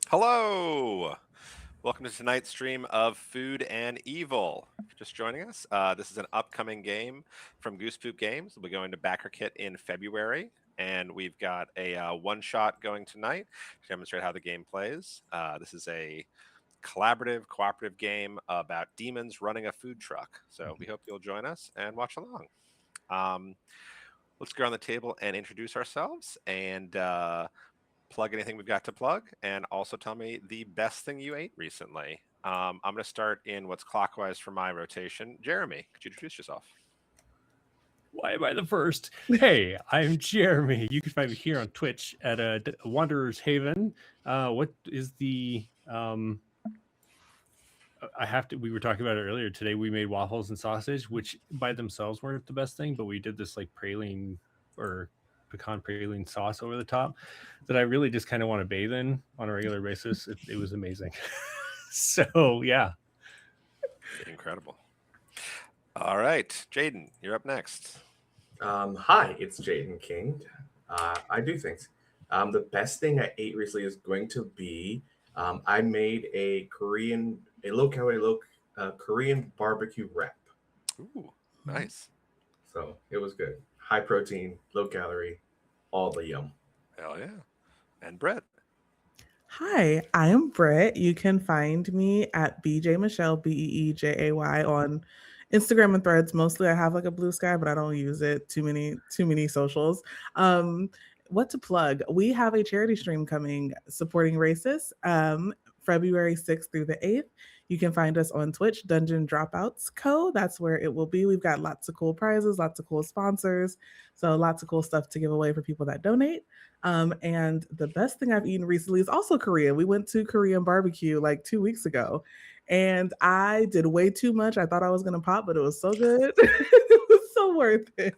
Hello! Welcome to tonight's stream of Food and Evil. If you're just joining us, this is an upcoming game from Goose Poop Games. We'll be going to Backer Kit in February, and we've got a one-shot going tonight to demonstrate how the game plays. This is a collaborative, cooperative game about demons running a food truck. So we hope you'll join us and watch along. Um, let's go around the table and introduce ourselves and plug anything we've got to plug, and also tell me the best thing you ate recently. I'm going to start in what's clockwise for my rotation. Jeremy, could you introduce yourself? Why am I the first? Hey, I'm Jeremy. You can find me here on Twitch at Wanderer's Haven. What is the I have to. We were talking about it earlier today. We made waffles and sausage, which by themselves weren't the best thing, but we did this like praline or pecan praline sauce over the top that I really just kind of want to bathe in on a regular basis. It was amazing. So yeah, Incredible. All right, Jaden, you're up next. Hi, it's Jaden King. I do things. The best thing I ate recently is going to be I made a low calorie, Korean barbecue wrap. Ooh, nice. So it was good. High protein, low calorie, all the yum. Hell yeah. And Brett. Hi, I am Britt. You can find me at BJ Michelle, BeeJay on Instagram and Threads. Mostly I have like a blue sky, but I don't use it. Too many socials. What to plug? We have a charity stream coming supporting racists. February 6th through the 8th. You can find us on Twitch, Dungeon Dropouts Co. That's where it will be. We've got lots of cool prizes, lots of cool sponsors. So lots of cool stuff to give away for people that donate. And the best thing I've eaten recently is also Korean. We went to Korean barbecue like 2 weeks ago, and I did way too much. I thought I was gonna pop, but it was so good. It was so worth it.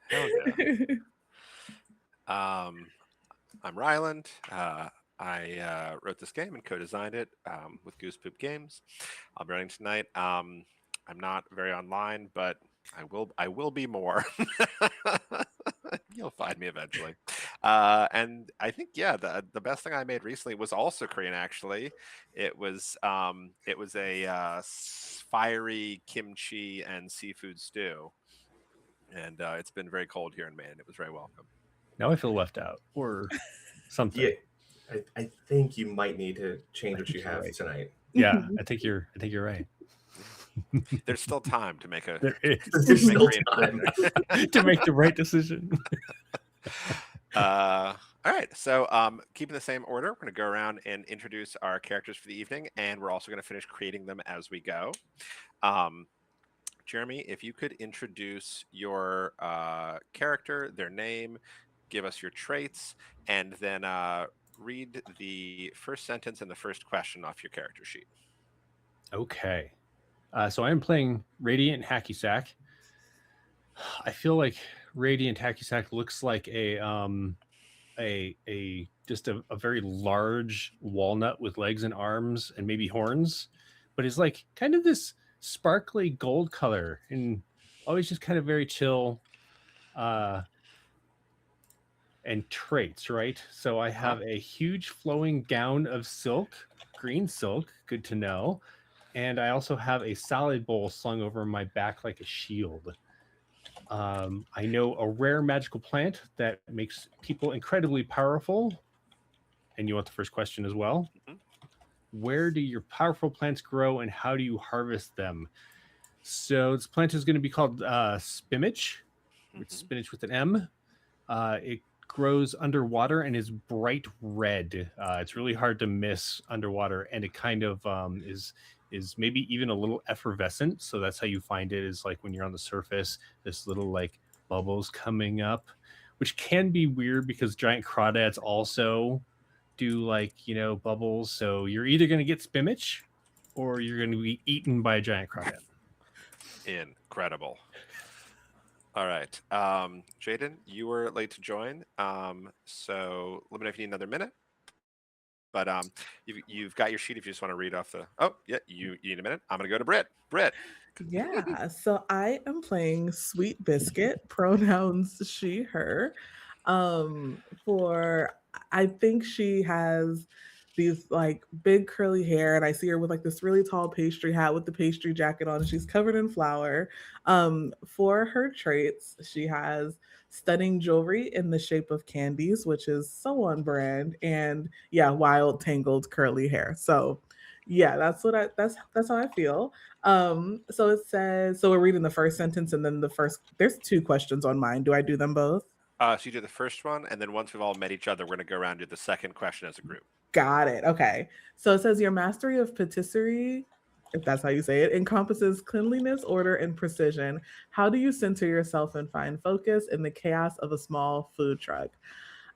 Hell yeah. I'm Ryland. I wrote this game and co-designed it with Goose Poop Games. I'll be running tonight. I'm not very online, but I will be more. You'll find me eventually. And I think the best thing I made recently was also Korean. Actually, it was a fiery kimchi and seafood stew, and it's been very cold here in Maine. It was very welcome. now I feel left out or something. I think you might need to change I what think you you're have right. tonight. Yeah, I think you're right. There's still time to make a There is There's make still Korean time. food. to make the right decision. All right, so keeping the same order, we're going to go around and introduce our characters for the evening, and we're also going to finish creating them as we go. Jeremy, if you could introduce your character, their name, give us your traits, and then read the first sentence and the first question off your character sheet. Okay. So I'm playing Radiant Hacky Sack. I feel like Radiant Hacky Sack looks like a just a very large walnut with legs and arms and maybe horns, but it's like kind of this sparkly gold color and always just kind of very chill and traits, right? So I have a huge flowing gown of silk, green silk, good to know. And I also have a salad bowl slung over my back like a shield. I know a rare magical plant that makes people incredibly powerful. And you want the first question as well? Mhm. Where do your powerful plants grow and how do you harvest them? So this plant is going to be called spinach. It's spinach with an M. It grows underwater and is bright red. It's really hard to miss underwater, and it kind of is maybe even a little effervescent. So that's how you find it, is like when you're on the surface, this little like bubbles coming up, which can be weird because giant crawdads also do like, bubbles. So you're either going to get spinach or you're going to be eaten by a giant crawdad. Incredible. All right. Jaden, you were late to join. So let me know if you need another minute. But you've got your sheet if you just want to read off the. Oh, yeah, you need a minute. I'm going to go to Britt. Britt. Yeah, so I am playing Sweet Biscuit, pronouns she, her. For I think she has these like big curly hair, and I see her with like this really tall pastry hat with the pastry jacket on, and she's covered in flour. For her traits, she has stunning jewelry in the shape of candies, which is so on brand, and yeah, wild tangled curly hair. So yeah, that's how I feel. So it says, so we're reading the first sentence and then the first, there's two questions on mine. Do I do them both? So you do the first one, and then once we've all met each other, we're going to go around and do the second question as a group. Got it. Okay. So it says your mastery of patisserie, if that's how you say it, encompasses cleanliness, order, and precision. How do you center yourself and find focus in the chaos of a small food truck?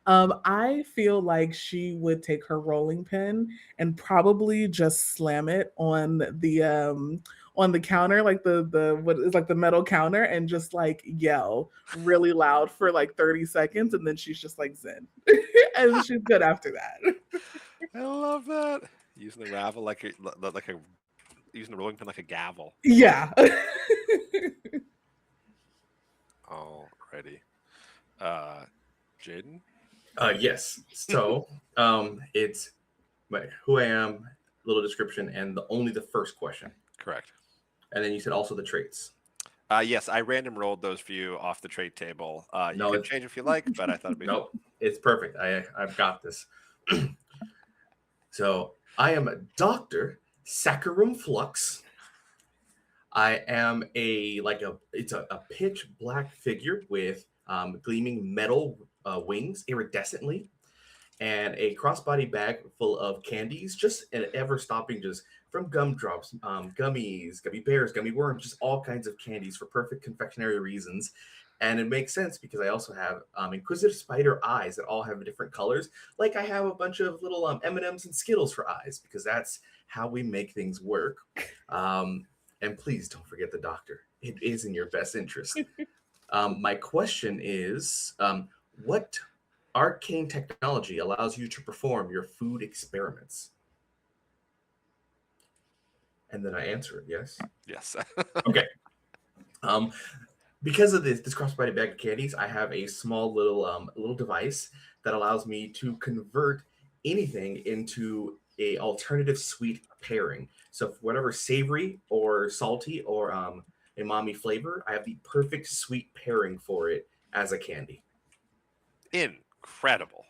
I feel like she would take her rolling pin and probably just slam it on the counter, like the what is like the metal counter, and just like yell really loud for like 30 seconds, and then she's just like zen. And she's good after that. I love that. Using the ravel like a using the rolling pin like a gavel. Yeah. Alrighty. Jaden? Yes. So it's who I am, little description, and only the first question. Correct. And then you said also the traits. Yes, I random rolled those for you off the trait table. You No, can change if you like, but I thought it'd be Nope, it's perfect. I've got this. So I am a Dr. Saccharum Flux. I am it's a pitch black figure with gleaming metal wings iridescently, and a crossbody bag full of candies, just an ever stopping, just from gumdrops, gummies, gummy bears, gummy worms, just all kinds of candies for perfect confectionery reasons. And it makes sense because I also have inquisitive spider eyes that all have different colors. Like I have a bunch of little M&Ms and Skittles for eyes, because that's how we make things work. And please don't forget the doctor. It is in your best interest. My question is, what arcane technology allows you to perform your food experiments? And then I answer it, yes. yes. Okay. Because of this crossbody bag of candies, I have a small little device that allows me to convert anything into a alternative sweet pairing. So for whatever savory or salty or umami flavor, I have the perfect sweet pairing for it as a candy. Incredible.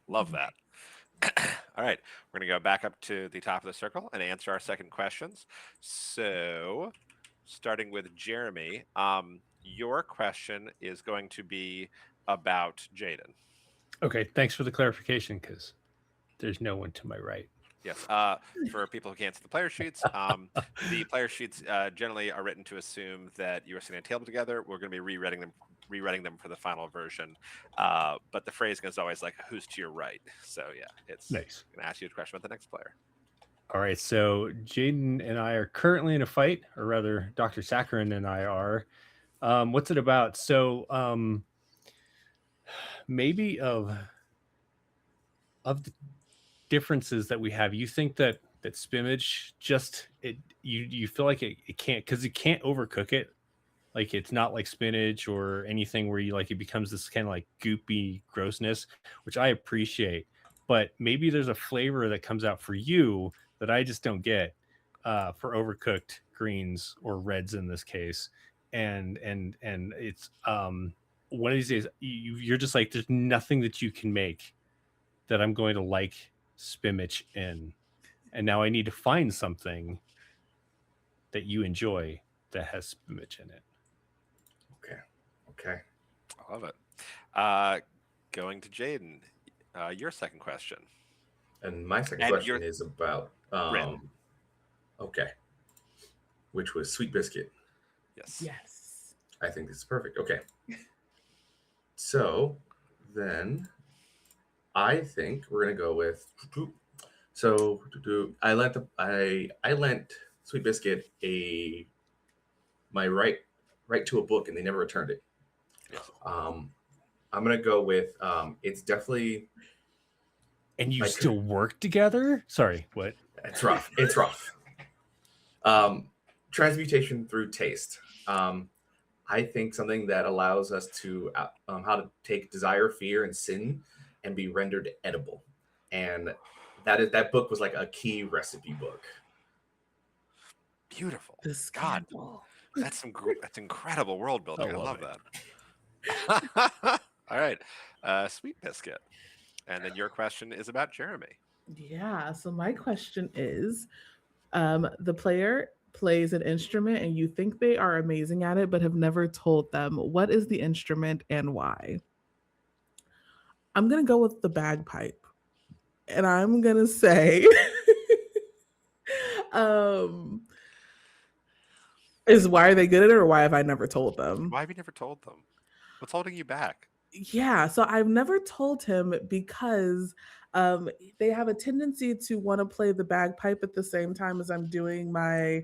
Love that. All right, we're going to go back up to the top of the circle and answer our second questions. So, starting with Jeremy, your question is going to be about Jaden. Okay, thanks for the clarification, because there's no one to my right. Yes. For people who can't see the player sheets, the player sheets generally are written to assume that you are sitting at a table together. We're going to be rewriting them for the final version. But the phrasing is always like, "Who's to your right?" So yeah, it's Nice. going to ask you a question about the next player. All right, so Jaden and I are currently in a fight, or rather, Dr. Saccharin and I are. What's it about? So maybe of the differences that we have, you think that spinach just you feel like it can't, because it can't overcook it. Like it's not like spinach or anything where you like it becomes this kind of like goopy grossness, which I appreciate. But maybe there's a flavor that comes out for you that I just don't get for overcooked greens or reds in this case. And it's one of these days you're just like, there's nothing that you can make that I'm going to like spinach in. And now I need to find something that you enjoy that has spinach in it. Okay. I love it. Going to Jaden, your second question. And my second And question is about Red. Okay. Which was Sweet Biscuit. Yes. Yes. I think this is perfect. Okay. So then I think we're gonna go with I lent Sweet Biscuit my right to a book, and they never returned it. Yes. I'm gonna go with it's definitely. And you still work together? Sorry, what? It's rough. It's rough. Transmutation through taste. I think something that allows us to how to take desire, fear, and sin and be rendered edible. And that book was like a key recipe book. Beautiful. The God, scandal. that's incredible world building. I love it. that. All right, Sweet Biscuit, and then your question is about Jeremy. Yeah. So my question is, the player plays an instrument and you think they are amazing at it, but have never told them what is the instrument and why. I'm gonna go with the bagpipe, and I'm gonna say, um, is why are they good at it, or why have I never told them? Why have you never told them? What's holding you back? Yeah, so I've never told him because um they have a tendency to want to play the bagpipe at the same time as I'm doing my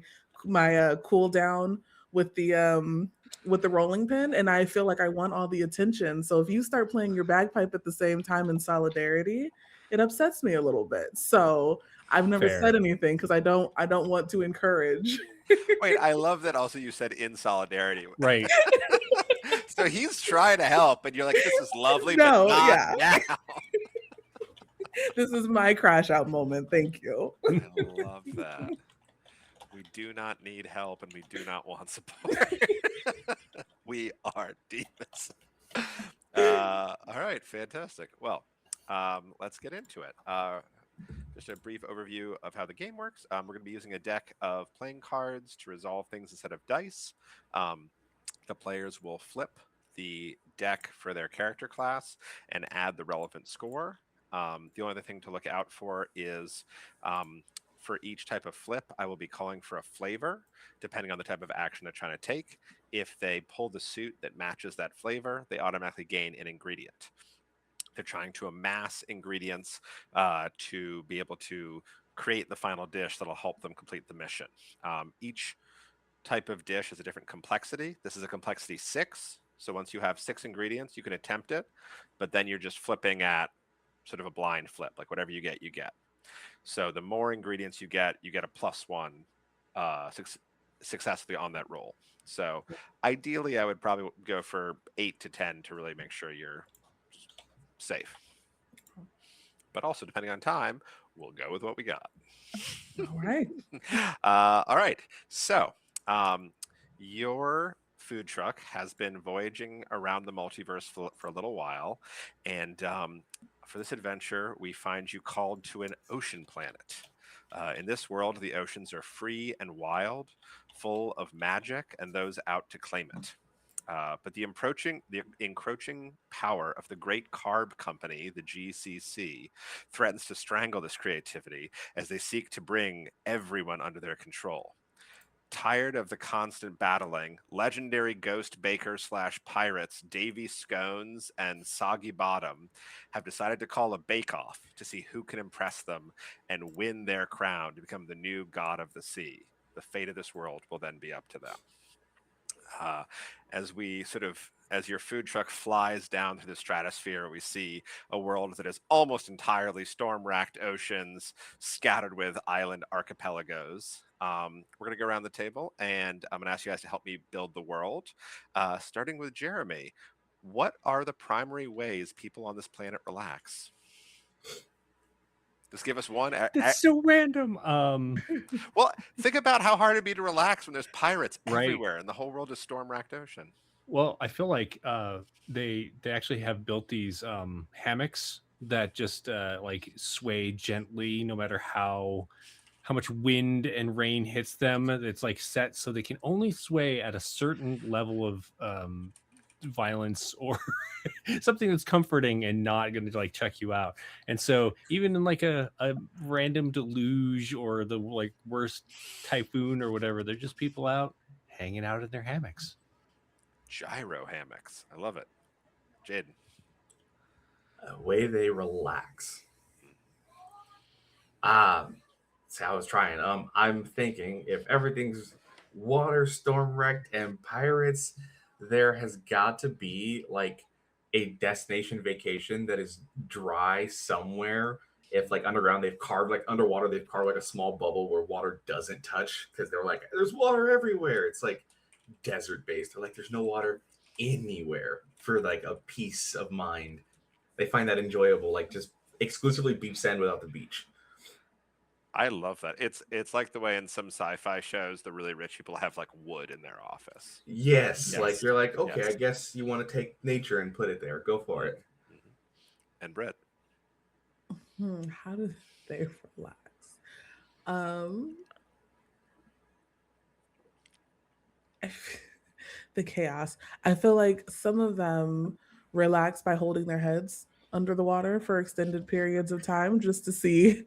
cool down with the rolling pin, and I feel like I want all the attention. So if you start playing your bagpipe at the same time in solidarity, it upsets me a little bit. So I've never Fair. said anything because I don't want to encourage. Wait, I love that also you said in solidarity. Right. So he's trying to help, and you're like, this is lovely, No, but not yeah. now. This is my crash out moment. Thank you. I love that. We do not need help, and we do not want support. We are demons. All right, fantastic. Well, let's get into it. Just a brief overview of how the game works. We're going to be using a deck of playing cards to resolve things instead of dice. The players will flip the deck for their character class and add the relevant score. The only other thing to look out for is for each type of flip, I will be calling for a flavor, depending on the type of action they're trying to take. If they pull the suit that matches that flavor, they automatically gain an ingredient. They're trying to amass ingredients to be able to create the final dish that'll help them complete the mission. Each type of dish is a different complexity. This is a complexity 6. So once you have 6 ingredients, you can attempt it, but then you're just flipping at sort of a blind flip, like whatever you get, you get. So the more ingredients you get a +1 successfully on that roll. So ideally, I would probably go for 8 to 10 to really make sure you're safe. But also, depending on time, we'll go with what we got. All right. All right. So your food truck has been voyaging around the multiverse for a little while. And for this adventure, we find you called to an ocean planet. In this world, the oceans are free and wild, full of magic and those out to claim it. But the encroaching power of the great carb company, the GCC, threatens to strangle this creativity as they seek to bring everyone under their control. Tired of the constant battling, legendary ghost bakers / pirates Davy Scones and Soggy Bottom have decided to call a bake-off to see who can impress them and win their crown to become the new god of the sea. The fate of this world will then be up to them. As your food truck flies down through the stratosphere, we see a world that is almost entirely storm-racked oceans scattered with island archipelagos. We're going to go around the table, and I'm going to ask you guys to help me build the world. Starting with Jeremy, what are the primary ways people on this planet relax? Just give us one. It's so random. Well, think about how hard it'd be to relax when there's pirates Right. everywhere and the whole world is storm-racked ocean. Well, I feel like they actually have built these hammocks that just like sway gently, no matter how much wind and rain hits them. It's like set so they can only sway at a certain level of violence or something that's comforting and not going to like check you out. And so even in like a random deluge or the like worst typhoon or whatever, they're just people out hanging out in their hammocks. Gyro hammocks. I love it. Jaden. The way they relax. See, I was trying. I'm thinking if everything's water, storm wrecked, and pirates, there has got to be like a destination vacation that is dry somewhere. If like underground, they've carved like underwater, they've carved like a small bubble where water doesn't touch because they're like, there's water everywhere. It's like desert based. They're like, there's no water anywhere for like a peace of mind. They find that enjoyable, like just exclusively beach sand without the beach. I love that. It's like the way in some sci-fi shows the really rich people have like wood in their office. Yes, like Yes. you're like, okay, I Yes. guess you want to take nature and put it there. Go for Mhm, it. mhm. And Brett. How do they relax? Um, I f- the chaos. I feel like some of them relax by holding their heads under the water for extended periods of time just to see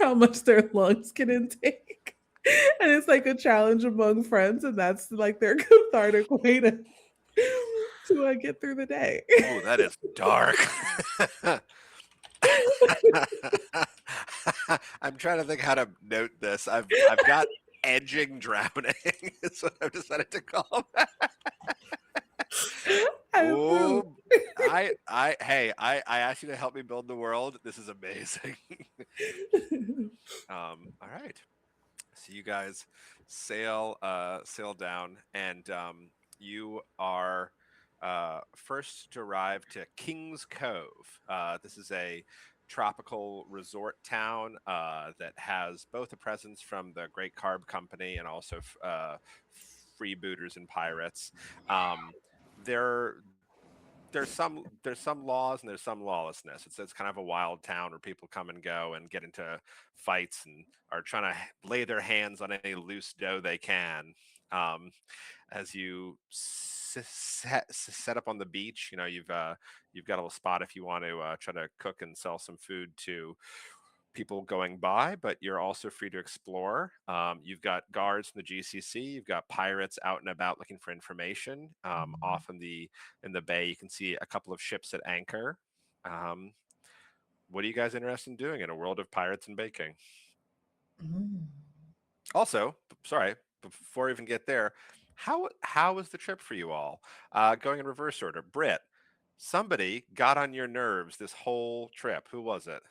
how much their lungs can intake. And it's like a challenge among friends, and that's like their cathartic way to get through the day. Oh, that is dark. I'm trying to think how to note this. I've got edging drowning. Is what I've decided to call that. I approve. Oh, I asked you to help me build the world. This is amazing. All right. So you guys sail down, and you are first to arrive to Kings Cove. This is a tropical resort town that has both a presence from the Great Carb Company and also freebooters and pirates. There there's some laws and there's some lawlessness. It's kind of a wild town where people come and go and get into fights and are trying to lay their hands on any loose dough they can. Um, as you set up on the beach, you've got a little spot if you want to try to cook and sell some food to people going by, but you're also free to explore. You've got guards from the GCC. You've got pirates out and about looking for information. Off in the bay, you can see a couple of ships at anchor. Um, what are you guys interested in doing in a world of pirates and baking? Mm. Also, sorry, before we even get there, how was the trip for you all? Going in reverse order, Britt. Somebody got on your nerves this whole trip. Who was it?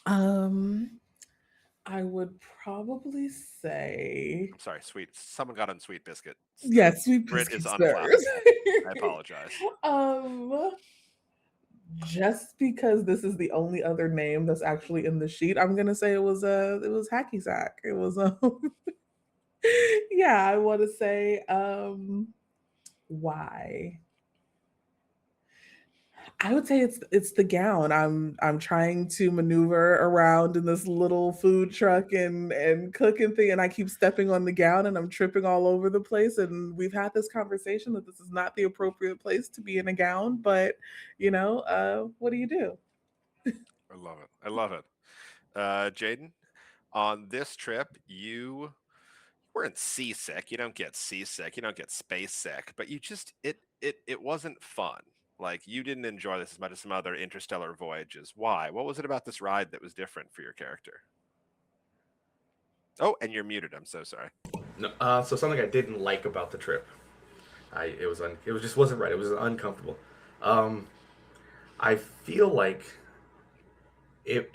Um, I would probably say I'm sorry, sweet. Someone got on Sweet Biscuit's nerves. yes, sweet Brit is biscuits unflappable. I apologize. um, just because this is the only other name that's actually in the sheet, I'm gonna say it was hacky sack. It was yeah, I want to say why. I would say it's the gown. I'm trying to maneuver around in this little food truck and cooking thing, and I keep stepping on the gown and I'm tripping all over the place. And we've had this conversation that this is not the appropriate place to be in a gown, but what do you do? I love it. I love it. Jaden, on this trip, you weren't seasick. You don't get seasick. You don't get space sick. But you just it wasn't fun. Like you didn't enjoy this as much as some other interstellar voyages. Why? What was it about this ride that was different for your character? Oh, and you're muted. I'm so sorry. No, so something I didn't like about the trip, it was just wasn't right. It was uncomfortable. Um, I feel like it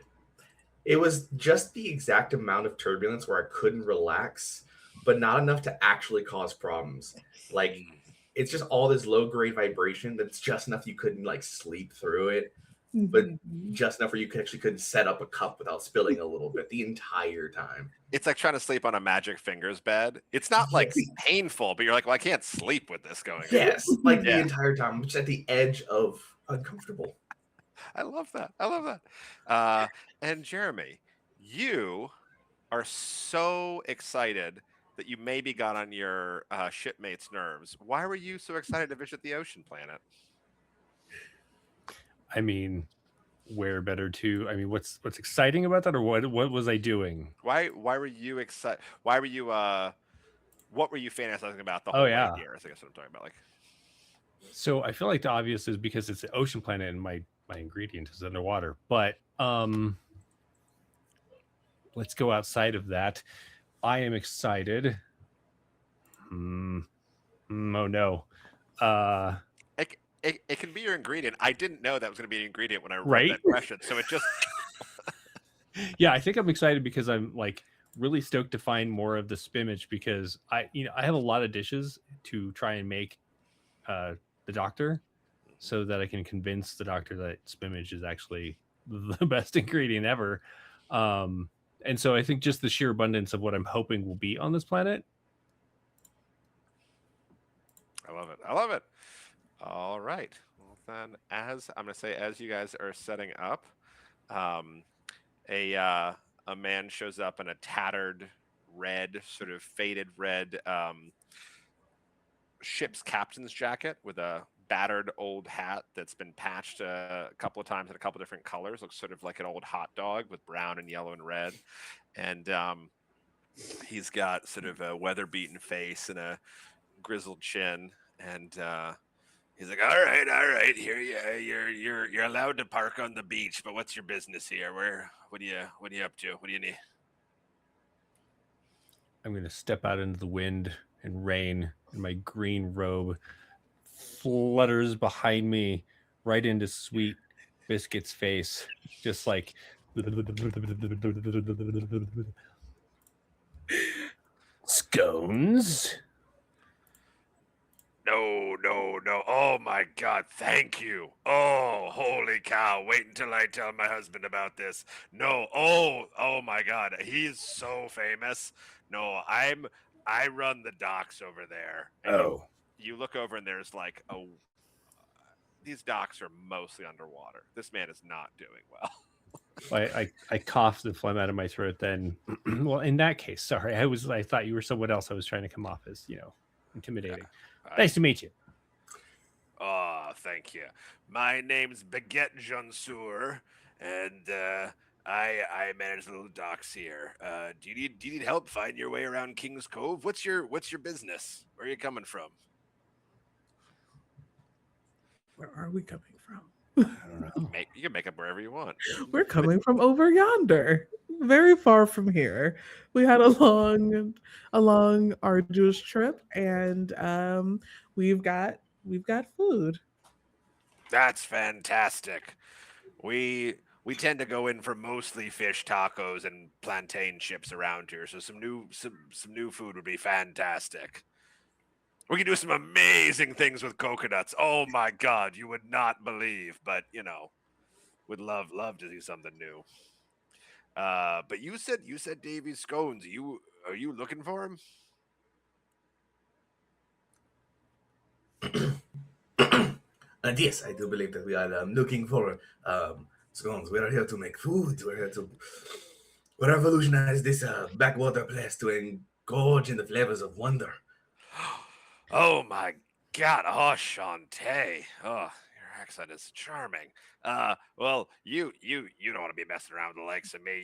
it was just the exact amount of turbulence where I couldn't relax, but not enough to actually cause problems. Like Mm. it's just all this low grade vibration that's just enough you couldn't like sleep through it, but Mhm. just enough where you couldn't set up a cup without spilling a little bit the entire time. It's like trying to sleep on a magic fingers bed. It's not like Yes. painful, but you're like, well, I can't sleep with this going on. Yes, like the Yeah. entire time, just at the edge of uncomfortable. I love that. I love that. Uh, and Jeremy, you are so excited that you maybe got on your shipmates' nerves. Why were you so excited to visit the ocean planet? I mean, where better to? I mean, what's exciting about that, or what was I doing? Why were you excited? Why were you what were you fantasizing about the Oh whole way yeah. here? I guess what I'm talking about. Like, So I feel like the obvious is because it's an ocean planet and my ingredient is underwater. But let's go outside of that. I am excited. Oh no. Uh, it can be your ingredient. I didn't know that was going to be an ingredient when I wrote right? that question. So it just Yeah, I think I'm excited because I'm like really stoked to find more of the spinach because I have a lot of dishes to try and make the doctor so that I can convince the doctor that spinach is actually the best ingredient ever. And so I think just the sheer abundance of what I'm hoping will be on this planet. I love it. I love it. All right. Well, then, as I'm going to say, as you guys are setting up, um, a man shows up in a tattered red, sort of faded red ship's captain's jacket with a battered old hat that's been patched a couple of times in a couple of different colors. Looks sort of like an old hot dog with brown and yellow and red. And he's got sort of a weather-beaten face and a grizzled chin. And he's like, all right, here you're allowed to park on the beach, but what's your business here? What are you up to? What do you need? I'm going to step out into the wind and rain, and my green robe flutters behind me right into Sweet Biscuit's face, just like. Scones? No. Oh my God, thank you. Oh, holy cow. Wait until I tell my husband about this. No, oh my God. He's so famous. No, I run the docks over there. And Oh. you look over and there's like these docks are mostly underwater. This man is not doing well. I coughed the phlegm out of my throat then. Well, in that case, sorry. I thought you were someone else. I was trying to come off as, intimidating. Nice to meet you. Oh, thank you. My name's Baguette Jonsour, and I manage the little docks here. Do you need help finding your way around King's Cove? What's your business? Where are you coming from? Where are we coming from? I don't know. You can make up wherever you want. We're coming from over yonder, very far from here. We had a long, arduous trip, and we've got food. That's fantastic. We tend to go in for mostly fish tacos and plantain chips around here, so some new food would be fantastic. We can do some amazing things with coconuts. Oh my God, you would not believe, but would love to do something new. But you said Davy's scones. Are you looking for him? And yes, I do believe that we are looking for scones. We are here to make food. We're here to revolutionize this backwater place to engorge in the flavors of wonder. Oh my God! Oh, Shantae. Oh, your accent is charming. Well, you don't want to be messing around with the likes of me.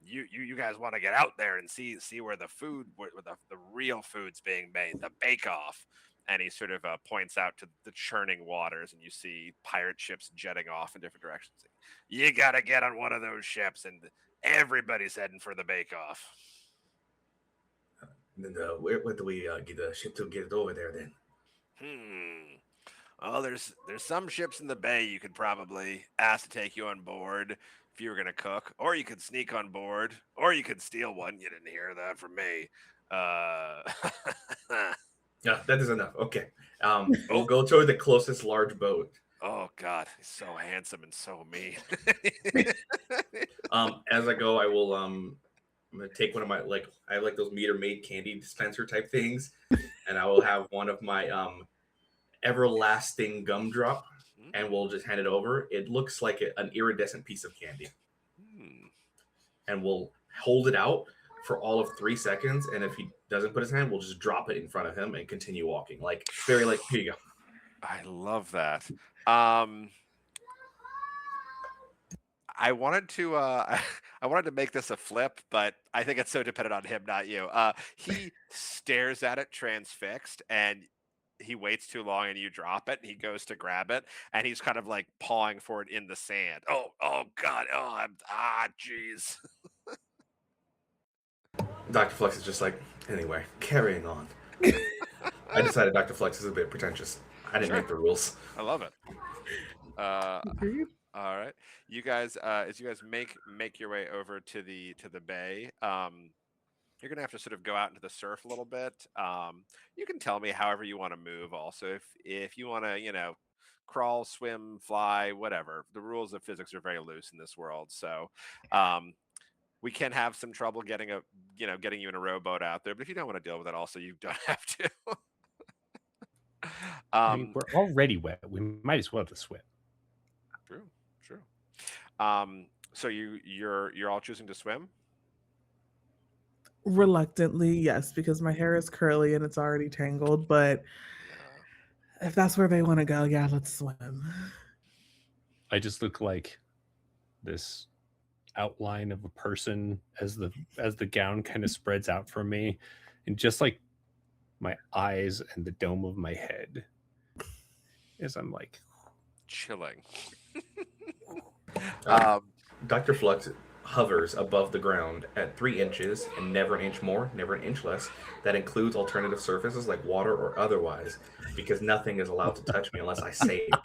You guys want to get out there and see where where the real food's being made, the Bakeoff. And he sort of points out to the churning waters, and you see pirate ships jetting off in different directions. You gotta get on one of those ships, and everybody's heading for the Bakeoff. And then where do we get the ship to get it over there then? Well, there's some ships in the bay you could probably ask to take you on board if you were gonna cook, or you could sneak on board, or you could steal one. You didn't hear that from me. Yeah, that is enough. Okay. We'll go toward the closest large boat. Oh God, he's so handsome and so mean. As I go, I will I'm gonna take one of my I like those meter maid candy dispenser type things, and I will have one of my everlasting gumdrop, and we'll just hand it over. It looks like an iridescent piece of candy, and we'll hold it out for all of 3 seconds. And if he doesn't put his hand, we'll just drop it in front of him and continue walking. Like very like, here you go. I love that. I wanted to I wanted to make this a flip, but I think it's so dependent on him, not you. He stares at it transfixed, and he waits too long, and you drop it, and he goes to grab it, and he's kind of like pawing for it in the sand. Oh God, jeez. Dr. Flex is just like, anyway, carrying on. I decided Dr. Flex is a bit pretentious. I didn't make the rules. I love it. Agreed. All right, you guys. As you guys make your way over to the bay, you're gonna have to sort of go out into the surf a little bit. You can tell me however you want to move. Also, if you want to, crawl, swim, fly, whatever. The rules of physics are very loose in this world. So, we can have some trouble getting getting you in a rowboat out there. But if you don't want to deal with it, also you don't have to. I mean, we're already wet. We might as well just swim. True, true. So you're all choosing to swim? Reluctantly, yes, because my hair is curly and it's already tangled. But if that's where they want to go, yeah, let's swim. I just look like this outline of a person as the gown kind of spreads out from me, and just like my eyes and the dome of my head as I'm like chilling. Dr. Flux hovers above the ground at 3 inches and never an inch more, never an inch less. That includes alternative surfaces like water or otherwise, because nothing is allowed to touch me unless I say it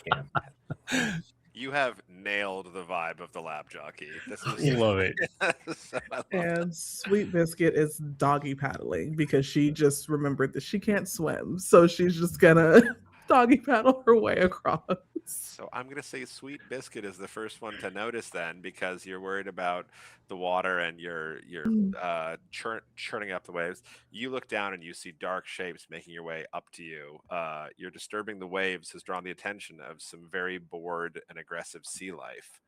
can. You have nailed the vibe of the lab jockey. This is love it. So I love And that. Sweet Biscuit is doggy paddling because she just remembered that she can't swim. So she's just gonna doggy paddle her way across. So I'm gonna say Sweet Biscuit is the first one to notice then, because you're worried about the water and you're churning up the waves. You look down and you see dark shapes making your way up to you. You're disturbing the waves has drawn the attention of some very bored and aggressive sea life.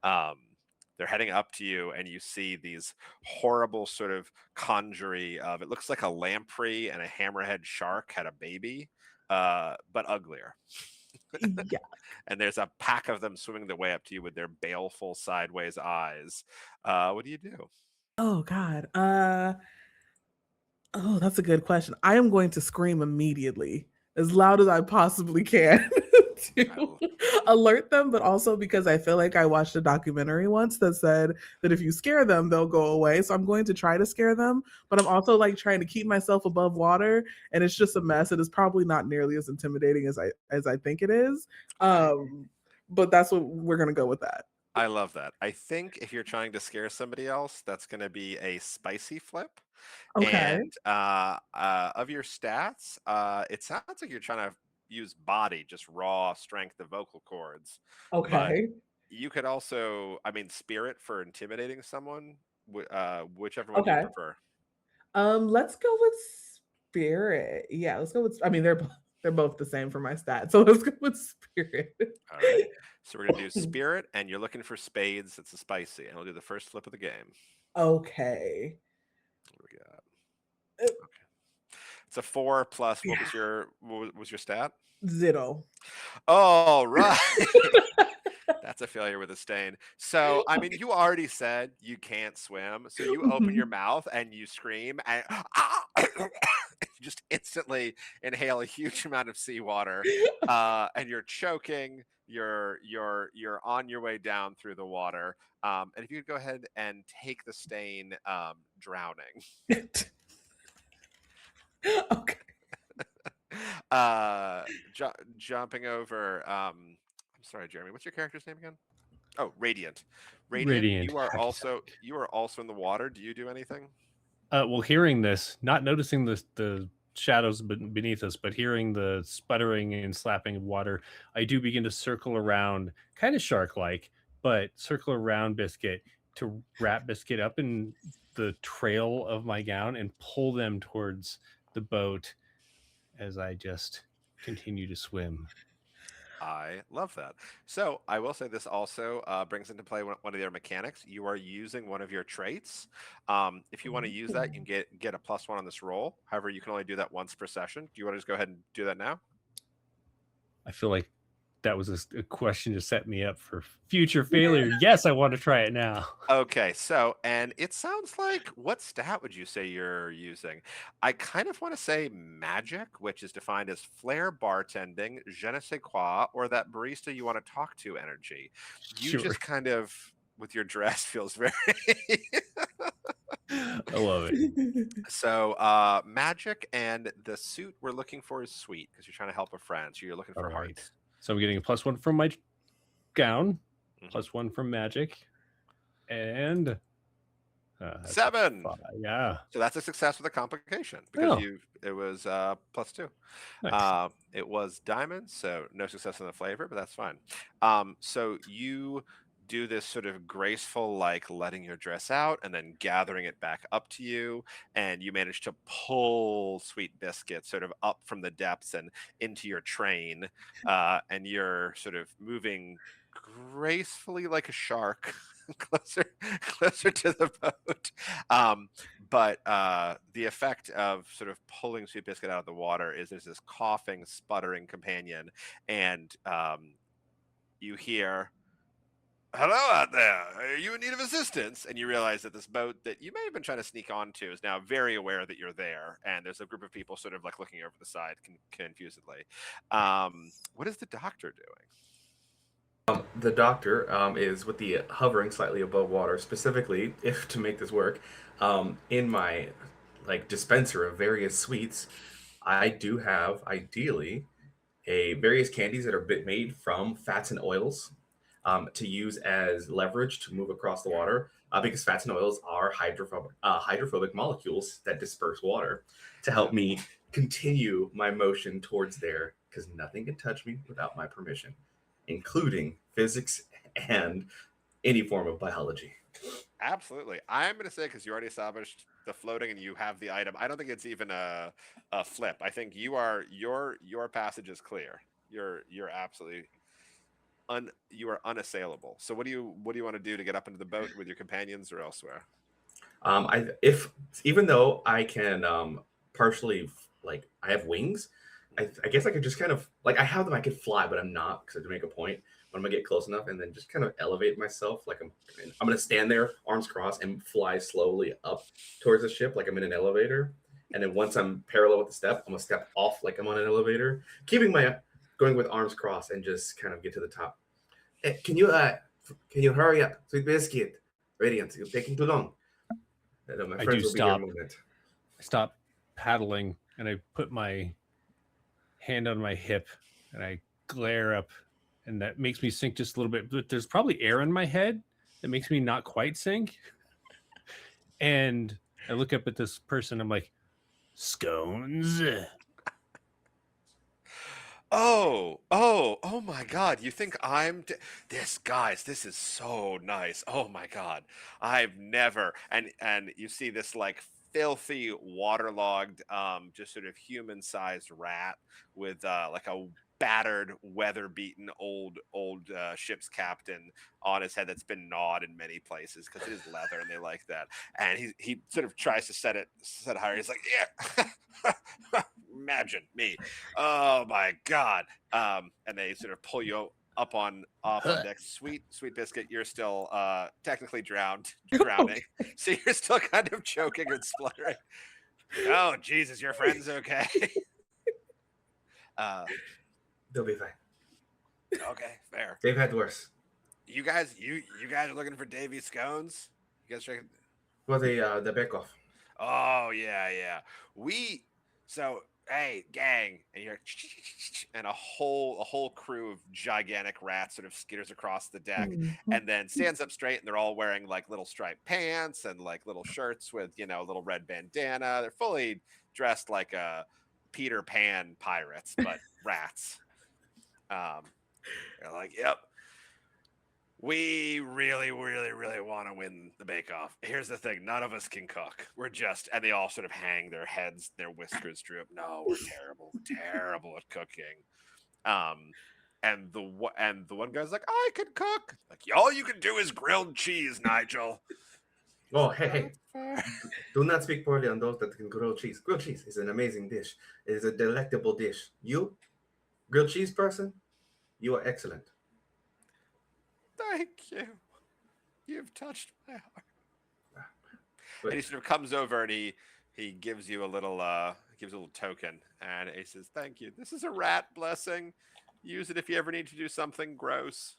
They're heading up to you, and you see these horrible sort of conjury of, it looks like a lamprey and a hammerhead shark had a baby, but uglier. Yeah. And there's a pack of them swimming their way up to you with their baleful sideways eyes. What do you do? Oh God. Oh, that's a good question. I am going to scream immediately, as loud as I possibly can to alert them, but also because I feel like I watched a documentary once that said that if you scare them, they'll go away. So I'm going to try to scare them, but I'm also like trying to keep myself above water, and it's just a mess. It is probably not nearly as intimidating as I think it is. But that's what we're gonna go with that. I love that. I think if you're trying to scare somebody else, that's going to be a spicy flip. Okay. And of your stats, it sounds like you're trying to use body, just raw strength of vocal cords. But Okay. you could also, I mean, spirit for intimidating someone, whichever one do you Okay. prefer? Let's go with spirit. Yeah, let's go with. I mean, they're both the same for my stats, so let's go with spirit. All right. So we're going to do spirit, and you're looking for spades. It's a spicy, and we'll do the first flip of the game. Okay. What do we got? Okay. It's a 4 plus. What was your stat? 0. All right. That's a failure with a stain. So, I mean, you already said you can't swim. So you open your mouth and you scream, and you just instantly inhale a huge amount of seawater, and you're choking. You're on your way down through the water. And if you could go ahead and take the stain, drowning. Okay. Jumping over. I'm sorry, Jeremy. What's your character's name again? Oh, Radiant. Radiant. You are also in the water. Do you do anything? Well, hearing this, not noticing the shadows beneath us, but hearing the sputtering and slapping of water, I do begin to circle around, kind of shark-like, but circle around Biscuit to wrap Biscuit up in the trail of my gown and pull them towards the boat as I just continue to swim. I love that. So I will say this also brings into play one of their mechanics. You are using one of your traits. If you want to use that, you can get a +1 on this roll. However, you can only do that once per session. Do you want to just go ahead and do that now? I feel like that was a question to set me up for future failure. Yes, I want to try it now. Okay, so, and it sounds like, what stat would you say you're using? I kind of want to say magic, which is defined as flair bartending, je ne sais quoi, or that barista you want to talk to energy. You Sure. just kind of, with your dress, feels very. I love it. So, magic, and the suit we're looking for is sweet because you're trying to help a friend. So you're looking for All right. hearts. So I'm getting a +1 from my gown, +1 from magic, and 7. Yeah. So that's a success with a complication because it was +2. Nice. It was diamond, so no success in the flavor, but that's fine. So you do this sort of graceful, like letting your dress out and then gathering it back up to you. And you manage to pull Sweet Biscuit sort of up from the depths and into your train. And you're sort of moving gracefully like a shark closer closer to the boat. Um, but the effect of sort of pulling Sweet Biscuit out of the water is there's this coughing, sputtering companion, and you hear, "Hello out there. Are you in need of assistance?" And you realize that this boat that you may have been trying to sneak onto is now very aware that you're there, and there's a group of people sort of like looking over the side confusedly. What is the doctor doing? The doctor is with the hovering slightly above water, specifically, if to make this work, in my like dispenser of various sweets, I do have ideally a various candies that are bit made from fats and oils to use as leverage to move across the water because fats and oils are hydrophobic molecules that disperse water to help me continue my motion towards there because nothing can touch me without my permission, including physics and any form of biology. Absolutely. I'm going to say, because you already established the floating and you have the item, I don't think it's even a flip. I think your passage is clear. You're absolutely you are unassailable. So what do you want to do to get up into the boat with your companions or elsewhere? I if even though I can partially like I have wings, I guess I could just kind of like I have them. I could fly, but I'm not because I have to make a point. But I'm gonna get close enough and then just kind of elevate myself. Like I'm gonna stand there, arms crossed, and fly slowly up towards the ship like I'm in an elevator. And then once I'm parallel with the step, I'm gonna step off like I'm on an elevator, keeping my going with arms crossed and just kind of get to the top. Can you hurry up, Sweet Biscuit? Radiant, you're taking too long. My I friends do will be here in stop. a moment. I stop paddling and I put my hand on my hip and I glare up, and that makes me sink just a little bit. But there's probably air in my head that makes me not quite sink. And I look up at this person. I'm like, scones. Oh my God. You think this, guys, this is so nice. Oh my God. I've never, and you see this like filthy, waterlogged, just sort of human-sized rat with like a battered, weather-beaten old ship's captain on his head that's been gnawed in many places because it is leather and they like that. And he sort of tries to set higher. He's like, yeah. Imagine me. Oh my God. And they sort of pull you up on deck. Sweet Biscuit, you're still technically drowning. So you're still kind of choking and spluttering. Oh Jesus, your friend's okay. They'll be fine. Okay, fair. They've had worse. You guys are looking for Davy Scones? You guys checking? Well, the Bakeoff. Oh yeah. So hey gang, and you're and a whole crew of gigantic rats sort of skitters across the deck Mhm. and then stands up straight, and they're all wearing like little striped pants and like little shirts with little red bandana. They're fully dressed like Peter Pan pirates, but rats. They're like, yep, we really, really, really want to win the Bake-Off. Here's the thing: none of us can cook. We're just, and they all sort of hang their heads, their whiskers droop. No, we're terrible at cooking. And the one guy's like, I can cook. Like, all you can do is grilled cheese, Nigel. Oh, hey. Fair. Do not speak poorly on those that can grill cheese. Grilled cheese is an amazing dish. It is a delectable dish. You, grilled cheese person, you are excellent. Thank you. You've touched my heart. But And he sort of comes over and he gives you a little token, and he says, "Thank you. This is a rat blessing. Use it if you ever need to do something gross."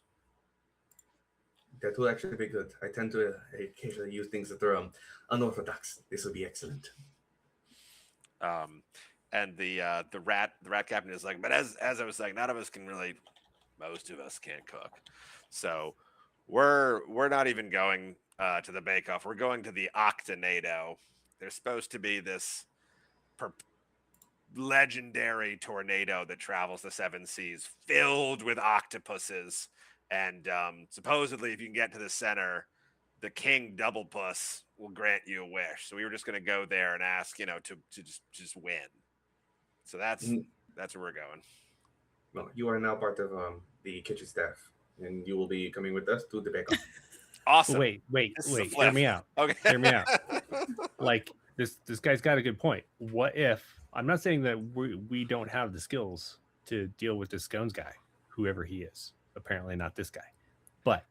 that will actually be good. I tend to occasionally use things that are unorthodox. This will be excellent. And the rat captain is like, "But as I was saying, none of us can really. Most of us can't cook, so we're not even going to the Bake-Off. We're going to the Octonado. There's supposed to be this legendary tornado that travels the seven seas, filled with octopuses, And supposedly, if you can get to the center, the king double puss will grant you a wish. So we were just going to go there and ask, to just win. So that's where we're going. Well, you are now part of the kitchen staff, and you will be coming with us to the Bakeoff. Awesome. Wait. This is a Hear me out. Okay. Hear me out. Like this guy's got a good point. What if I'm not saying that we don't have the skills to deal with this Scones guy, whoever he is. Apparently not this guy. But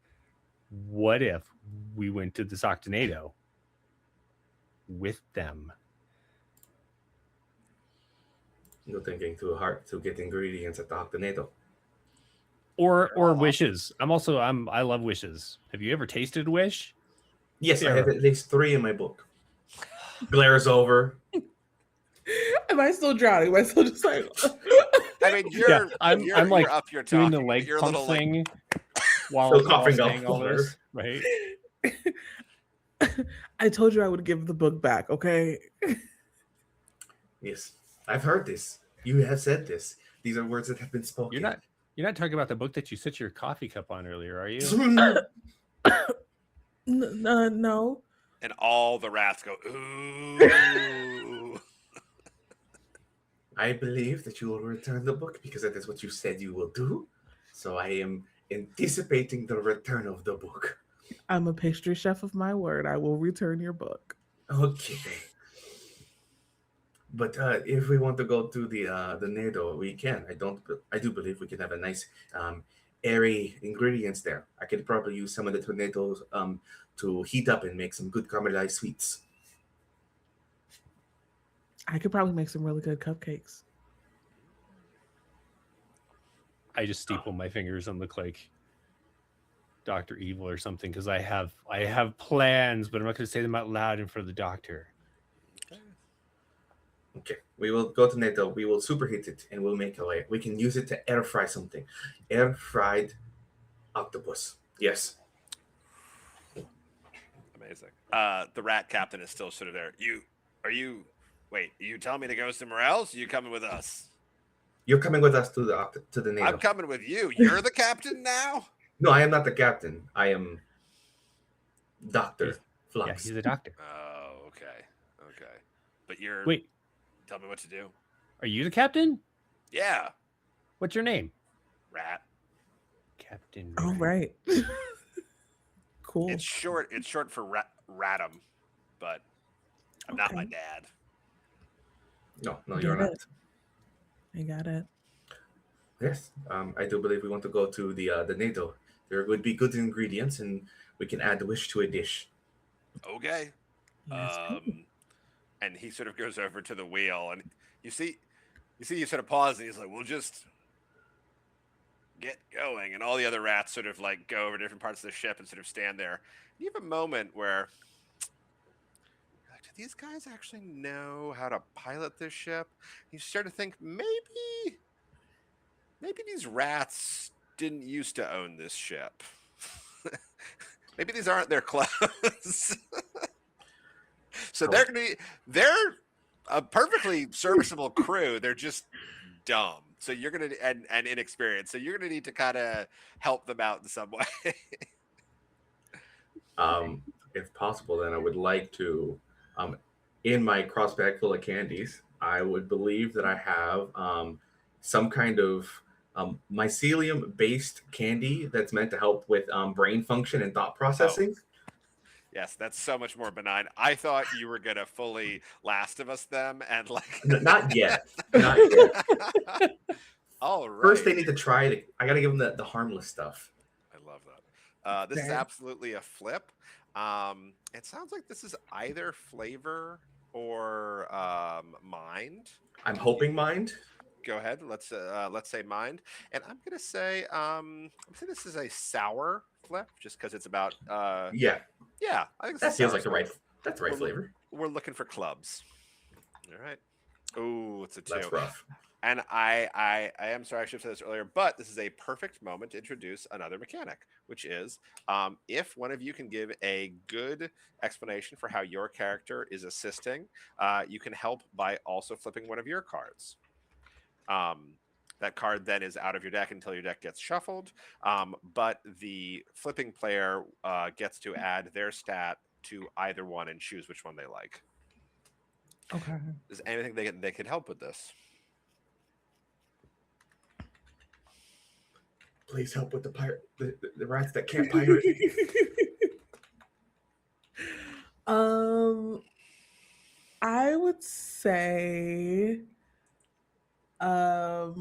what if we went to this Octonado with them? You're thinking too hard to get ingredients at the Octonado. Or wishes. I love wishes. Have you ever tasted wish? Yes, Yeah. I have at least 3 in my book. Glares over. Am I still drowning? Am I still just like? I mean, you're like up here doing talking, the leg you're a pump little thing while Still coughing up saying all this, right? I told you I would give the book back. Okay. Yes, I've heard this. You have said this. These are words that have been spoken. You're not talking about the book that you set your coffee cup on earlier, are you? No. And all the rats go, ooh. I believe that you will return the book because that is what you said you will do. So I am anticipating the return of the book. I'm a pastry chef of my word. I will return your book. Okay. But if we want to go to the Nado, we can. I do believe we can have a nice airy ingredients there. I could probably use some of the tornadoes to heat up and make some good caramelized sweets. I could probably make some really good cupcakes. I just steeple my fingers and look like Dr. Evil or something because I have plans, but I'm not going to say them out loud in front of the doctor. Okay, we will go to Nado. We will superheat it and we'll make a. We can use it to air fry something. Air fried octopus. Yes. Amazing. The rat captain is still sort of there. Wait, you telling me to go somewhere else? Are you coming with us? You're coming with us to the Nado. I'm coming with you. You're the captain now? No, I am not the captain. I am Dr. Flux. Yeah, he's a doctor. Oh, okay. But you're... Wait. Tell me what to do. Are you the captain? Yeah. What's your name? Rat. Captain All Rat. right. Cool. It's short for Ratum, but I'm not my dad. No, you're not. I got it. Yes, I do believe we want to go to the Nado. There would be good ingredients, and we can add the wish to a dish. Okay. Yes, And he sort of goes over to the wheel, and you see you sort of pause, and he's like, "We'll just get going." And all the other rats sort of like go over different parts of the ship and sort of stand there. You have a moment where, like, do these guys actually know how to pilot this ship? You start to think maybe these rats didn't used to own this ship. Maybe these aren't their clothes. So they're a perfectly serviceable crew. They're just dumb. So you're gonna and inexperienced. So you're gonna need to kind of help them out in some way. If possible, then I would like to, in my cross bag full of candies, I would believe that I have some kind of mycelium-based candy that's meant to help with brain function and thought processing. Oh. Yes, that's so much more benign. I thought you were gonna fully Last of Us them and like Not yet. Not yet. All right. First, they need to try it. I got to give them the harmless stuff. I love that. This is absolutely a flip. It sounds like this is either flavor or mind. I'm hoping mind. Go ahead. Let's say mind, and I'm gonna say this is a sour flip just because it's about Yeah, I think that feels like the right flavor. We're looking for clubs. All right. Oh, it's a 2. That's rough. And I am sorry I should have said this earlier, but this is a perfect moment to introduce another mechanic, which is if one of you can give a good explanation for how your character is assisting, you can help by also flipping one of your cards. That card then is out of your deck until your deck gets shuffled. But the flipping player gets to add their stat to either one and choose which one they like. Okay. Is anything they could help with this? Please help with the rats that can't pirate. I would say, so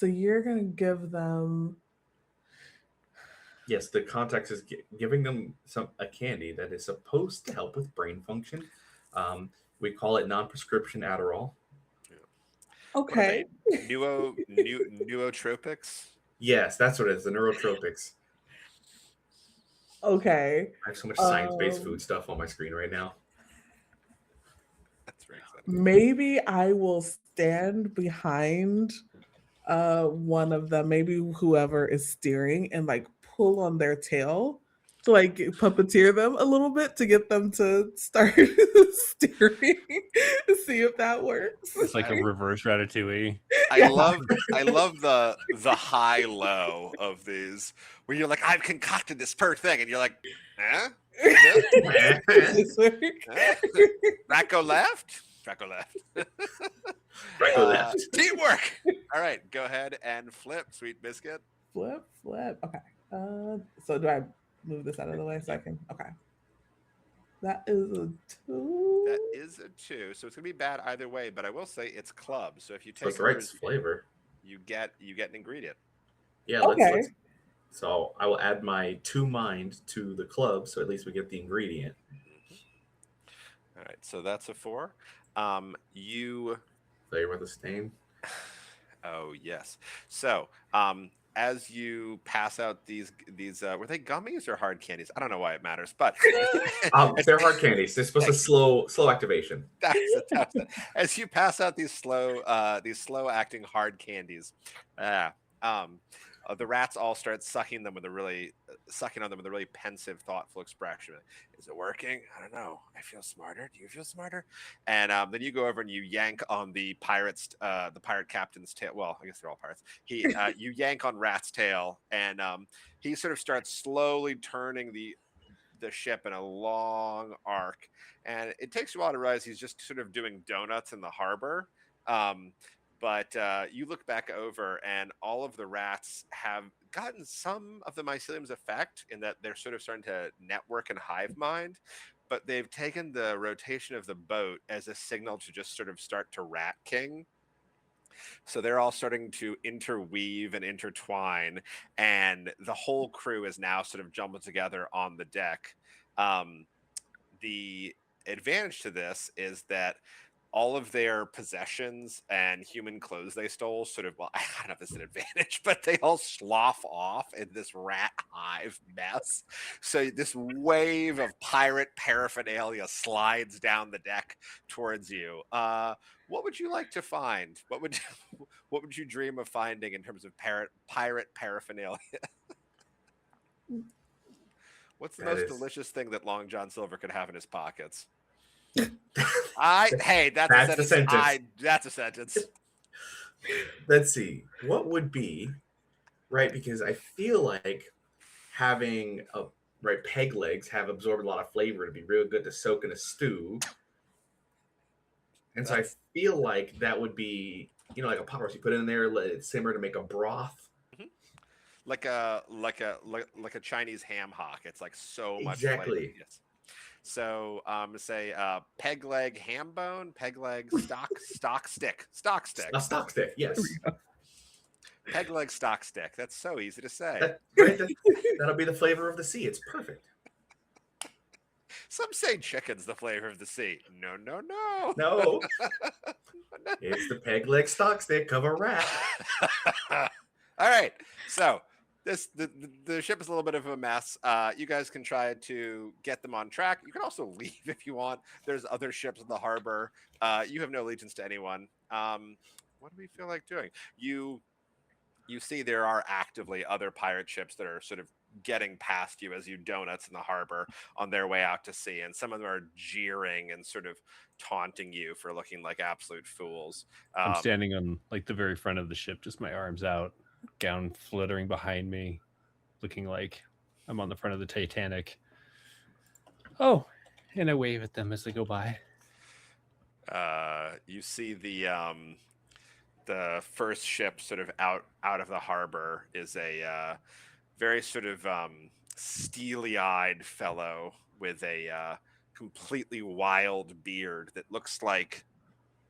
you're gonna give them. Yes, the context is giving them a candy that is supposed to help with brain function. We call it non-prescription Adderall. What are they? Okay. Nootropics? Yes, that's what it is. The neurotropics. Okay. I have so much science-based food stuff on my screen right now. That's very exciting. Maybe I will stand behind one of them, maybe whoever is steering, and like pull on their tail to like puppeteer them a little bit to get them to start steering. See if that works. It's like a reverse Ratatouille. I love the high low of these where you're like, I've concocted this per thing, and you're like, eh? This work? Rat go left? Rat go left. Right go left. Teamwork. All right, go ahead and flip, Sweet Biscuit. Flip. Okay. So do I move this out of the way so I can? Okay. That is a 2. That is a 2, so it's gonna be bad either way. But I will say it's club. So if you So take it's the right yours, flavor. you get an ingredient. Yeah. Okay. So I will add my 2 mind to the club, so at least we get the ingredient. All right, so that's a 4. You. Flavor the stain. Oh yes. So as you pass out these were they gummies or hard candies? I don't know why it matters, but They're hard candies. They're supposed to slow activation. that's it. As you pass out these slow acting hard candies, the rats all start sucking on them with a really pensive, thoughtful expression. Is it working? I don't know. I feel smarter. Do you feel smarter? And then you go over and you yank on the pirate captain's tail. Well, I guess they're all pirates. You yank on Rat's tail, and he sort of starts slowly turning the ship in a long arc, and it takes you a while to realize he's just sort of doing donuts in the harbor. But you look back over, and all of the rats have gotten some of the mycelium's effect in that they're sort of starting to network and hive mind, but they've taken the rotation of the boat as a signal to just sort of start to rat king. So they're all starting to interweave and intertwine, and the whole crew is now sort of jumbled together on the deck. The advantage to this is that all of their possessions and human clothes they stole sort of, well, I don't know if it's an advantage, but they all slough off in this rat hive mess. So this wave of pirate paraphernalia slides down the deck towards you. What would you like to find? What would you dream of finding in terms of pirate paraphernalia? What's the most delicious thing that Long John Silver could have in his pockets? That's a sentence. That's a sentence. Let's see. What would be right? Because I feel like having peg legs have absorbed a lot of flavor to be real good to soak in a stew. And so I feel like that would be, like a pot roast. You put it in there, let it simmer to make a broth. Like a Chinese ham hock. It's like so much Exactly. flavor. Yes. So say peg leg ham bone, peg leg stock stick. A stock stick, yes. Peg leg stock stick. That's so easy to say. That'll be the flavor of the sea. It's perfect. Some say chicken's the flavor of the sea. No. No. It's the peg leg stock stick of a rat. All right. So the ship is a little bit of a mess. You guys can try to get them on track. You can also leave if you want. There's other ships in the harbor. You have no allegiance to anyone. What do we feel like doing? You you see there are actively other pirate ships that are sort of getting past you as you donuts in the harbor on their way out to sea, and some of them are jeering and sort of taunting you for looking like absolute fools. I'm standing on like the very front of the ship, just my arms out, gown fluttering behind me, looking like I'm on the front of the Titanic. Oh, and I wave at them as they go by. You see the first ship sort of out of the harbor is a very sort of steely-eyed fellow with a completely wild beard that looks like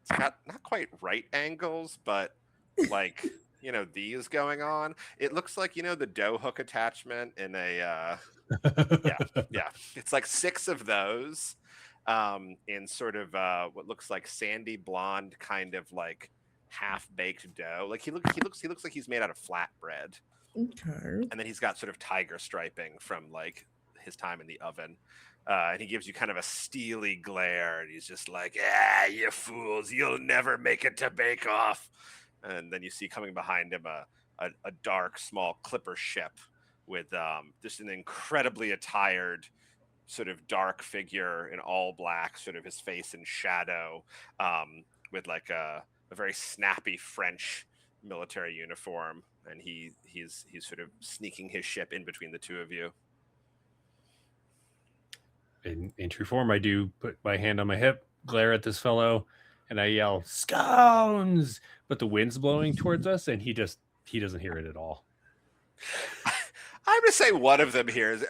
it's got not quite right angles, but like these going on. It looks like the dough hook attachment in a yeah. It's like 6 of those in sort of what looks like sandy blonde, kind of like half baked dough. Like he looks like he's made out of flatbread. Okay. And then he's got sort of tiger striping from like his time in the oven. And he gives you kind of a steely glare, and he's just like, "Ah, you fools! You'll never make it to Bakeoff." And then you see coming behind him a dark, small clipper ship with just an incredibly attired, sort of dark figure in all black, sort of his face in shadow, with like a very snappy French military uniform, and he's sort of sneaking his ship in between the two of you. In true form, I do put my hand on my hip, glare at this fellow, and I yell, "Scones!" But the wind's blowing towards us, and he doesn't hear it at all. I'm gonna say one of them hears.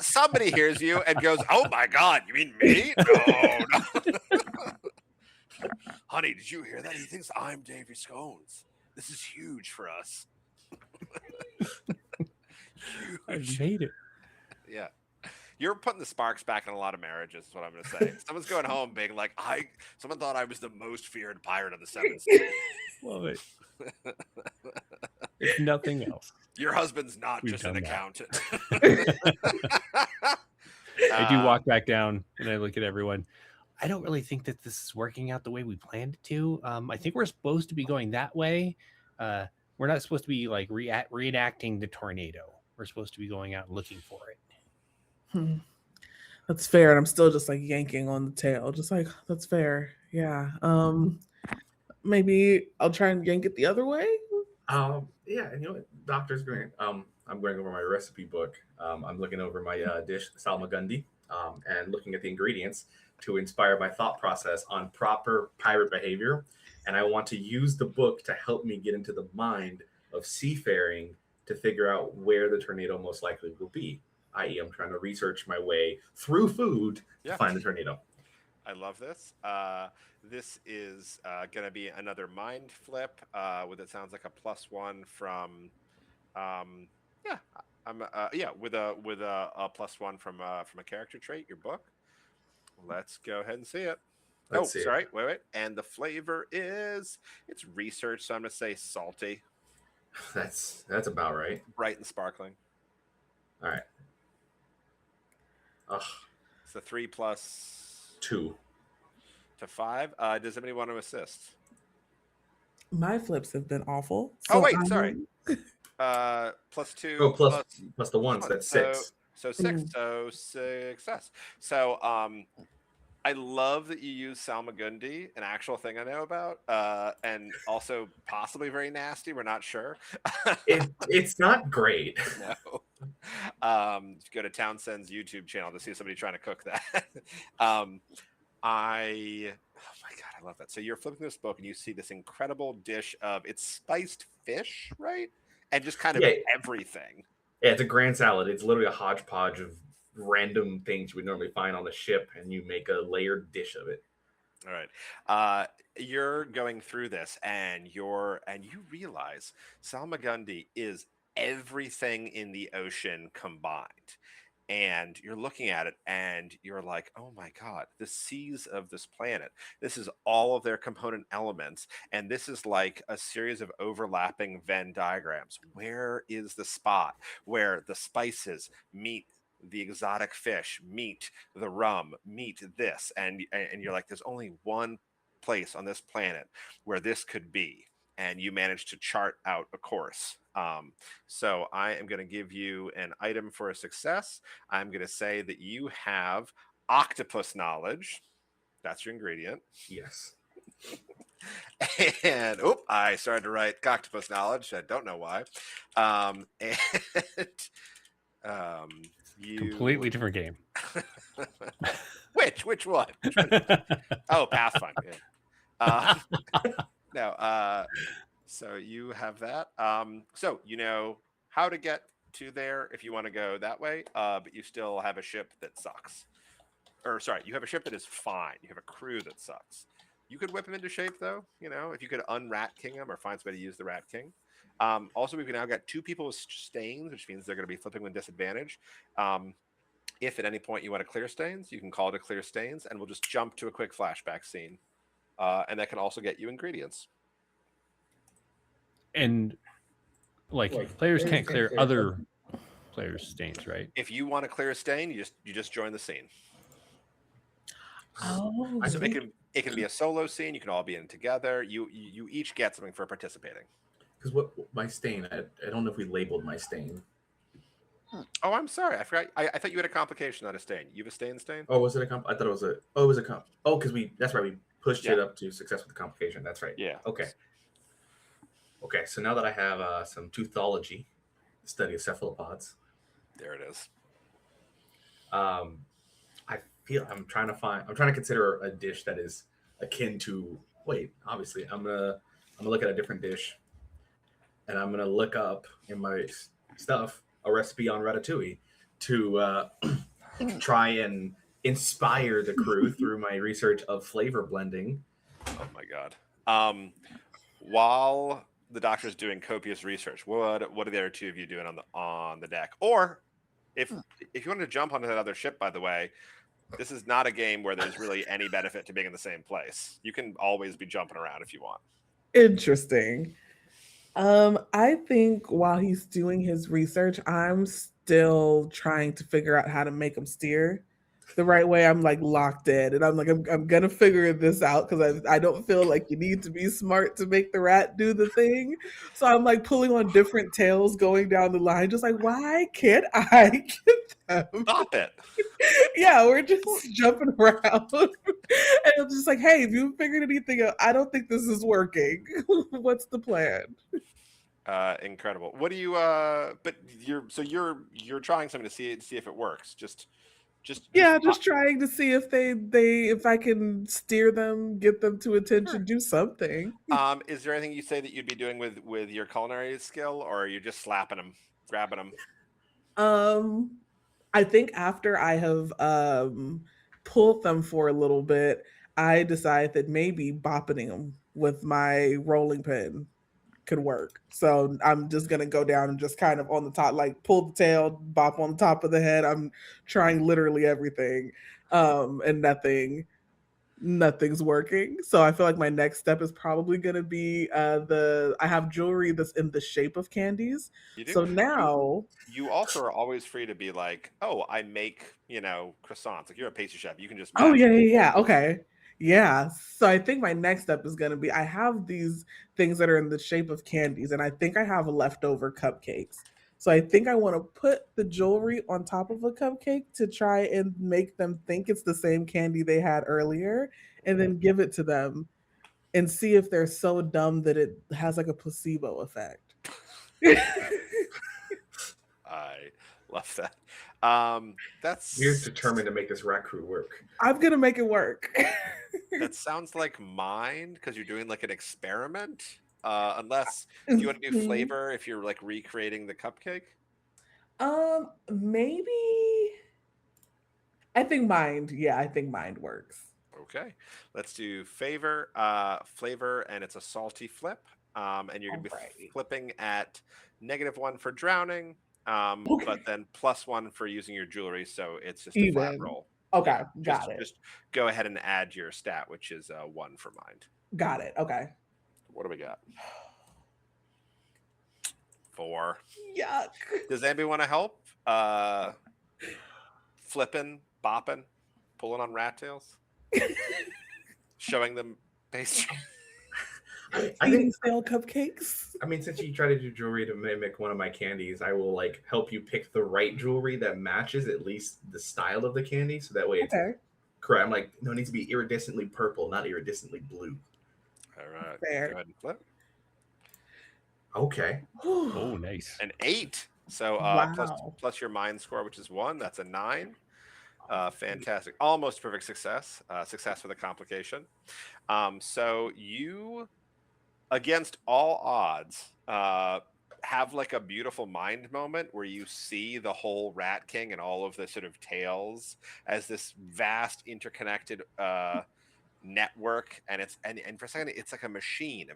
Somebody hears you and goes, "Oh my God, you mean me? No. Honey, did you hear that? He thinks I'm Davy Scones. This is huge for us." I made it. Yeah. You're putting the sparks back in a lot of marriages, is what I'm going to say. Someone's going home being like, someone thought I was the most feared pirate of the 7th seas. Love it. If nothing else. Your husband's not We've just an done that. accountant. I do walk back down and I look at everyone. I don't really think that this is working out the way we planned it to. I think we're supposed to be going that way. We're not supposed to be like reenacting the tornado. We're supposed to be going out looking for it. That's fair. And I'm still just like yanking on the tail, just like, that's fair. Yeah. Maybe I'll try and yank it the other way. Yeah, and you know what? Doctor's great. I'm going over my recipe book. I'm looking over my dish, salmagundi, and looking at the ingredients to inspire my thought process on proper pirate behavior. And I want to use the book to help me get into the mind of seafaring to figure out where the tornado most likely will be. I.e., I'm trying to research my way through food to find the tornado. I love this. This is going to be another mind flip with it sounds like a +1 from with a +1 from a character trait, your book. Let's go ahead and see it. Sorry. Wait. And the flavor it's research, so I'm going to say salty. That's about right. Bright and sparkling. All right. It's a 3 + 2 to 5. Does anybody want to assist? My flips have been awful. So sorry. +2. Oh, plus the 1, so that's 6. So 6. So success. So I love that you use salmagundi, an actual thing I know about, and also possibly very nasty. We're not sure. It's not great. No. Go to Townsend's YouTube channel to see somebody trying to cook that. Oh my God, I love that. So you're flipping this book and you see this incredible dish of it's spiced fish, right? And just kind of everything. Yeah, it's a grand salad. It's literally a hodgepodge of random things you would normally find on the ship, and you make a layered dish of it. All right. You're going through this and you realize salmagundi is everything in the ocean combined. And you're looking at it and you're like, oh my God, the seas of this planet. This is all of their component elements. And this is like a series of overlapping Venn diagrams. Where is the spot where the spices meet the exotic fish, meet the rum, meet this? And you're like, there's only one place on this planet where this could be. and you managed to chart out a course. So I am going to give you an item for a success. I'm going to say that you have octopus knowledge. That's your ingredient. Yes. And I started to write octopus knowledge. I don't know why. And you Completely different game. which one? Oh, Pathfinder. Yeah. No. So you have that. So you know how to get to there if you want to go that way. But you still have a ship that sucks. Or sorry, you have a ship that is fine. You have a crew that sucks. You could whip him into shape though. You know, if you could unrat king him or find somebody to use the rat king. Also, we've now got 2 people with stains, which means they're going to be flipping with disadvantage. If at any point you want to clear stains, you can call it a clear stains, and we'll just jump to a quick flashback scene. And that can also get you ingredients. And like players can't clear other players' stains, right? If you want to clear a stain, you just join the scene. Oh, I So think it can be a solo scene. You can all be in together. You each get something for participating. because what my stain, I don't know if we labeled my stain. Oh, I'm sorry. I forgot. I thought you had a complication, not a stain. You have a stain? Oh, was it a comp? I thought it was a. Oh, it was a comp. Oh, because that's right. We pushed Yeah. it up to success with the complication. That's right. Yeah. Okay. Okay. So now that I have some toothology, the study of cephalopods, There it is. I feel I'm trying to consider a dish that is akin to. Wait, obviously, I'm gonna look at a different dish, and I'm gonna look up in my stuff a recipe on Ratatouille to try and inspire the crew through my research of flavor blending. Oh my god. While the doctor's doing copious research, what are the other 2 of you doing on the deck? Or if you want to jump onto that other ship, by the way, this is not a game where there's really any benefit to being in the same place. You can always be jumping around if you want. interesting. I think while he's doing his research, I'm still trying to figure out how to make him steer the right way. I'm like locked in, and I'm like, I'm gonna figure this out because I don't feel like you need to be smart to make the rat do the thing. So I'm like pulling on different tails going down the line, just like, why can't I get them? Stop it. Yeah, we're just jumping around. And it's just like, hey, if you figured anything out, I don't think this is working. What's the plan? Incredible. What do you but you're trying something to see if it works. Just Yeah, just trying to see if they if I can steer them, get them to attention, do something. Is there anything you say that you'd be doing with your culinary skill, or are you just slapping them, grabbing them? I think after I have pulled them for a little bit, I decide that maybe bopping them with my rolling pin could work. So I'm just gonna go down and just kind of on the top, like pull the tail, bop on the top of the head. I'm trying literally everything, and nothing's working. So I feel like my next step is probably gonna be I have jewelry that's in the shape of candies. You do. So now You also are always free to be like, oh, I make croissants. Like you're a pastry chef. You can just oh yeah, magically- yeah, yeah. Okay. Yeah. So I think my next step is gonna be I have these things that are in the shape of candies, and I think I have leftover cupcakes. So I think I want to put the jewelry on top of a cupcake to try and make them think it's the same candy they had earlier, and then give it to them and see if they're so dumb that it has like a placebo effect. I love that. That's We're determined to make this rat crew work. I'm gonna make it work. that sounds like mine because you're doing like an experiment. Unless do you want to do Mhm. flavor if you're like recreating the cupcake? Maybe I think mind. Yeah, I think mind works. Okay, let's do flavor, and it's a salty flip. And you're gonna be Alright. flipping at -1 for drowning, Okay. but then +1 for using your jewelry. So it's just a flat Even. roll. Okay, Yeah, got it. just go ahead and add your stat, which is 1 for mind. Got it. Okay. What do we got? 4. Yuck. Does anybody want to help? Flipping, bopping, pulling on rat tails, showing them pastry. I Eating think stale cupcakes. I mean, since you try to do jewelry to mimic one of my candies, I will like help you pick the right jewelry that matches at least the style of the candy, so that way it's Okay, correct. I'm like, no, it needs to be iridescently purple, not iridescently blue. All right. Go fair. ahead and flip. Okay. Oh, nice. An 8. So Wow. plus your mind score, which is 1. That's a 9. Fantastic. Almost perfect success. Success with a complication. So you, against all odds, have like a beautiful mind moment where you see the whole Rat King and all of the sort of tales as this vast interconnected network, and and for a second it's like a machine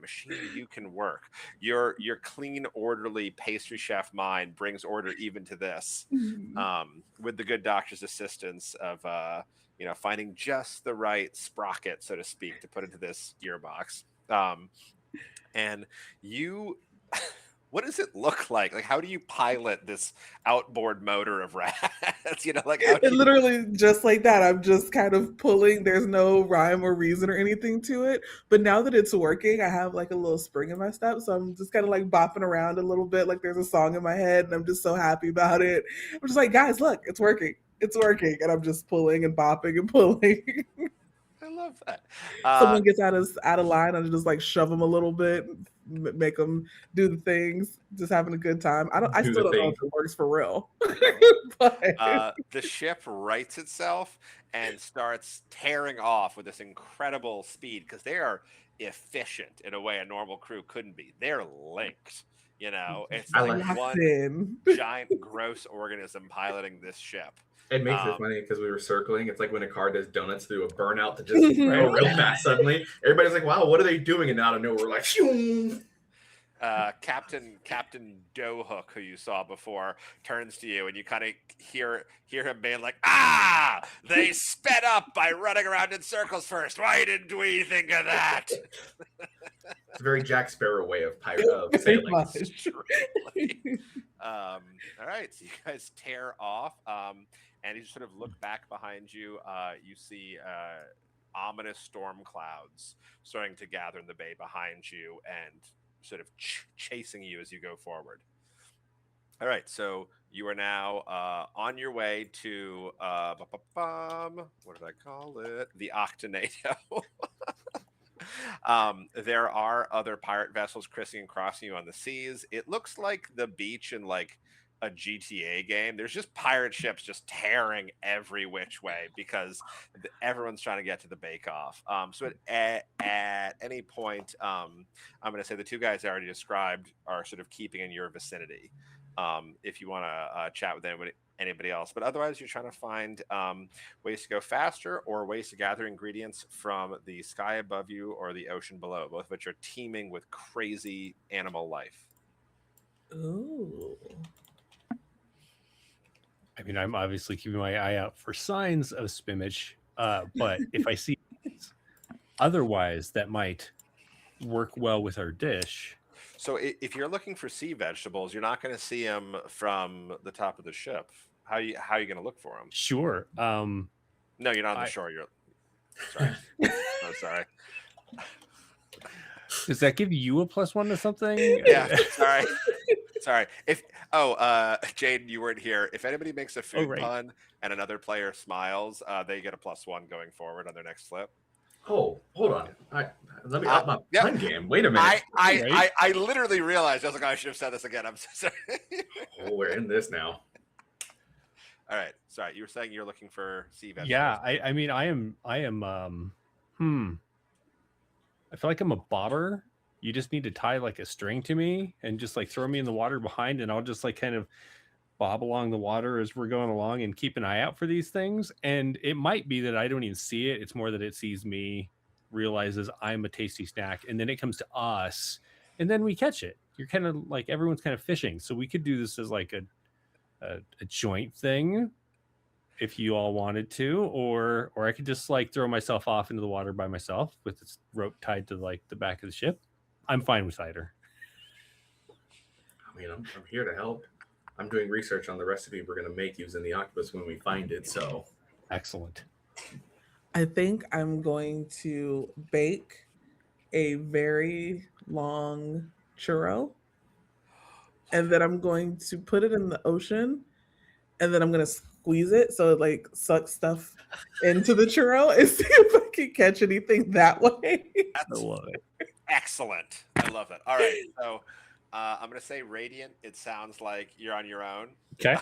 you can work. Your clean, orderly pastry chef mind brings order even to this, with the good doctor's assistance of finding just the right sprocket, so to speak, to put into this gearbox. And you what does it look like? Like, how do you pilot this outboard motor of rats? Like, how do It you literally just like that. I'm just kind of pulling. There's no rhyme or reason or anything to it. But now that it's working, I have like a little spring in my step. So I'm just kind of like bopping around a little bit. Like there's a song in my head and I'm just so happy about it. I'm just like, guys, look, it's working. It's working. And I'm just pulling and bopping and pulling. I love that. Someone gets out of line, I just like shove them a little bit, make them do the things, just having a good time. I Do still the don't know thing. if it works for real. But The ship rights itself and starts tearing off with this incredible speed, because they are efficient in a way a normal crew couldn't be. They're linked. It's I like like. locked one in. giant gross organism piloting this ship. It makes it Um, funny because we were circling. It's like when a car does donuts through a burnout to just Mhm. go real fast suddenly. Everybody's like, wow, what are they doing? And out of nowhere, we're like, shoo! Captain Doughhook, who you saw before, turns to you, and you kind of hear him being like, "Ah, they sped up by running around in circles first. Why didn't we think of that?" It's a very Jack Sparrow way of Very sailing. much. Extremely. All right, so you guys tear off, and you sort of look back behind you. You see ominous storm clouds starting to gather in the bay behind you and sort of chasing you as you go forward. All right, so you are now on your way to what did I call it? The Octonado. There are other pirate vessels crissing and crossing you on the seas. It looks like the beach in like a GTA game. There's just pirate ships just tearing every which way because everyone's trying to get to the Bakeoff. So at any point, I'm going to say the two guys I already described are sort of keeping in your vicinity. If you want to chat with anybody else, but otherwise you're trying to find ways to go faster or ways to gather ingredients from the sky above you or the ocean below, both of which are teeming with crazy animal life. Ooh. I mean, I'm obviously keeping my eye out for signs of spimage, but if I see otherwise that might work well with our dish. So if you're looking for sea vegetables, you're not going to see them from the top of the ship. How are you going to look for them? Sure. No, you're not on the shore. You're sorry. Oh, sorry. Does that give you a +1 to something? Yeah, sorry. Jaden, you weren't here. If anybody makes a food pun and another player smiles, they get a +1 going forward on their next flip. Oh, hold on. Let me up my pun game. Wait a minute. I literally realized, I was like, I should have said this again. I'm so sorry. Oh, we're in this now. All right. Sorry. You were saying you're looking for sea vegetables. Yeah, I mean, I am I feel like I'm a bobber. You just need to tie like a string to me and just like throw me in the water behind, and I'll just like kind of bob along the water as we're going along and keep an eye out for these things. And it might be that I don't even see it. It's more that it sees me, realizes I'm a tasty snack, and then it comes to us, and then we catch it. You're kind of like, everyone's kind of fishing. So we could do this as like a joint thing if you all wanted to, or I could just like throw myself off into the water by myself with this rope tied to like the back of the ship. I'm fine with either. I mean, I'm here to help. I'm doing research on the recipe we're going to make using the octopus when we find it. So excellent. I think I'm going to bake a very long churro, and then I'm going to put it in the ocean, and then I'm gonna squeeze it so it like sucks stuff into the churro and see if I can catch anything that way. I That's love it. excellent. I love that. All right, so I'm gonna say Radiant. It sounds like you're on your own. Okay.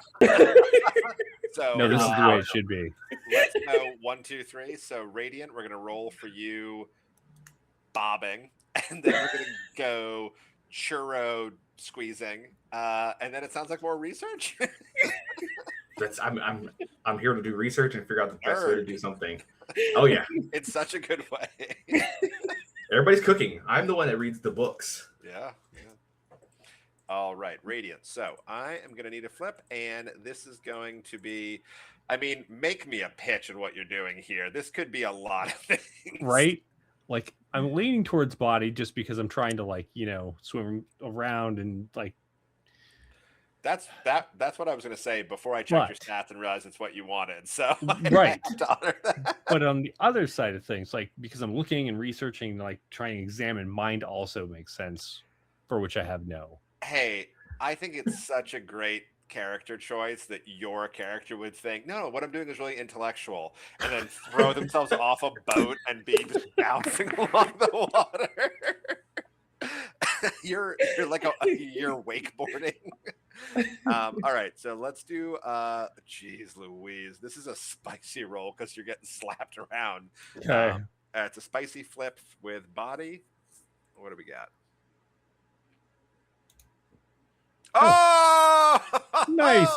So No, this is the way it should be. let's go 1, 2, 3. So Radiant, we're gonna roll for you bobbing, and then we're gonna go churro squeezing, and then it sounds like more research. I'm here to do research and figure out the best way to Nerd. do something. Oh yeah, It's such a good way. everybody's cooking. I'm the one that reads the books. Yeah. All right, Radiant. So I am going to need a flip, and this is going to be, I mean, make me a pitch in what you're doing here. This could be a lot of things. Right? Like I'm leaning towards body just because I'm trying to like, swim around and like That's what I was going to say before I checked your stats and realized it's what you wanted. So Right. I have to honor that. But on the other side of things, like because I'm looking and researching, like trying to examine, mind also makes sense, for which I have no. Hey, I think it's such a great character choice that your character would think, no, what I'm doing is really intellectual, and then throw themselves off a boat and be just bouncing along the water. you're like you're wakeboarding. All right, so let's do geez Louise, this is a spicy roll because you're getting slapped around. Okay. It's a spicy flip with body. What do we got? Oh, Nice.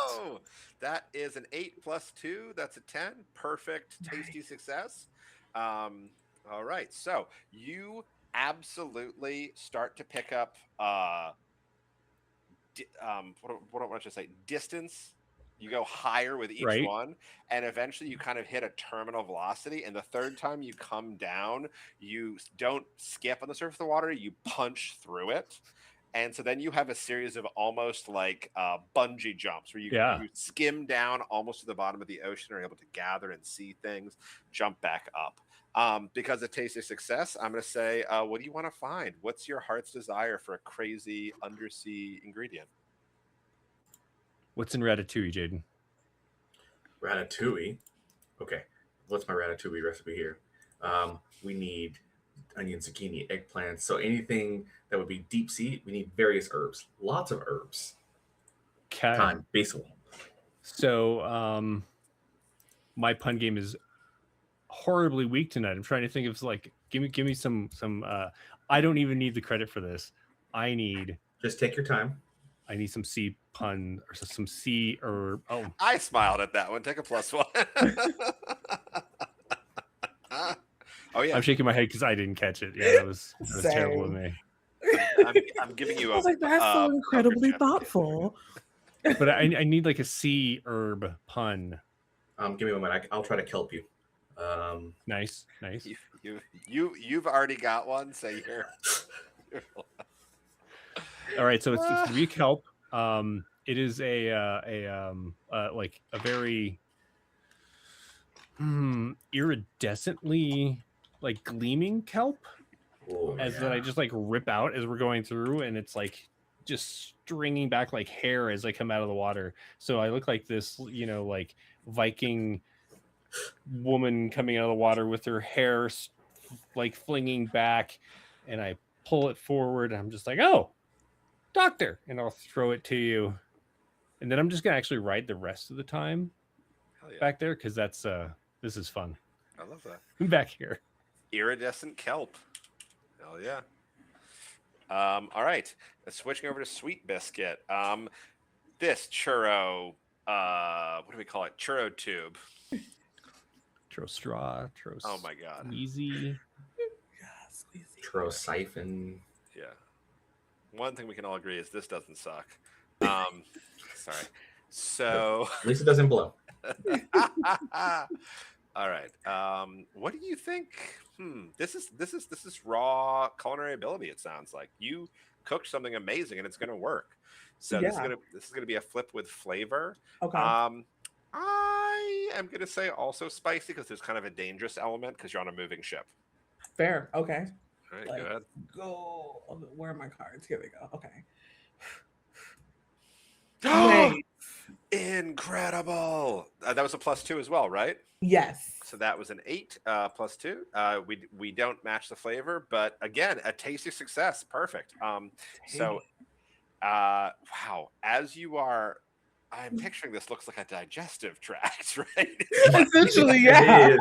That is an 8 + 2. That's a 10. Perfect, tasty success. All right, so you absolutely start to pick up what should I say? Distance. You go higher with each Right. one, and eventually you kind of hit a terminal velocity. And the third time you come down, you don't skip on the surface of the water, you punch through it. And so then you have a series of almost like bungee jumps where you skim down almost to the bottom of the ocean, are able to gather and see things, jump back up. Because of tasty success, I'm going to say, what do you want to find? What's your heart's desire for a crazy undersea ingredient? What's in Ratatouille, Jaden? Ratatouille. Okay, what's my ratatouille recipe here? We need onion, zucchini, eggplants. So anything that would be deep sea, we need various herbs. Lots of herbs. Okay. Thyme, basil. So my pun game is horribly weak tonight. I'm trying to think of like give me some I don't even need the credit for this. Just take your time. I need some sea pun or some sea herb. Oh, I smiled at that one. Take a +1. Oh yeah, I'm shaking my head because I didn't catch it. Yeah, that was terrible of me. I'm giving you I was like, that's so incredibly thoughtful. But I need like a sea herb pun. Give me a moment. I'll try to kelp you. Nice. You've already got one, so you're all right. So it's to be kelp. It is like a very iridescently like gleaming kelp. That I just like rip out as we're going through, and it's like just stringing back like hair as I come out of the water. So I look like this, like Viking woman coming out of the water with her hair like flinging back, and I pull it forward. And I'm just like, oh, doctor, and I'll throw it to you, and then I'm just gonna actually ride the rest of the time back there because that's this is fun. I love that. I'm back here. Iridescent kelp. Hell yeah. All right. Switching over to Sweet Biscuit. This churro, what do we call it? Churro tube. Churro straw. Churro. Oh my god. Easy. Churro siphon. Yeah. One thing we can all agree is this doesn't suck. Sorry. So at least it doesn't blow. All right. What do you think? This is raw culinary ability. It sounds like you cooked something amazing and it's going to work. So this is gonna be a flip with flavor. Okay. I am gonna say also spicy because there's kind of a dangerous element because you're on a moving ship. Fair. Okay. All right, go Let's ahead. go. Okay, where are my cards? Here we go. Okay. Nice. Incredible. That was a +2 as well, right? Yes. So that was an 8 +2. We don't match the flavor, but again, a tasty success. Perfect. So wow, as you are, I'm picturing this looks like a digestive tract, right? It's like Essentially, It yeah. is.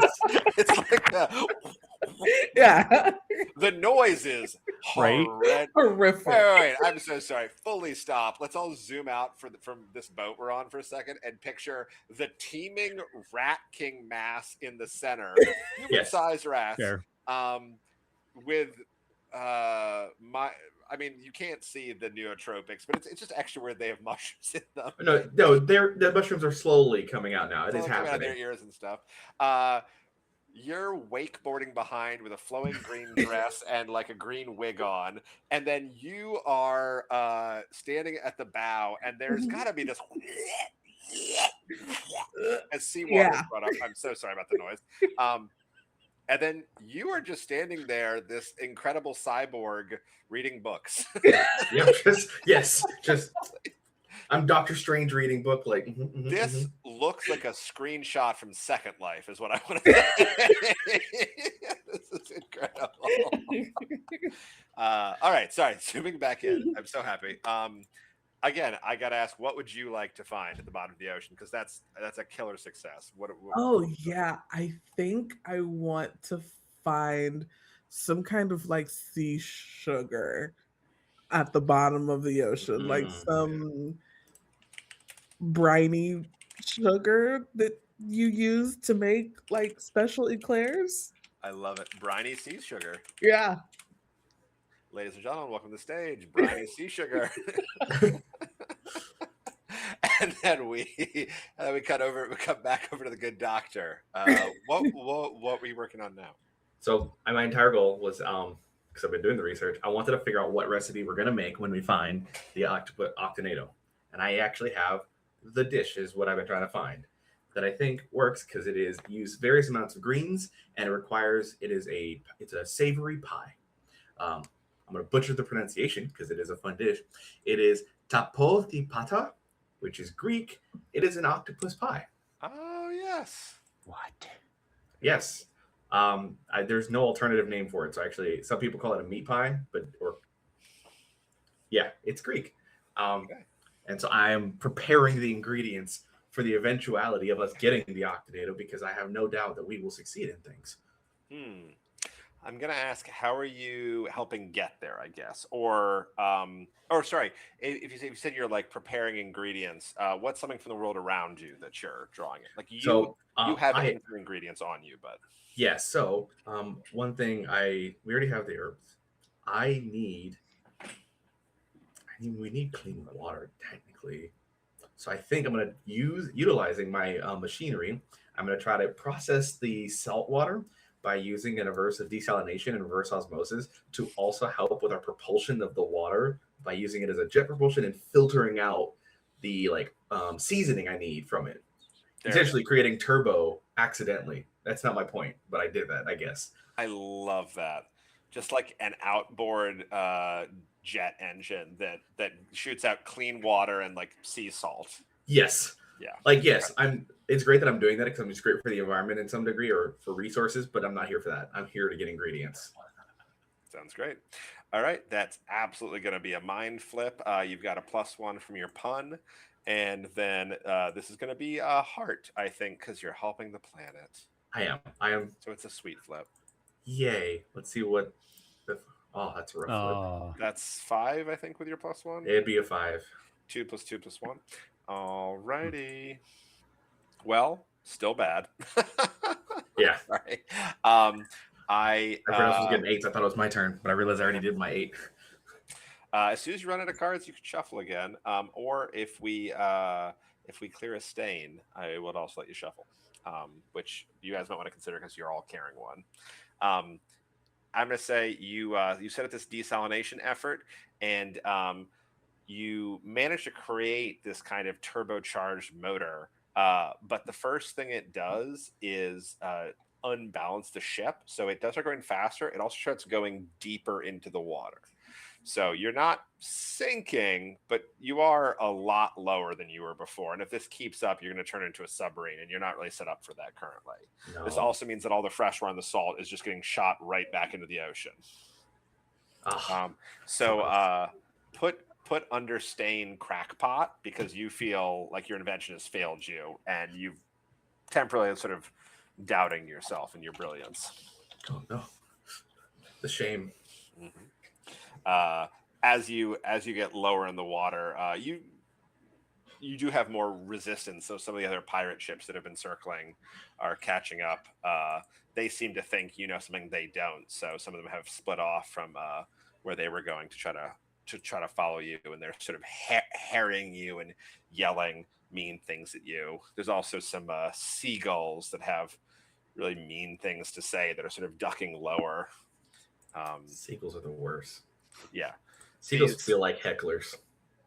it's like Yeah. the noise is Right? horrendous. Horrific. Wait, I'm so sorry. Fully stop. Let's all zoom out from this boat we're on for a second and picture the teeming rat king mass in the center, Yes. human-sized rats, Fair. with I mean, you can't see the nootropics, but it's just extra weird they have mushrooms in them. No, the mushrooms are slowly coming out now. It is Slowly coming out of their happening. ears and stuff. You're wakeboarding behind with a flowing green dress and like a green wig on, and then you are standing at the bow, and there's got to be this as seawater is Yeah. brought up. I'm so sorry about the noise. And then you are just standing there, this incredible cyborg reading books. Yep. Just I'm Doctor Strange reading book like. This looks like a screenshot from Second Life, is what I want to say. This is incredible. All right, sorry. Zooming back in, I'm so happy. Again, I gotta ask, what would you like to find at the bottom of the ocean? Because that's a killer success. Oh yeah, I think I want to find some kind of like sea sugar at the bottom of the ocean, like some briny sugar that you use to make like special eclairs. I love it. Briny sea sugar. Yeah. Ladies and gentlemen, welcome to the stage. Briny sea sugar. And then we come back over to the good doctor. What were you working on now? So my entire goal was because I've been doing the research, I wanted to figure out what recipe we're gonna make when we find the octonado, and I actually have the dish is what I've been trying to find that I think works because it is use various amounts of greens and it's a savory pie. I'm gonna butcher the pronunciation because it is a fun dish. It is tapo di pata, which is Greek. It is an octopus pie. Oh yes. What? Yes. There's no alternative name for it. So actually, some people call it a meat pie, it's Greek. Okay. And so I am preparing the ingredients for the eventuality of us getting the octonado because I have no doubt that we will succeed in things. I'm gonna ask, how are you helping get there? I guess, or sorry, if you said you're like preparing ingredients, what's something from the world around you that you're drawing it? Like you have ingredients on you, but yes. So one thing we already have the herbs. We need clean water technically. So I think I'm going to utilizing my machinery. I'm going to try to process the salt water by using an reverse of desalination and reverse osmosis to also help with our propulsion of the water by using it as a jet propulsion and filtering out the seasoning I need from it. Essentially creating turbo accidentally. That's not my point, but I did that, I guess. I love that. Just like an outboard jet engine that shoots out clean water and like sea salt. Yes. Yeah. Yes, it's great that I'm doing that because I'm just great for the environment in some degree or for resources, but I'm not here for that. I'm here to get ingredients. Sounds great. All right, that's absolutely going to be a mind flip. You've got a +1 from your pun, and then this is going to be a heart, I think, because you're helping the planet. I am. So it's a sweet flip. Yay! Let's see what. That's a rough flip. That's 5, I think, with your +1. It'd be a 5. 2 + 2 + 1. All righty. Well, still bad. Yeah. Sorry. Everyone else was getting 8s. I thought it was my turn, but I realized I already did my 8. As soon as you run out of cards, you can shuffle again. Or if we clear a stain, I would also let you shuffle, which you guys might want to consider because you're all carrying one. I'm going to say you set up this desalination effort, and you managed to create this kind of turbocharged motor. But the first thing it does is unbalance the ship. So it does start going faster. It also starts going deeper into the water. So you're not sinking, but you are a lot lower than you were before. And if this keeps up, you're going to turn into a submarine, and you're not really set up for that currently. This No. also means that all the fresh water and the salt is just getting shot right back into the ocean. Ah, So gross. put under stain crackpot, because you feel like your invention has failed you, and you've temporarily sort of doubting yourself and your brilliance. Oh no. The shame. Mhm. As you get lower in the water, you do have more resistance. So some of the other pirate ships that have been circling are catching up. They seem to think you know something they don't. So some of them have split off from where they were going to try to follow you, and they're sort of harrying you and yelling mean things at you. There's also some seagulls that have really mean things to say that are sort of ducking lower. Seagulls are the worst. Yeah. Seagulls These- feel like hecklers.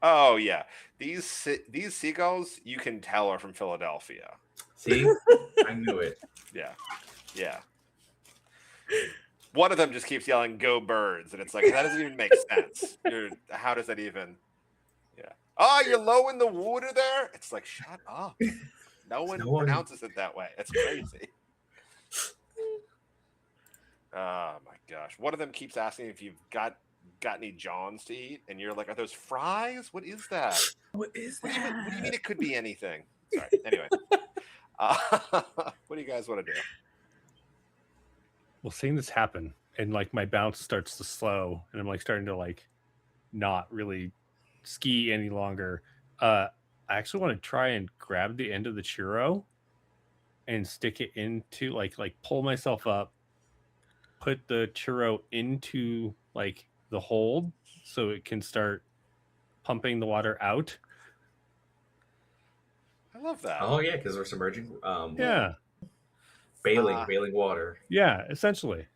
Oh yeah, these seagulls you can tell are from Philadelphia. See, I knew it. Yeah, yeah. One of them just keeps yelling "Go Birds," and it's like that doesn't even make sense. How does that even? Yeah. Oh, you're low in the water there. It's like shut up. No one pronounces it that way. It's crazy. Oh my gosh. One of them keeps asking if you've got any Johns to eat, and you're like, "Are those fries? What is that? What is What that? do you mean it could be anything?" Sorry. Anyway, what do you guys want to do? Well, seeing this happen and like my bounce starts to slow and I'm like starting to like not really ski any longer. I actually want to try and grab the end of the churro and stick it into like pull myself up, put the churro into like the hold so it can start pumping the water out. I love that. Oh yeah, because we're submerging. Yeah. Bailing water. Yeah, essentially.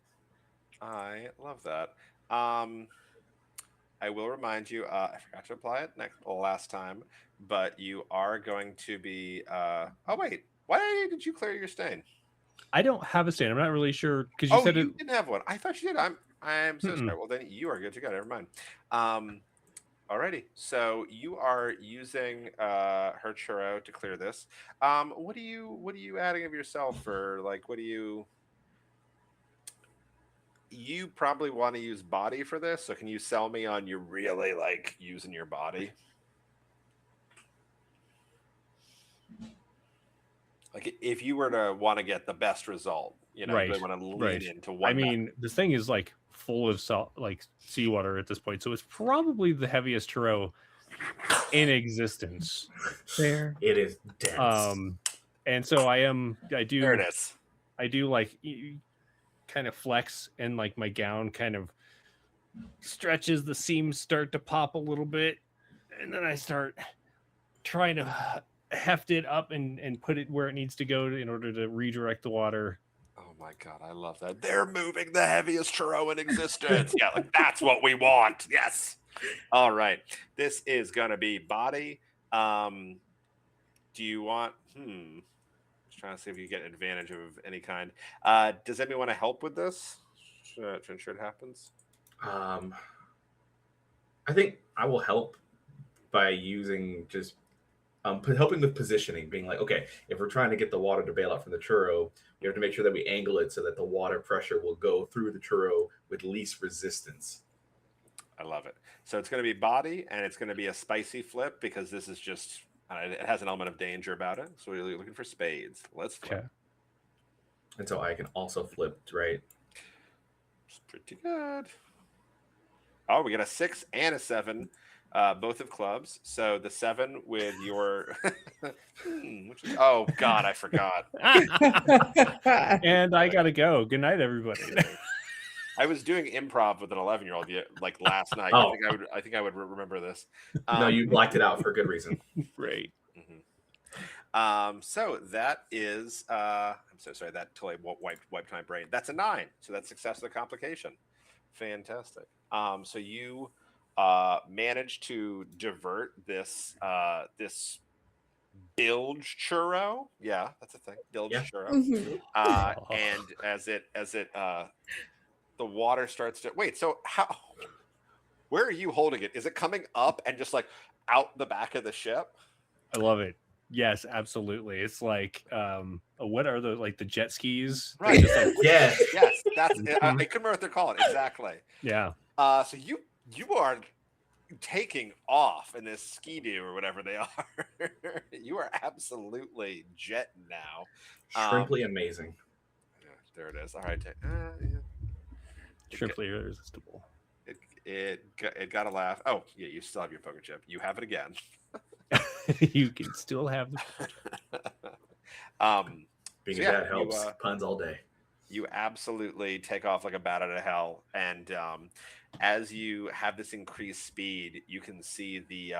I love that. I will remind you, I forgot to apply it last time, but you are going to be. Oh wait, why did you clear your stain? I don't have a stand. I'm not really sure because you Oh, said you it. didn't have one. I thought you did. I'm so Mm-mm. sorry. Well, then you are good to go. Never mind. Alrighty. So you are using her churro to clear this. What are you adding of yourself, or like what do you? You probably want to use body for this, so can you sell me on you really like using your body? Like if you were to want to get the best result, you Right, really want to lean right. into one. I mean, this thing is like full of salt, like seawater at this point, so it's probably the heaviest churro in existence. There. It is dense. And so I there do it is. like kind of flex, and like my gown kind of stretches, the seams start to pop a little bit, and then I start trying to heft it up and put it where it needs to go in order to redirect the water. Oh my god, I love that. They're moving the heaviest churro in existence. Yeah, like that's what we want. Yes. All right. This is gonna be body. Do you want just trying to see if you get advantage of any kind. Does anybody want to help with this to ensure it happens? I think I will help by using just helping with positioning, being like, okay, if we're trying to get the water to bail out from the churro, we have to make sure that we angle it so that the water pressure will go through the churro with least resistance. I love it. So it's going to be body, and it's going to be a spicy flip because this is just it has an element of danger about it. So we're really looking for spades. Let's flip. Okay. And so I can also flip, right? It's pretty good. Oh, we got a 6 and a 7, both of clubs. So the 7 with your. Oh God, I forgot. And I gotta go. Good night, everybody. I was doing improv with an 11-year-old like last night. Oh. I think I would remember this. No, you blacked it out for a good reason. Right. So that is. I'm so sorry. That totally wiped my brain. That's a 9. So that's success of the complication. Fantastic. So you managed to divert this bilge churro. Yeah, that's a thing. Bilge Yeah. churro. Mhm. And as it the water starts to wait. So where are you holding it? Is it coming up and just like out the back of the ship? I love it. Yes, absolutely. It's like what are the like the jet skis? They're Right. just like Yes. Yes, that's I Mhm. couldn't remember what they're called exactly. yeah. So you are taking off in this ski-doo or whatever they are. You are absolutely jetting now. Shrimply amazing. Yeah, there it is. All right. Yeah. Shrimply irresistible. It got a laugh. Oh, yeah, you still have your poker chip. You have it again. You can still have the Being So a yeah, dad helps. Puns all day. you absolutely take off like a bat out of hell, and as you have this increased speed, you can see the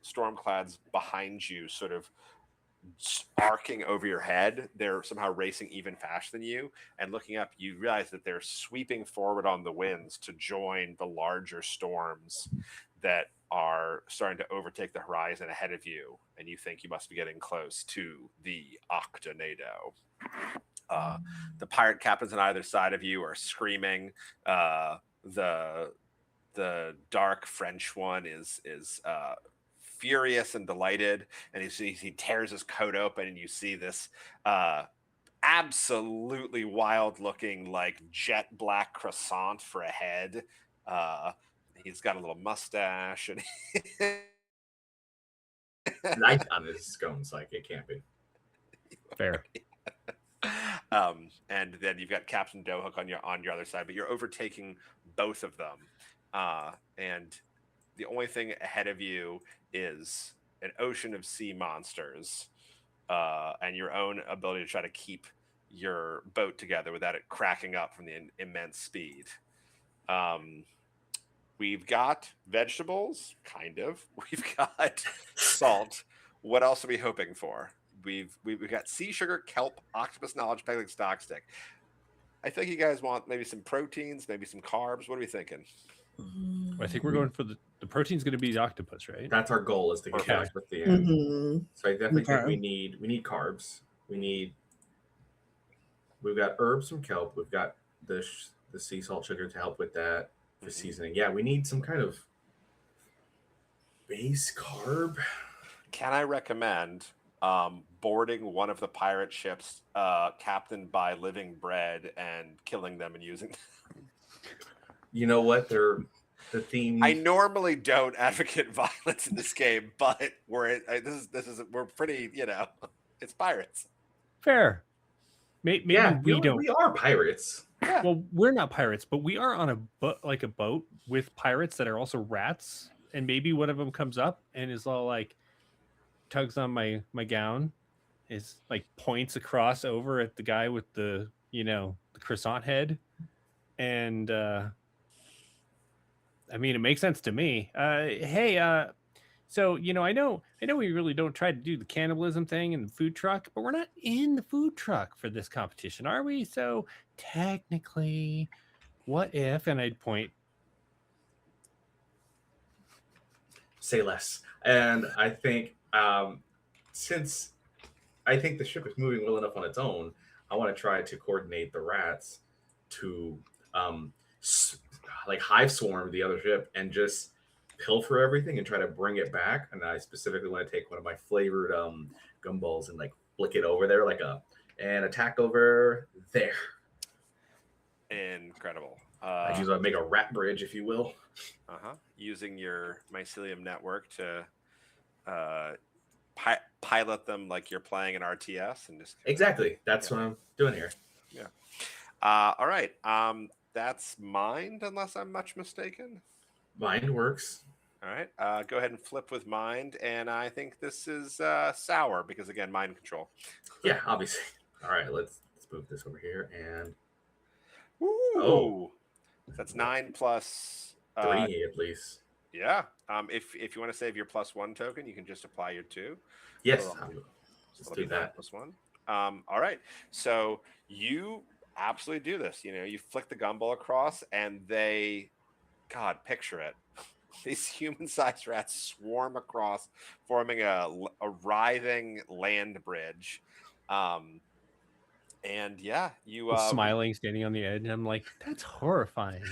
storm clouds behind you sort of arcing over your head. They're somehow racing even faster than you, and looking up, you realize that they're sweeping forward on the winds to join the larger storms that are starting to overtake the horizon ahead of you, and you think you must be getting close to the Octonado. The pirate captains on either side of you are screaming. The dark French one is furious and delighted, and he tears his coat open, and you see this absolutely wild looking like jet black croissant for a head. Uh, he's got a little mustache, and Light on his scones, like it can't be. fair. and then you've got Captain Doughhook on your other side, but you're overtaking both of them, and the only thing ahead of you is an ocean of sea monsters, and your own ability to try to keep your boat together without it cracking up from the immense speed. Um, we've got vegetables, kind of. We've got salt. What else are we hoping for? We've got sea sugar, kelp, octopus knowledge, pegleg stock stick. I think you guys want maybe some proteins, maybe some carbs. What are we thinking? I think we're going for the protein's going to be the octopus, right? That's our goal, is to get Okay. back with the end. Mhm. So I definitely think Okay. we need carbs. We've got herbs from kelp. We've got the sea salt sugar to help with that for Mhm. seasoning. Yeah, we need some kind of base carb. Can I recommend boarding one of the pirate ships captained by living bread and killing them and using them? You know what? They're the theme. I normally don't advocate violence in this game, but we're pretty, it's pirates. Fair. Maybe Yeah, we don't. we are pirates. Yeah. Well, we're not pirates, but we are on a boat with pirates that are also rats, and maybe one of them comes up and is all like tugs on my gown, is like points across over at the guy with the the croissant head, and I mean it makes sense to me. Hey, so I know we really don't try to do the cannibalism thing in the food truck, but we're not in the food truck for this competition, are we? So technically, what if? And I'd point. Say less. And I think since I think the ship is moving well enough on its own, I want to try to coordinate the rats to um, like hive swarm the other ship and just pilfer everything and try to bring it back. And I specifically want to take one of my flavored gumballs and like flick it over there and attack over there. Incredible. I use make a rat bridge, if you will. Using your mycelium network to pilot them like you're playing an RTS and just Exactly. That's what I'm doing here. Yeah. All right. That's mind, unless I'm much mistaken. Mind works. All right. Go ahead and flip with mind, and I think this is sour because again, mind control. Yeah, obviously. All right, let's move this over here and Ooh. That's 9 plus 3 at least. Yeah. If you want to save your +1 token, you can just apply your 2. Yes, So, let's it'll do be 9 that. +1. All right. So you absolutely do this. You flick the gumball across, and God, picture it. These human-sized rats swarm across, forming a writhing land bridge. And yeah, you Smiling, standing on the edge. I'm like, that's horrifying.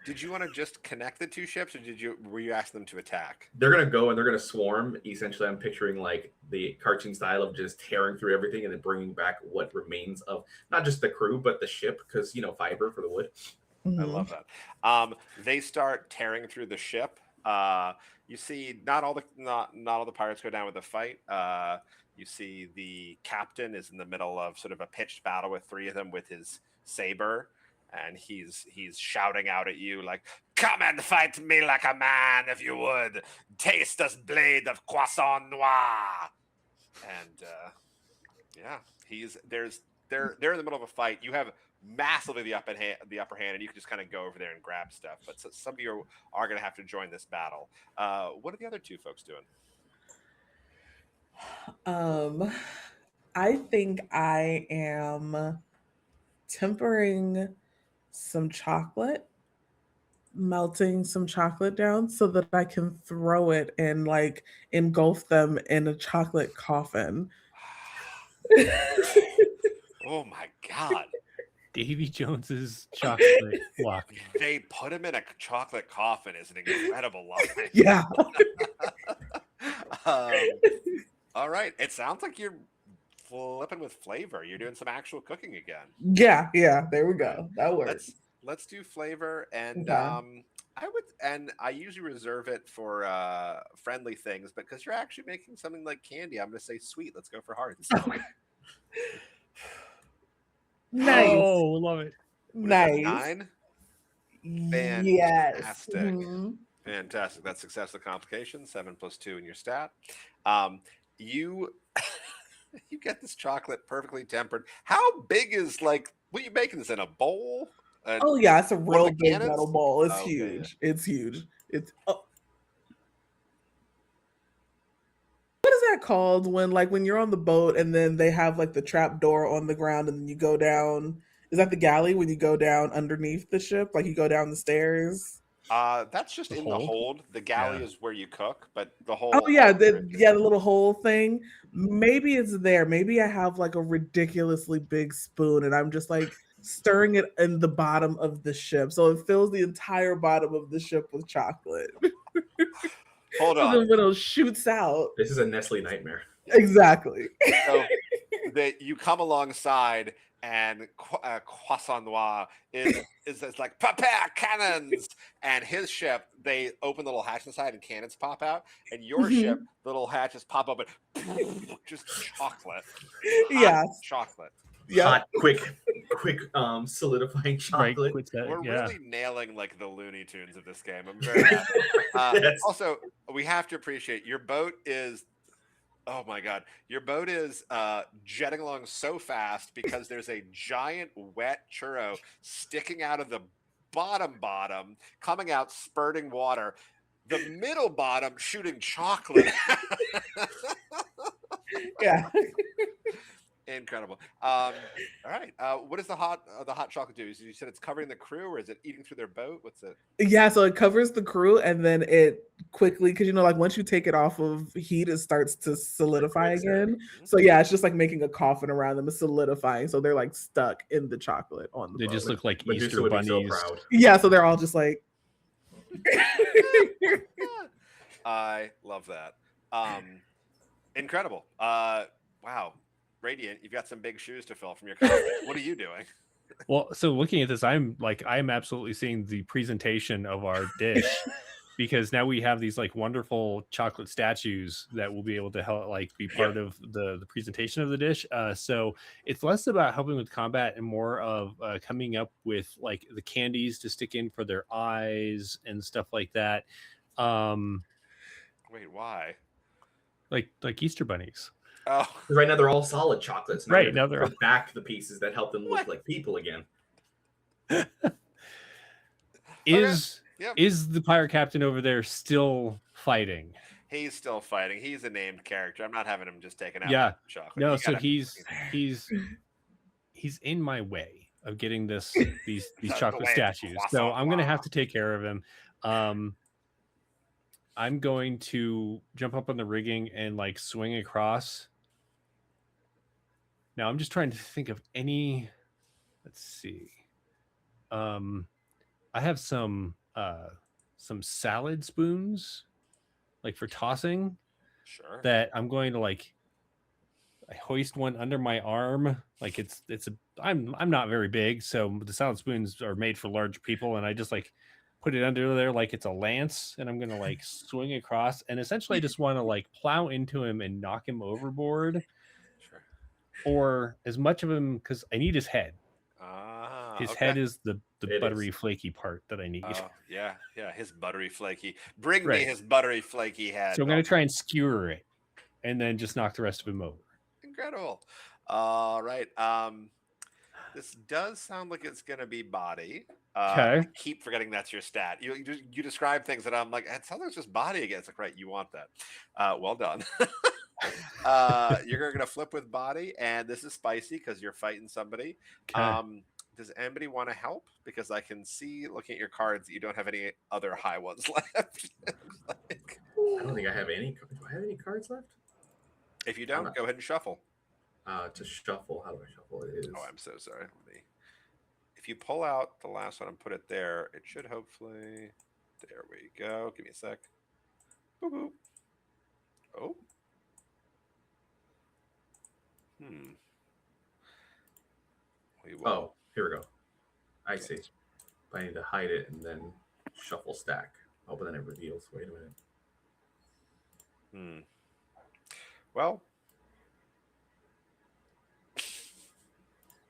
did you want to just connect the two ships, or were you asking them to attack? They're gonna go and they're gonna swarm. Essentially, I'm picturing like the cartoon style of just tearing through everything and then bringing back what remains of not just the crew but the ship, because fiber for the wood. I love that. They start tearing through the ship. You see, not all the pirates go down with the fight. You see the captain is in the middle of sort of a pitched battle with three of them with his saber, and he's shouting out at you like, "Come and fight me like a man, if you would. Taste this blade of croissant noir." And yeah, they're in the middle of a fight. You have massively the upper hand, and you can just kind of go over there and grab stuff. But some of you are going to have to join this battle. What are the other two folks doing? I think I am tempering some chocolate, melting some chocolate down so that I can throw it and like engulf them in a chocolate coffin. Oh my God. Davy Jones's chocolate walk. They put him in a chocolate coffin is an incredible line. Yeah. All right. It sounds like you're flipping with flavor. You're doing some actual cooking again. Yeah. There we go. That works. Let's do flavor, and Okay. I usually reserve it for friendly things, but because you're actually making something like candy, I'm going to say sweet. Let's go for hearts. Nice. Oh, love it. Nice. 9? Yes. Fantastic. Mhm. Fantastic. That's successful complication. 7 + 2 in your stat. You you get this chocolate perfectly tempered. How big is what are you making this in, a bowl? Oh yeah, it's a one of real the big cannons? metal bowl. It's Okay, huge. It's huge. What is that called when you're on the boat and then they have like the trap door on the ground and then you go down? Is that the galley when you go down underneath the ship? Like you go down the stairs? That's just The in hold? the hold. The galley Yeah. is where you cook, but the whole Oh yeah, the little hole thing. Maybe it's there. Maybe I have like a ridiculously big spoon and I'm just like stirring it in the bottom of the ship. So it fills the entire bottom of the ship with chocolate. Hold So on. then when it shoots out. This is a Nestle nightmare. Exactly. So that you come alongside, and Croissant Noir is like, prepare cannons, and his ship, they open the little hatch inside and cannons pop out, and your ship, the little hatches pop open, just chocolate. Yes. Chocolate. Yeah. Hot, quick, solidifying chocolate. Right. Quit that. We're Yeah. really nailing like the Looney Tunes of this game. I'm very happy. Yes. Also, we have to appreciate your boat is. Oh my God. Your boat is jetting along so fast because there's a giant wet churro sticking out of the bottom, coming out, spurting water. The middle bottom shooting chocolate. Yeah. Incredible. All right. What does the hot chocolate do? You said it's covering the crew, or is it eating through their boat? What's it? Yeah, so it covers the crew and then it quickly, because like once you take it off of heat, it starts to solidify again. So yeah, it's just like making a coffin around them. It's solidifying. So they're like stuck in the chocolate on the They boat. just look like Medusa Easter would be so bunnies. proud. Yeah, so they're all just like I love that. Incredible. Wow. Radiant, you've got some big shoes to fill from your comment. What are you doing? Well, so looking at this, I'm absolutely seeing the presentation of our dish because now we have these like wonderful chocolate statues that will be able to help be part of the presentation of the dish. So it's less about helping with combat and more of coming up with like the candies to stick in for their eyes and stuff like that. Wait, why? Like Easter bunnies. Oh, Right now they're all solid chocolates. Right, now they're put back the pieces that help them look like people again. Is Yep. is the pirate captain over there still fighting? He's still fighting. He's a named character. I'm not having him just taken out. Yeah. With chocolate. No, You so gotta- he's in my way of getting these The chocolate way of statues. So I'm gonna have croissant to take care of him. I'm going to jump up on the rigging and like swing across. Now I'm just trying to think of any. Let's see. I have some salad spoons, like for tossing, Sure. that I'm going to like. I hoist one under my arm, like I'm not very big, so the salad spoons are made for large people, and I just like put it under there like it's a lance, and I'm gonna like swing across, and essentially I just want to like plow into him and knock him overboard, Sure. or as much of him because I need his head. His Okay. head is the It buttery is. flaky part that I need. Oh, yeah. His buttery flaky. Bring me Right. his buttery flaky head. So I'm gonna try and skewer it, and then just knock the rest of him over. Incredible. All right. This does sound like it's gonna be body. Okay. I keep forgetting that's your stat. You describe things that I'm like, it sounds like it's just body again. It's like, right, you want that. Well done. You're gonna flip with body, and this is spicy because you're fighting somebody. Okay. Does anybody want to help? Because I can see looking at your cards that you don't have any other high ones left. Like, I don't think I have any. Do I have any cards left? if you don't, go ahead and shuffle. To shuffle. How do I shuffle? It is. Oh, I'm so sorry. Let me. If you pull out the last one and put it there, it should hopefully. There we go. Give me a sec. Boop, boop. Oh. We will. Oh, here we go. I see. I need to hide it and then shuffle stack. Oh, but then it reveals. Wait a minute. Well,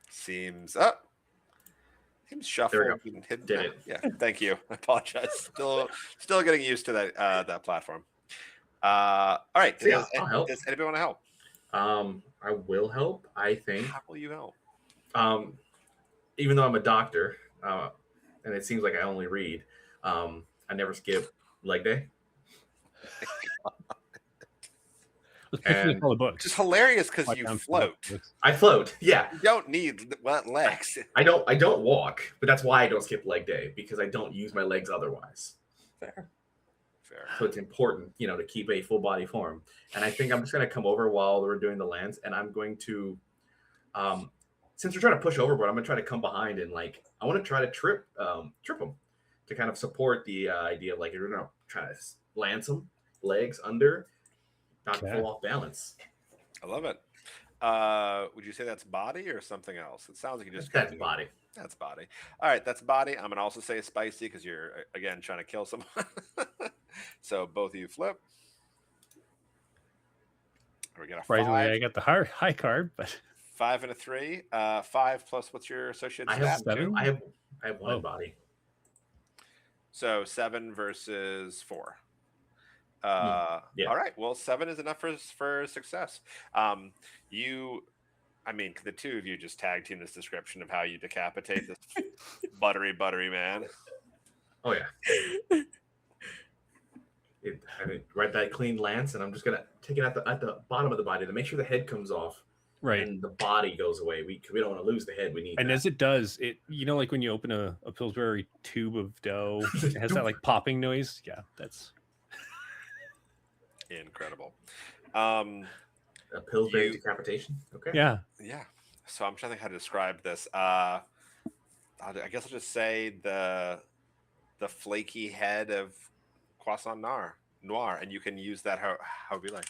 seems up. Seems shuffled. we go. And hidden. Did it. Yeah. Thank you. I apologize. Still getting used to that platform. All right. So, yeah, I'll help. Does anybody want to help? I will help. I think. How will you help? Even though I'm a doctor, and it seems like I only read, I never skip leg day. And all the books. Just hilarious because you float. I float. Yeah. You don't need legs. I don't walk, but that's why I don't skip leg day, because I don't use my legs otherwise. Fair. So it's important, to keep a full body form. And I think I'm just going to come over while we're doing the lands, and I'm going to, since we're trying to push overboard, I'm going to try to come behind and I want to try to trip them to kind of support the idea of if you're going to try to land some legs under, not fall off balance. I love it. Would you say that's body or something else? It sounds like you just that's body. That's body. All right, that's body. I'm gonna also say spicy because you're again trying to kill someone. So both of you flip. We got a Surprisingly, 5. I got the high card, but 5 and a 3. 5 plus what's your associated I stat? have 7. I have one body. So 7 versus 4. Yeah. All right. Well, 7 is enough for success. The two of you just tag team this description of how you decapitate this buttery man. Oh yeah. Right, that clean lance, and I'm just gonna take it at the bottom of the body to make sure the head comes off, right, and the body goes away. We don't want to lose the head. We need. And that. as it does, it like when you open a Pillsbury tube of dough, it has that popping noise. Yeah, that's incredible. A Pillsbury decapitation. Okay. Yeah. So I'm trying to think how to describe this. I guess I'll just say the flaky head of Croissant Noir, and you can use that however you like.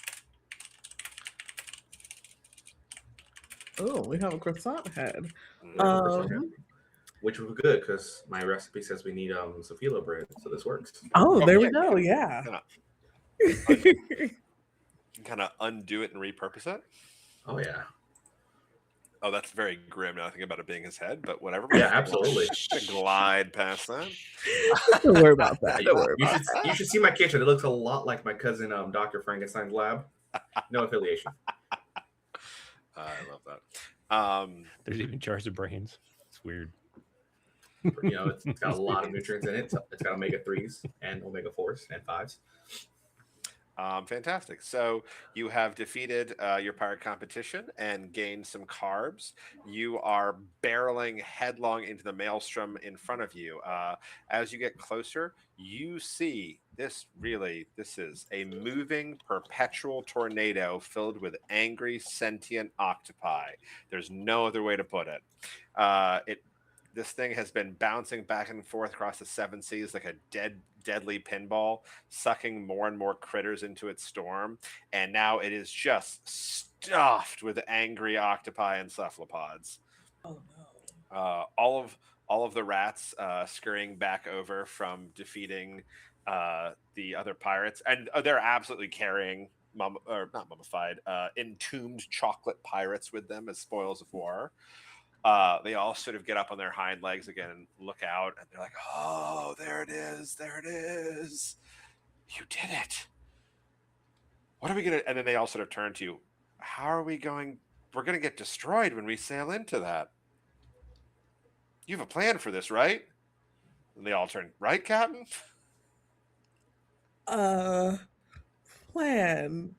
Oh, we have a croissant head. Which would be good because my recipe says we need Sofilo bread, so this works. Oh, there we go. Yeah. Kind of undo it and repurpose it. Oh yeah. Oh, that's very grim now. I think about it being his head, but whatever. Yeah, absolutely. Glide past that. Don't worry about that. You should see my kitchen. It looks a lot like my cousin, Dr. Frankenstein's lab. No affiliation. I love that. There's even jars of brains. It's weird. It's got a lot of nutrients in it. It's got omega-3s and omega-4s and 5s. Fantastic. So you have defeated your pirate competition and gained some carbs. You are barreling headlong into the maelstrom in front of you. As you get closer, you see this really, this is a moving perpetual tornado filled with angry sentient octopi. There's no other way to put it. It this thing has been bouncing back and forth across the seven seas like a deadly pinball, sucking more and more critters into its storm, and now it is just stuffed with angry octopi and cephalopods. Oh All of the rats scurrying back over from defeating the other pirates, and they're absolutely carrying or not mummified, entombed chocolate pirates with them as spoils of war. They all sort of get up on their hind legs again and look out, and they're like, "Oh, there it is! There it is! You did it! What are we gonna?" And then they all sort of turn to you. How are we going? We're gonna get destroyed when we sail into that. You have a plan for this, right? And they all turn, right, Captain? no. Plan.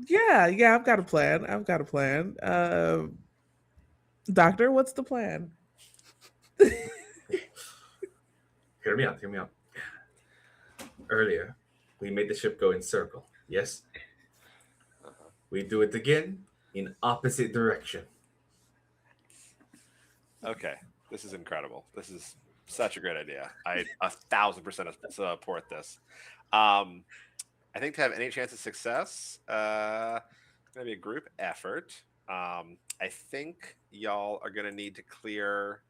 Yeah, I've got a plan. I've got a plan. Doctor, what's the plan? Hear me out. Hear me out. Earlier, we made the ship go in circle. Yes. We do it again in opposite direction. Okay, this is incredible. This is such a great idea. I 1,000% support this. I think to have any chance of success, it's gonna be a group effort. I think y'all are gonna need to clear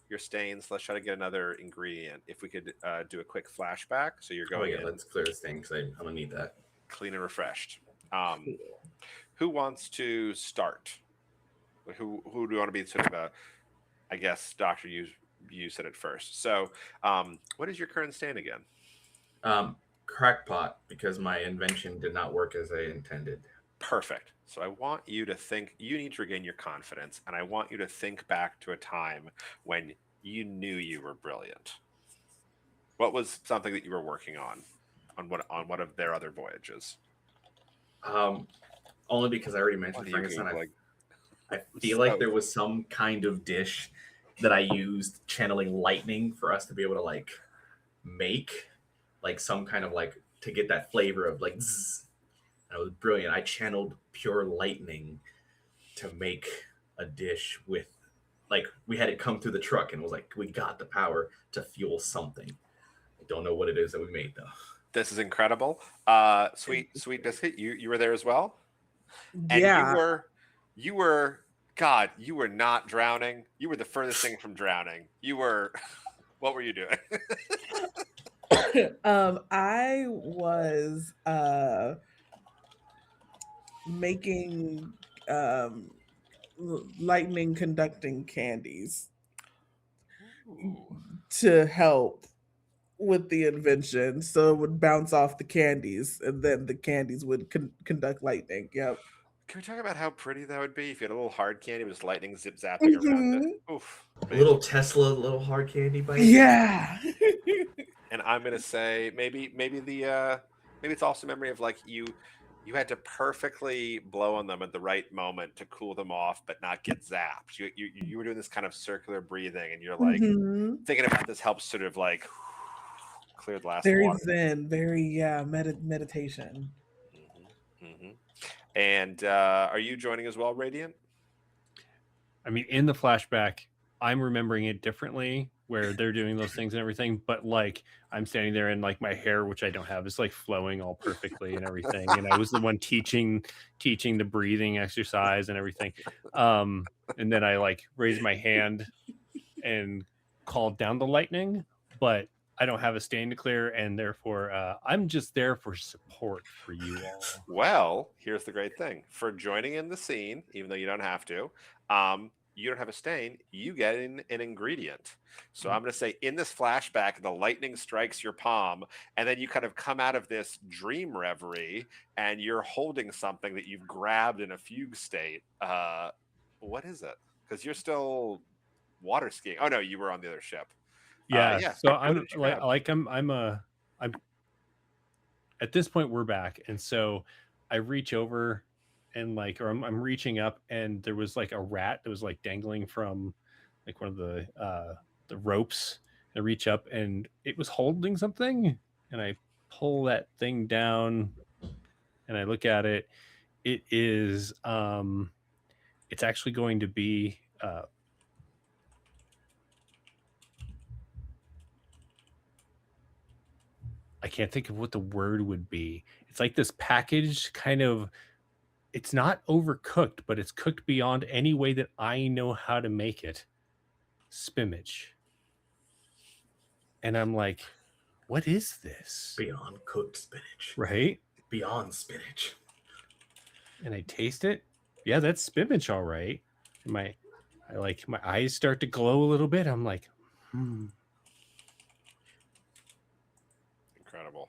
your stains. Let's try to get another ingredient. If we could do a quick flashback, so you're Oh going yeah, in let's clear this thing because I'm gonna need that. clean and refreshed. Who wants to start? Who do you want to be sort of a? I guess Doctor, you said it first. So, what is your current stain again? Crackpot because my invention did not work as I intended. Perfect. So I want you to think, you need to regain your confidence, and I want you to think back to a time when you knew you were brilliant. What was something that you were working on one of their other voyages? Um, Only because I already What mentioned are you Frankenstein. Googling? I feel like So- there was some kind of dish that I used channeling lightning for us to be able to like make like some kind of like to get that flavor of like zzz. And it was brilliant. I channeled pure lightning to make a dish with like we had it come through the truck and was like we got the power to fuel something. I don't know what it is that we made though. This is incredible. Sweet biscuit, you were there as well, and Yeah. you were God. You were not drowning. You were the furthest thing from drowning. You were. What were you doing? I was making um lightning conducting candies Ooh. to help with the invention, so it would bounce off the candies and then the candies would conduct lightning. Yep. Can we talk about how pretty that would be if you had a little hard candy with just lightning zip zapping around it? Mhm. Oof, A amazing. little Tesla, little hard candy bite. Yeah. And I'm gonna say maybe maybe it's also memory of like you had to perfectly blow on them at the right moment to cool them off, but not get zapped. You were doing this kind of circular breathing, and you're like Mhm. thinking about this helps sort of like clear the last Very water. zen, very meditation. Hmm. And are you joining as well, Radiant? I mean, in the flashback, I'm remembering it differently where they're doing those things and everything, but like I'm standing there and like my hair, which I don't have, is like flowing all perfectly and everything. And I was the one teaching the breathing exercise and everything. And then I like raised my hand and called down the lightning, but I don't have a stain to clear, and therefore I'm just there for support for you all. Well, here's the great thing. For joining in the scene, even though you don't have to, you don't have a stain, you get an ingredient. So I'm going to say in this flashback, the lightning strikes your palm, and then you kind of come out of this dream reverie, and you're holding something that you've grabbed in a fugue state. What is it? Because you're still water skiing. Oh no, you were on the other ship. Yeah, Yeah. so What I'm did you grab? like I'm at this point we're back, and so I reach over and like, or I'm reaching up, and there was like a rat that was like dangling from like one of the ropes. I reach up and it was holding something, and I pull that thing down and I look at it. It is it's actually going to be I can't think of what the word would be. It's like this packaged kind of, it's not overcooked, but it's cooked beyond any way that I know how to make it. Spinach. And I'm like, what is this? Beyond cooked spinach. Right? Beyond spinach. And I taste it. Yeah, that's spinach, all right. And my eyes start to glow a little bit. I'm like, Incredible.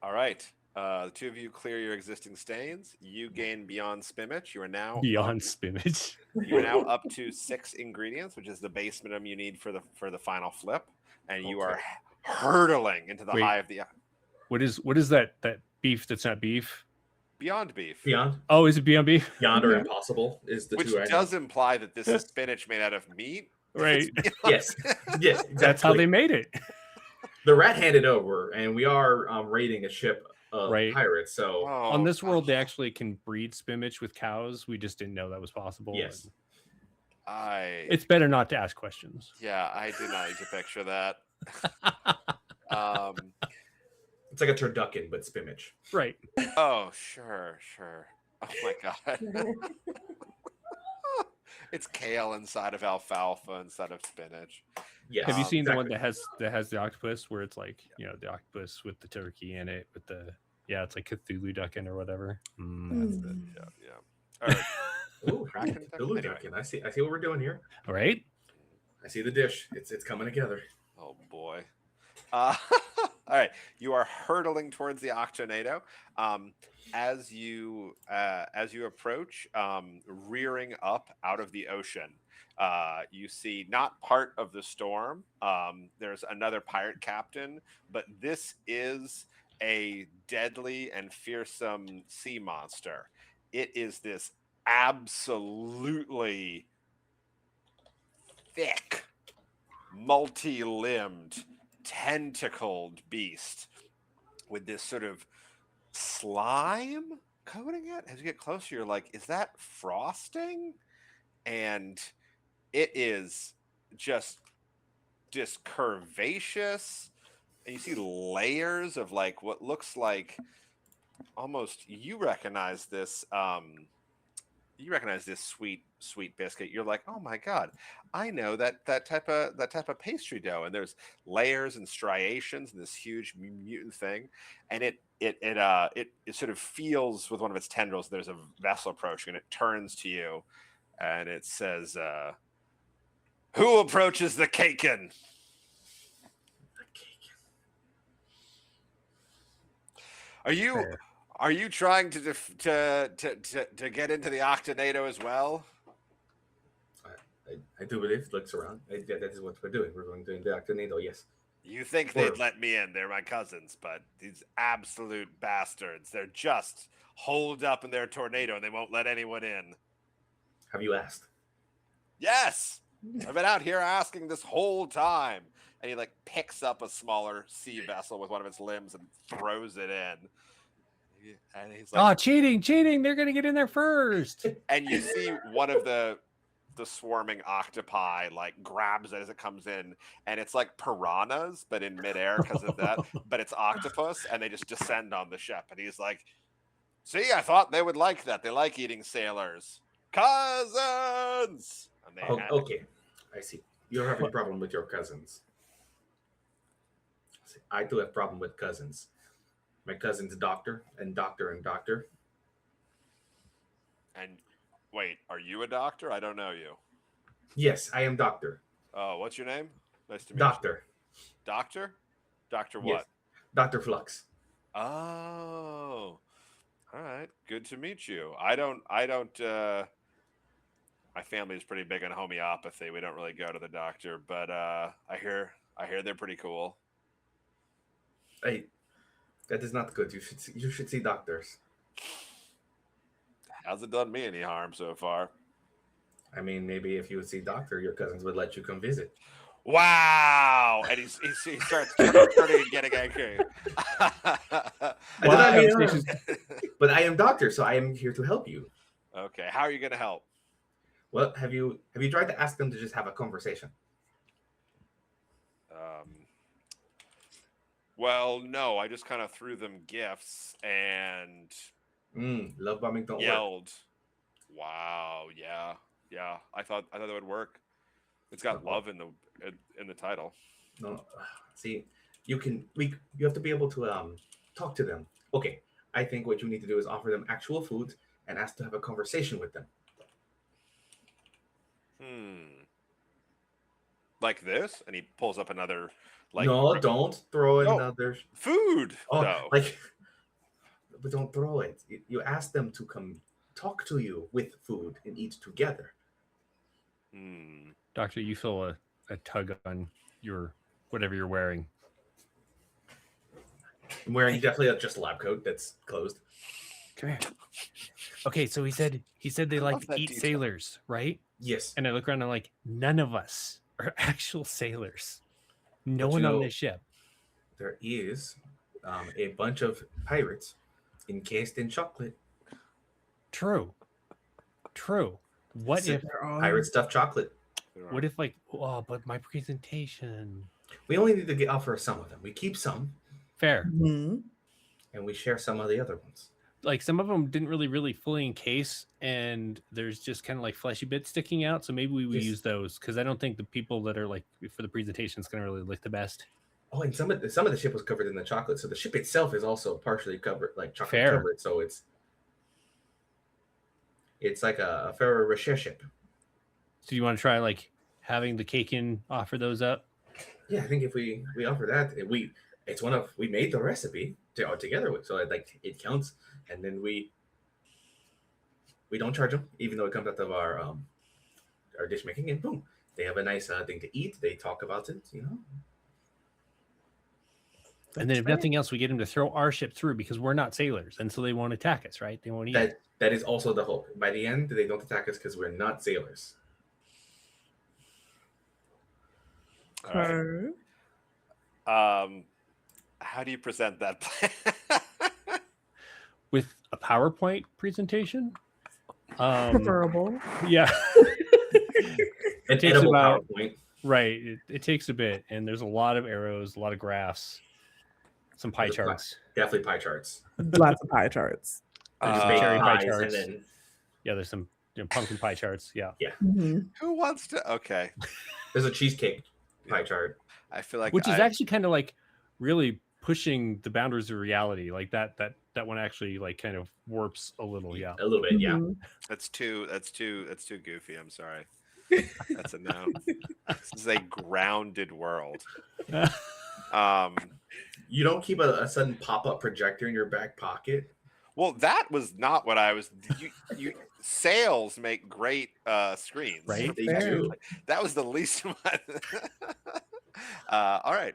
All right. The two of you clear your existing stains. You gain beyond spinach. You are now beyond spinach. You are now up to 6 ingredients, which is the base minimum you need for the final flip, and you are hurtling into the high of the. What is that beef that's not beef? Beyond beef. Beyond. Oh, is it beyond beef? Beyond or impossible is the which two. Which does imply that this is spinach made out of meat. Right. Yes. Yes. Exactly. That's how they made it. The rat handed over, and we are raiding a ship of pirates. So on this world, they actually can breed spinach with cows. We just didn't know that was possible. Yes. It's better not to ask questions. Yeah, I did not need to picture that. It's like a turducken, but spinach. Right. Oh, sure. Oh my god. It's kale inside of alfalfa instead of spinach. Yeah. Have you seen the one that has the octopus, where it's like, the octopus with the turkey in it, with the it's like Cthulhu ducking or whatever. That's it. Yeah. All right. Ooh, Cthulhu ducking. I see what we're doing here. All right. I see the dish. It's coming together. Oh boy. All right, you are hurtling towards the Octonado. As you approach, rearing up out of the ocean, you see not part of the storm. There's another pirate captain, but this is a deadly and fearsome sea monster. It is this absolutely thick, multi-limbed, tentacled beast with this sort of slime coating it. As you get closer, you're like, is that frosting? And it is just curvaceous, and you see layers of like what looks like almost, you recognize this sweet biscuit. You're like, oh my god, I know that type of pastry dough. And there's layers and striations and this huge mutant thing, and it sort of feels with one of its tendrils. There's a vessel approaching, and it turns to you, and it says, "Who approaches the caken?" Are you trying to get into the Octonado as well? I do believe. Looks around. That is what we're doing. We're going to the Octonado. Yes. You think they'd let me in? They're my cousins, but these absolute bastards. They're just holed up in their tornado, and they won't let anyone in. Have you asked? Yes, I've been out here asking this whole time. And he like picks up a smaller sea vessel with one of its limbs and throws it in. And he's like, "Oh, cheating! They're gonna get in there first." And you see one of the swarming octopi like grabs it as it comes in, and it's like piranhas, but in midair because of that. But it's octopus, and they just descend on the ship. And he's like, "See, I thought they would like that. They like eating sailors, cousins." And they okay, I see. You're having a problem with your cousins. I do have a problem with cousins. My cousin's doctor and doctor and doctor. And wait, are you a doctor? I don't know you. Yes, I am doctor. Oh, what's your name? Nice to meet Doctor. you. Doctor? Doctor what? Yes. Dr. Flux. Oh. All right. Good to meet you. I don't my family is pretty big on homeopathy. We don't really go to the doctor, but I hear they're pretty cool. That is not good. You should see doctors. Hasn't done me any harm so far. I mean, maybe if you would see doctor, your cousins would let you come visit. Wow! And he starts turning and getting angry. I did Well, not mean conversations- but I am doctor, so I am here to help you. Okay, how are you going to help? Well, have you tried to ask them to just have a conversation? Well, no, I just kind of threw them gifts and Love bombing don't work. yelled. Wow, yeah. I thought that would work. It's got love in the title. No, see, you have to be able to talk to them. Okay, I think what you need to do is offer them actual food and ask to have a conversation with them. Like this, and he pulls up another. No, don't throw No. another Food. Oh, no. But don't throw it. You ask them to come talk to you with food and eat together. Doctor, you feel a tug on your whatever you're wearing. I'm wearing definitely just a lab coat that's closed. Come here. Okay, so he said they like love to that eat detail. sailors, right? Yes. And I look around and I'm like, none of us are actual sailors. No But one you on know- this ship. There is a bunch of pirates encased in chocolate. True. What if Pirate stuffed chocolate? like, oh, but my presentation. We only need to offer some of them. We keep some Fair. Mhm. and we share some of the other ones. Like some of them didn't really fully encase, and there's just kind of like fleshy bits sticking out. So maybe we would Yes. use those because I don't think the people that are like for the presentation is going to really look the best. Oh, and some of the ship was covered in the chocolate, so the ship itself is also partially covered, like chocolate Fair. covered. So it's like a Ferrero Rocher ship. So you want to try like having the cake in, offer those up? Yeah, I think if we offer that, we made the recipe together with, so it counts, and then we don't charge them, even though it comes out of our dish making, and boom, they have a nice thing to eat. They talk about it, And then if nothing else, we get them to throw our ship through because we're not sailors, and so they won't attack us, right? They won't eat. That is also the hope. By the end, they don't attack us because we're not sailors. All right. Okay. How do you present that plan? With a PowerPoint presentation. Preferable. Yeah. An takes edible about- PowerPoint. Right. It takes a bit, and there's a lot of arrows, a lot of graphs, some pie There's a pie- charts. Definitely pie charts. Lots of pie charts. There's Uh, cherry pie Pies, charts. and then Yeah, there's some pumpkin pie charts. Yeah. Mhm. Who wants to? Okay, there's a cheesecake pie chart. I feel like Which is actually kind of like really pushing the boundaries of reality. Like that one actually like kind of warps a little. Yeah. A little bit, yeah. Mhm. that's too goofy. I'm sorry. That's a no. This is a grounded world. You don't keep a sudden pop-up projector in your back pocket. Well, that was not what I was. You sails make great screens, Right. They Fair. do. That was the least one. All right.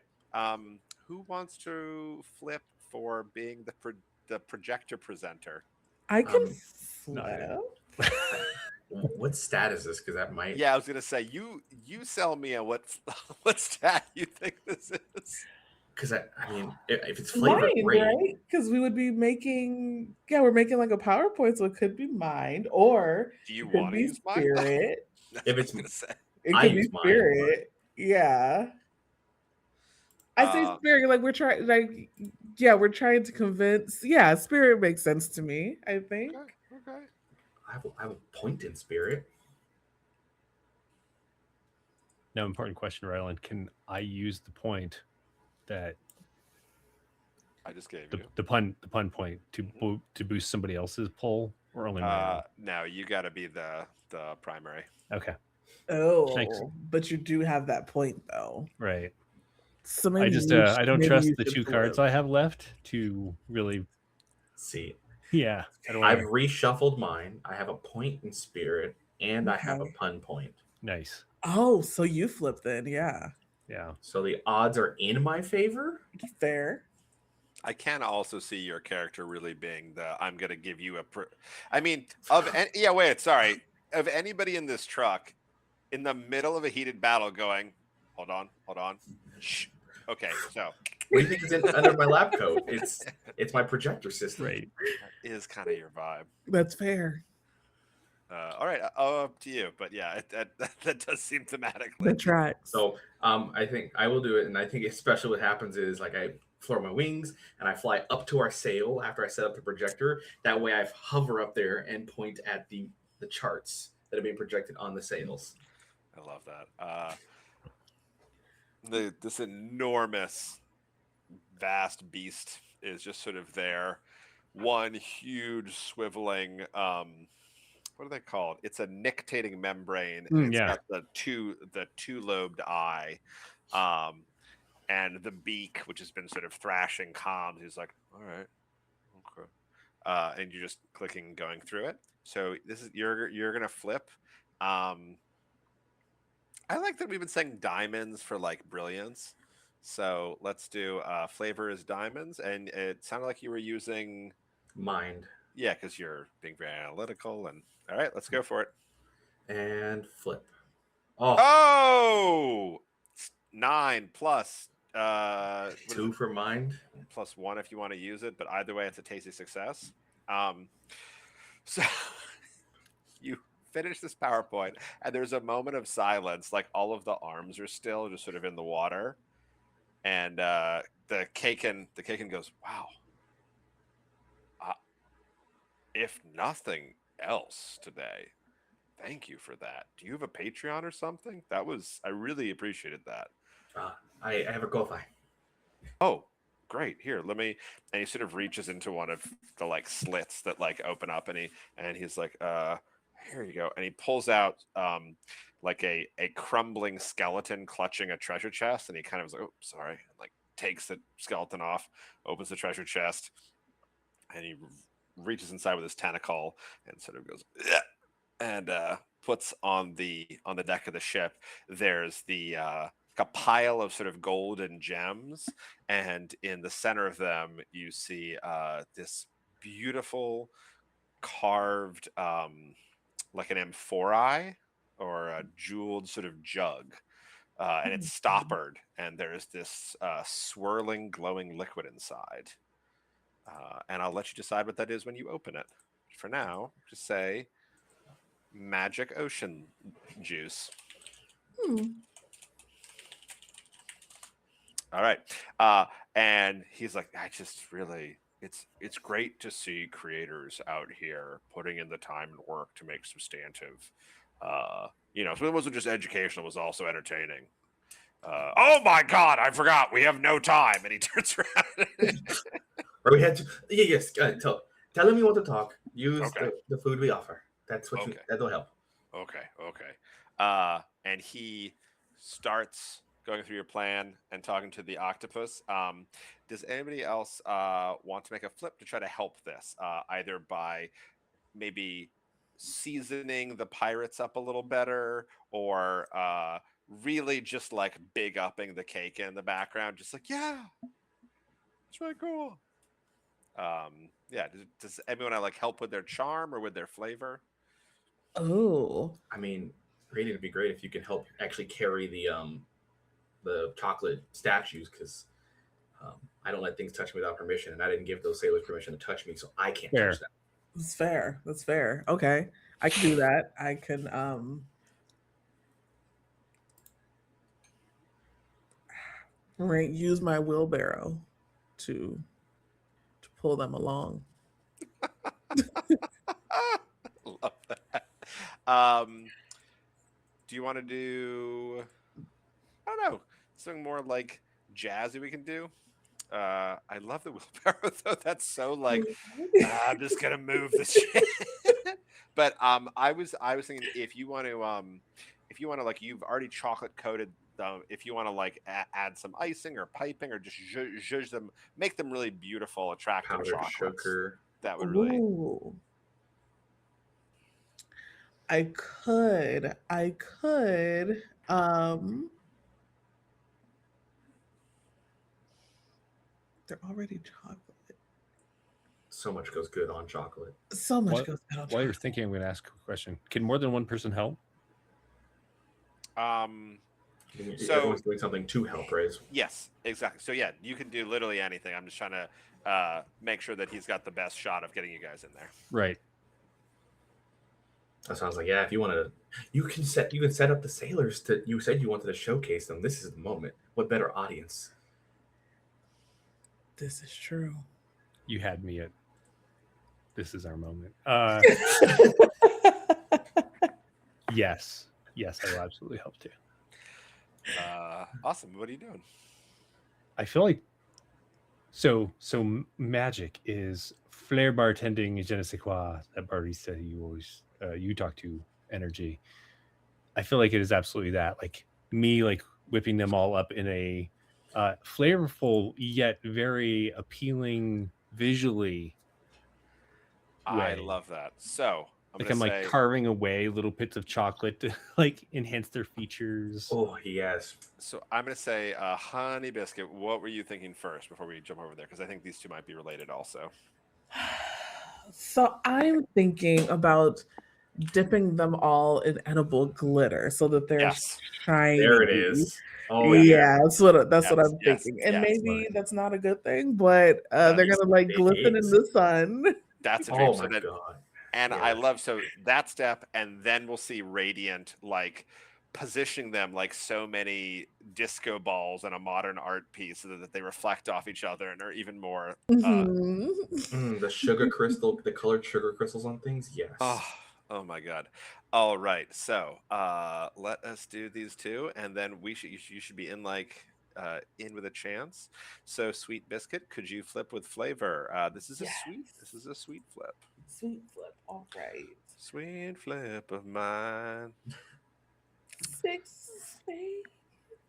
Who wants to flip for being the projector presenter? I can Um, flip. What stat is this? Because that might. Yeah, I was gonna say you sell me on what stat you think this is. Because I mean, if it's flavored Mine, great, right? Because we would be making, we're making like a PowerPoint, so it could be mind, or Do you it could want to be use mine? spirit. That's If what I it's- was gonna say. It I could be use mine, spirit. Yeah. I say spirit, like we're trying, we're trying to convince. Yeah, spirit makes sense to me, I think. Okay. I have a point in spirit. Now, important question, Ryland. Can I use the point that I just gave the, you. the pun point to boost somebody else's poll or only mine? No, you got to be the primary. Okay. Oh, Thanks. but you do have that point though. Right. So I maybe just you I don't maybe trust you the should 2 cards flip. I have left to really. See, Yeah. I don't I've wanna- reshuffled mine. I have a point in spirit, and I have a Okay. pun point. Nice. Oh, so you flip then? Yeah, Yeah. So the odds are in my favor. fair. I can also see your character really being the I'm gonna give you a. I mean, sorry. Of anybody in this truck, in the middle of a heated battle, going, hold on, shh. Okay, so What do you think is under my lab coat? It's my projector system. Right. that is kind of your vibe. That's fair. All right, up to you. But yeah, that does seem thematically. The tracks. So I think I will do it, and I think especially what happens is like I floor my wings and I fly up to our sail after I set up the projector. That way I hover up there and point at the charts that are being projected on the sails. I love that. This enormous, vast beast is just sort of there. One huge swiveling. What are they called? It's a nictating membrane, and it's Yeah. got the two-lobed eye, and the beak, which has been sort of thrashing comms. He's like, all right, okay, and you're just clicking and going through it. So this is you're gonna flip. I like that we've been saying diamonds for like brilliance. So let's do flavor is diamonds, and it sounded like you were using Mind. Yeah, because you're being very analytical. And all right, let's go for it. And flip. Oh, Oh, 9 plus 2 for mind. plus 1 if you want to use it, but either way, it's a tasty success. So you finish this PowerPoint, and there's a moment of silence, like all of the arms are still just sort of in the water, and the Kaken goes, "Wow. If nothing else today, thank you for that. Do you have a Patreon or something? I really appreciated that." I have a Ko-Fi. Oh, great. Here, let me. And he sort of reaches into one of the like slits that like open up, and he's like, here you go. And he pulls out like a crumbling skeleton clutching a treasure chest, and he kind of is like, oh, sorry, and like takes the skeleton off, opens the treasure chest, and he reaches inside with his tentacle and sort of goes, "Ugh," and puts on the deck of the ship. There's a pile of sort of golden gems, and in the center of them you see this beautiful carved like an amphorae or a jeweled sort of jug, and it's stoppered, and there's this swirling glowing liquid inside, and I'll let you decide what that is when you open it. For now, just say magic ocean juice. All right. And he's like, I just really, it's great to see creators out here putting in the time and work to make substantive, so it wasn't just educational, it was also entertaining. Oh my God, I forgot. We have no time. And he turns around. Or we had to, yes, telling me what to talk. Use Okay. the food we offer. That's what Okay. that'll help. Okay. And he starts going through your plan and talking to the octopus. Does anybody else want to make a flip to try to help this? Either by maybe seasoning the pirates up a little better, or really just like big upping the cake in the background, just like, yeah, it's really cool. Yeah. Does anyone like help with their charm or with their flavor? Oh, I mean, rating would be great if you can help actually carry the chocolate statues, because I don't let things touch me without permission, and I didn't give those sailors permission to touch me, so I can't Fair. touch them. that's fair. That's fair. Okay, I can do that. I can use my wheelbarrow to pull them along. Love that. Do you want to do? I don't know. Something more like jazzy we can do. I love the wheelbarrow though. That's so like I'm just gonna move the shit. But I was thinking if you want to like you've already chocolate coated them. If you want to like add some icing or piping or just zhuzh them, make them really beautiful, attractive Powdered chocolates. sugar. That would really. Ooh. I could. They're already chocolate. So much goes good on chocolate. So much While, goes down. while you're thinking, I'm going to ask a question. Can more than one person help? So Everyone's doing something to help, right? yes, exactly. So yeah, you can do literally anything. I'm just trying to make sure that he's got the best shot of getting you guys in there. Right. That sounds like, yeah, if you want to, you can set up the sailors to. You said you wanted to showcase them. This is the moment. What better audience? This is true. You had me at this is our moment. Yes. Yes, I will absolutely help too. Awesome. What are you doing? I feel like so magic is flair bartending, je ne sais quoi, that barista you always you talk to, energy. I feel like it is absolutely that. Like me like whipping them all up in a flavorful yet very appealing visually I way. love that. So I'm Like gonna I'm like say carving away little bits of chocolate to like enhance their features. Oh yes. so I'm gonna say Honey Biscuit. What were you thinking first before we jump over there? Because I think these two might be related also. So I'm thinking about dipping them all in edible glitter so that they're Yes. shiny. There it is. Oh yeah, yeah. that's what I'm Yes, thinking. And yes. maybe that's not a good thing, but No, they're gonna like it glisten in is. the sun. That's a dream. Oh So my then, god. and I Yes. love so that step, and then we'll see Radiant like positioning them like so many disco balls in a modern art piece so that they reflect off each other and are even more Mhm. The sugar crystal, the colored sugar crystals on things. Yes. oh my god. All right. So let us do these two, and then you should be in like in with a chance. So Sweet Biscuit, could you flip with flavor? This is a sweet flip. Sweet flip. All right. Sweet flip of mine. 6 spades.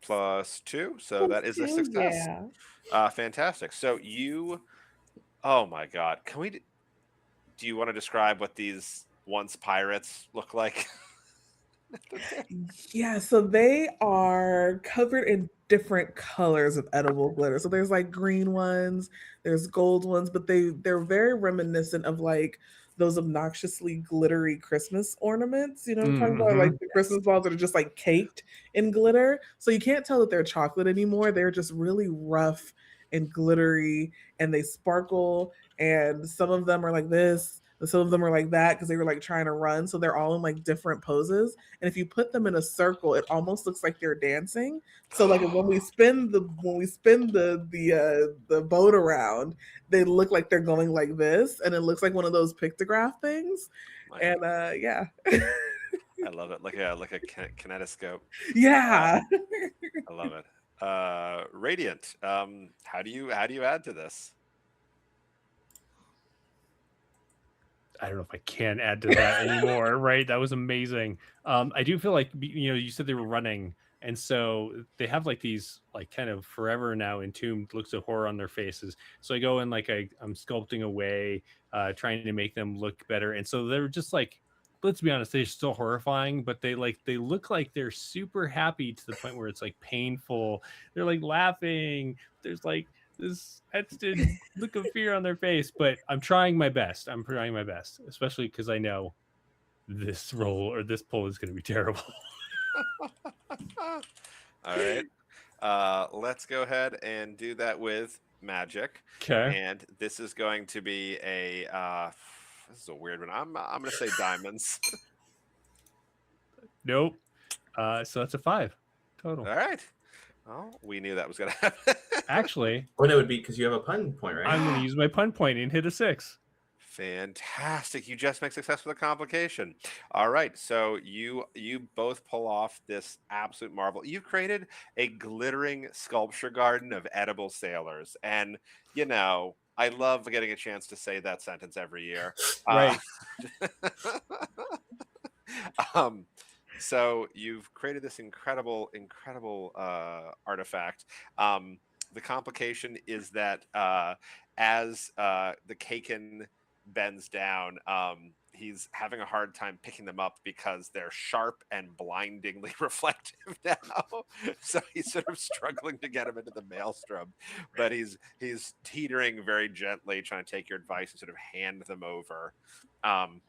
+2, so that is a success. Yeah. Fantastic. So oh my god, do you want to describe what these once pirates look like? Yeah, so they are covered in different colors of edible glitter. So there's like green ones, there's gold ones, but they're very reminiscent of like those obnoxiously glittery Christmas ornaments. You know what I'm talking about? Like Mm-hmm. the Christmas balls that are just like caked in glitter. So you can't tell that they're chocolate anymore. They're just really rough and glittery and they sparkle. And some of them are like this, and some of them are like that because they were like trying to run. So they're all in like different poses. And if you put them in a circle, it almost looks like they're dancing. So like when we spin the boat around, they look like they're going like this, and it looks like one of those pictograph things. My And God, yeah, I love it. Like a kinetoscope. yeah. I love it. Radiant. How do you add to this? I don't know if I can add to that anymore. Right? That was amazing. I do feel like you said they were running, and so they have like these like kind of forever now entombed looks of horror on their faces. So I go and like I'm sculpting away, trying to make them look better, and so they're just like. Let's be honest, they're still horrifying, but they look like they're super happy to the point where it's like painful. They're like laughing. There's like this etched look of fear on their face, but I'm trying my best. I'm trying my best, especially because I know this roll or this pull is going to be terrible. All right. Let's go ahead and do that with magic. Okay. And this is going to be a this is a weird one. I'm gonna say diamonds. Nope. So that's a 5 total. All right. Oh, we knew that was gonna happen. Actually, Well, it would be because you have a pun point, right? I'm going to use my pun point and hit a 6. Fantastic. You just make success with a complication. All right. So you both pull off this absolute marvel. You've created a glittering sculpture garden of edible sailors. And I love getting a chance to say that sentence every year. Right. Um, so you've created this incredible artifact. The complication is that as the Kaken bends down, he's having a hard time picking them up because they're sharp and blindingly reflective now. So he's sort of struggling to get him into the maelstrom, but he's teetering very gently, trying to take your advice and sort of hand them over. And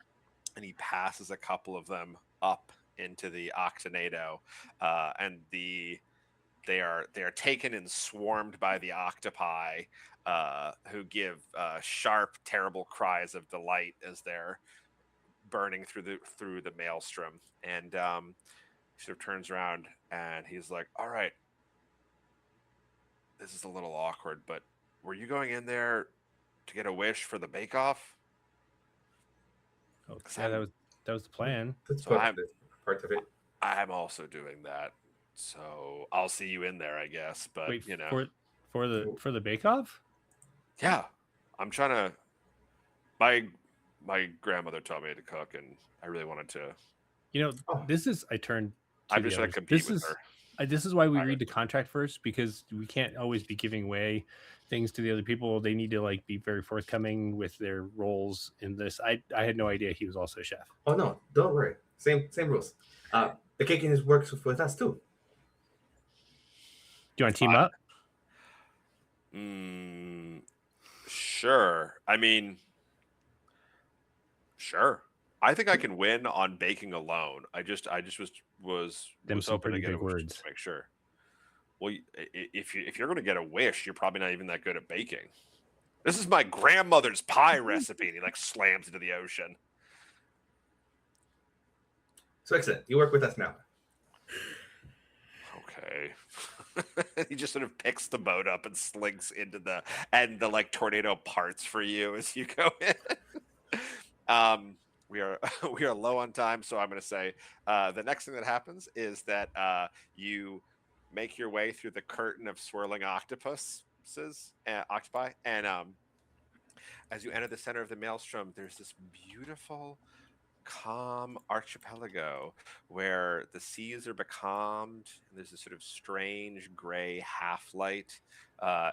he passes a couple of them up into the Octonado, and they are taken and swarmed by the octopi, who give sharp, terrible cries of delight as they're burning through the maelstrom. And he sort of turns around and he's like, "All right, this is a little awkward, but were you going in there to get a wish for the Bakeoff?" Oh, 'Cause yeah, that was the plan. That's So part of it. I'm also doing that. So I'll see you in there, I guess. But Wait, you know, for the Bake Off? yeah, I'm trying to. My grandmother taught me to cook, and I really wanted to. You know, Oh. this is I turned to I'm the just gonna others. compete This with is her. this is why we Fine. read the contract first, because we can't always be giving away things to the other people. They need to like be very forthcoming with their roles in this. I had no idea he was also a chef. Oh no, don't worry. Same rules. The cooking works with us too. Do you want to team up? Sure. I mean, sure. I think I can win on baking alone. I just was Them some hoping to pretty get a big wish words. just to make sure. Well, if you're going to get a wish, you're probably not even that good at baking. This is my grandmother's pie recipe, and he like slams into the ocean. So excellent. You work with us now. Okay. He just sort of picks the boat up and slinks into the like tornado parts for you as you go in. We are we are low on time, so I'm going to say the next thing that happens is that you make your way through the curtain of swirling octopi, and as you enter the center of the maelstrom, there's this beautiful, calm archipelago where the seas are becalmed and there's this sort of strange gray half light,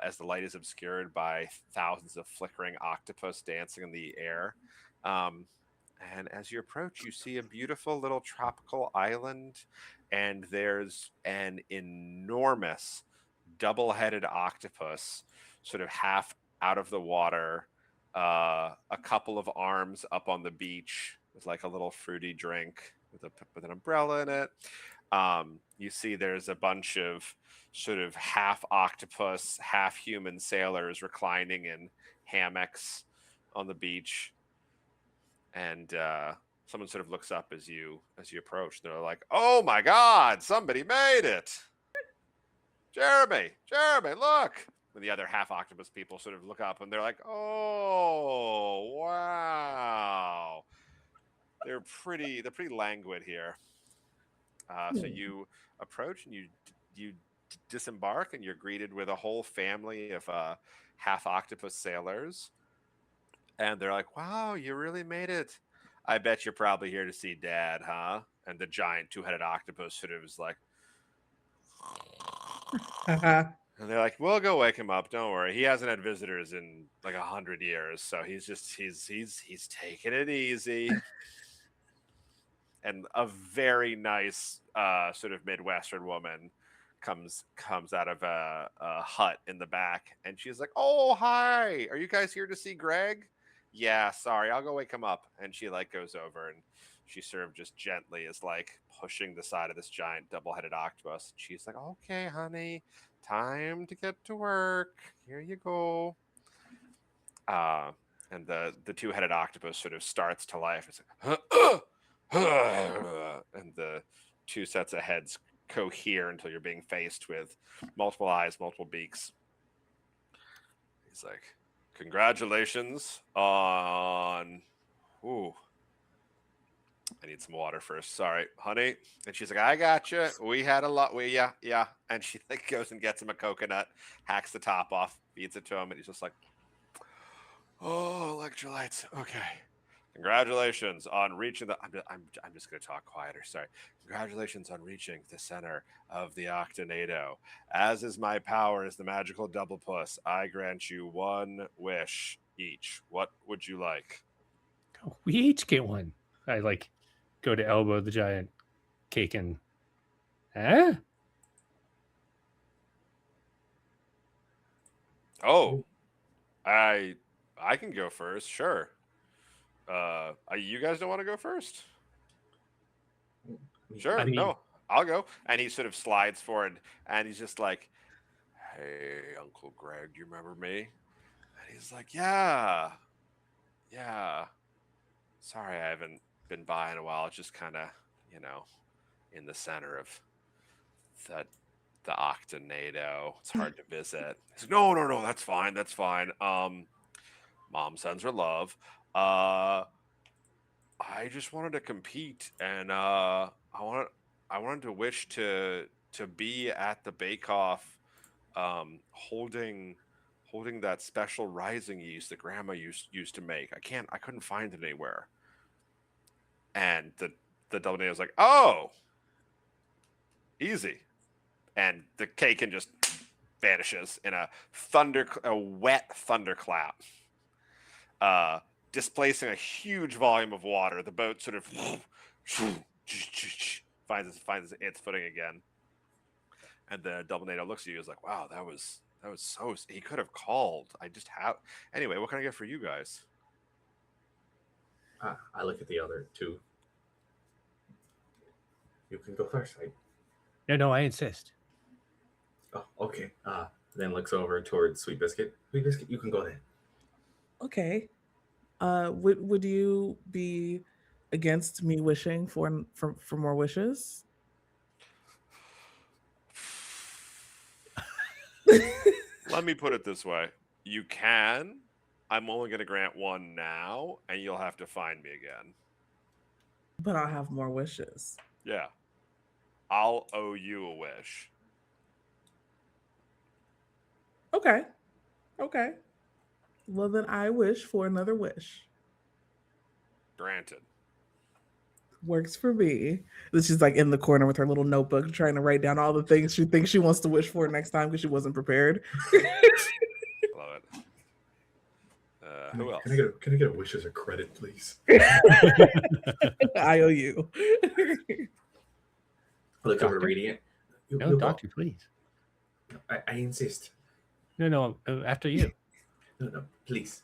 as the light is obscured by thousands of flickering octopus dancing in the air. And as you approach, you see a beautiful little tropical island, and there's an enormous double-headed octopus sort of half out of the water, a couple of arms up on the beach with like a little fruity drink with an umbrella in it. You see there's a bunch of sort of half octopus, half human sailors reclining in hammocks on the beach, and someone sort of looks up as you approach. They're like, "Oh my God, somebody made it! Jeremy, look!" And the other half octopus people sort of look up and they're like, "Oh, wow." They're pretty languid here. So you approach and you disembark, and you're greeted with a whole family of half octopus sailors. And they're like, "Wow, you really made it. I bet you're probably here to see Dad, huh?" And the giant two-headed octopus sort of is like, and they're like, "We'll go wake him up. Don't worry. He hasn't had visitors in like 100 years, so he's taking it easy." And a very nice sort of Midwestern woman comes out of a hut in the back, and she's like, "Oh, hi. Are you guys here to see Greg?" "Yeah, sorry. I'll go wake him up." And she like goes over and she sort of just gently is like pushing the side of this giant double-headed octopus. She's like, "Okay, honey, time to get to work. Here you go." And the two-headed octopus sort of starts to life. It's like, and the two sets of heads cohere until you're being faced with multiple eyes, multiple beaks. He's like, "Congratulations on..." Ooh, I need some water first. Sorry, honey. And she's like, "I got you. We had a lot. Yeah." And she like goes and gets him a coconut, hacks the top off, feeds it to him, and he's just like, "Oh, electrolytes. Okay. Congratulations on reaching the..." I'm just going to talk quieter. Sorry. "Congratulations on reaching the center of the Octonado. As is my power as the magical double puss, I grant you one wish each. What would you like?" Oh, we each get one. I like go to elbow the giant cake and eh? Oh, I can go first. Sure. You guys don't want to go first? Sure. I mean, No, I'll go. And he sort of slides forward, and he's just like, "Hey, Uncle Greg, do you remember me?" And he's like, "Yeah, yeah. Sorry, I haven't been by in a while. It's just kind of, you know, in the center of the the Octonado. It's hard to visit." He's like, "No, no, no. That's fine. That's fine. Mom sends her love. Uh, I just wanted to compete, and I wanted to wish to be at the Bakeoff, holding that special rising yeast that Grandma used to make. I couldn't find it anywhere." And the double was like, "Oh, easy," and the cake can just vanishes in a wet thunderclap, uh, displacing a huge volume of water. The boat sort of finds its footing again, and the double NATO looks at you. Is like, "Wow, that was so. He could have called. I just have anyway. What can I get for you guys?" I look at the other two. You can go first. no, I insist. Oh, okay. Then looks over towards Sweet Biscuit. Sweet Biscuit, you can go then. Okay. Would you be against me wishing for more wishes? Let me put it this way: you can. I'm only going to grant one now, and you'll have to find me again. But I'll have more wishes. Yeah, I'll owe you a wish. Okay. Okay. Well, then I wish for another wish. Granted. Works for me. Then she's like in the corner with her little notebook trying to write down all the things she thinks she wants to wish for next time because she wasn't prepared. Love it. Who else? Can I get a wish as a credit, please? I owe you. Look over to Doctor? Radiant. No, doctor, please. I insist. No, after you. No, please.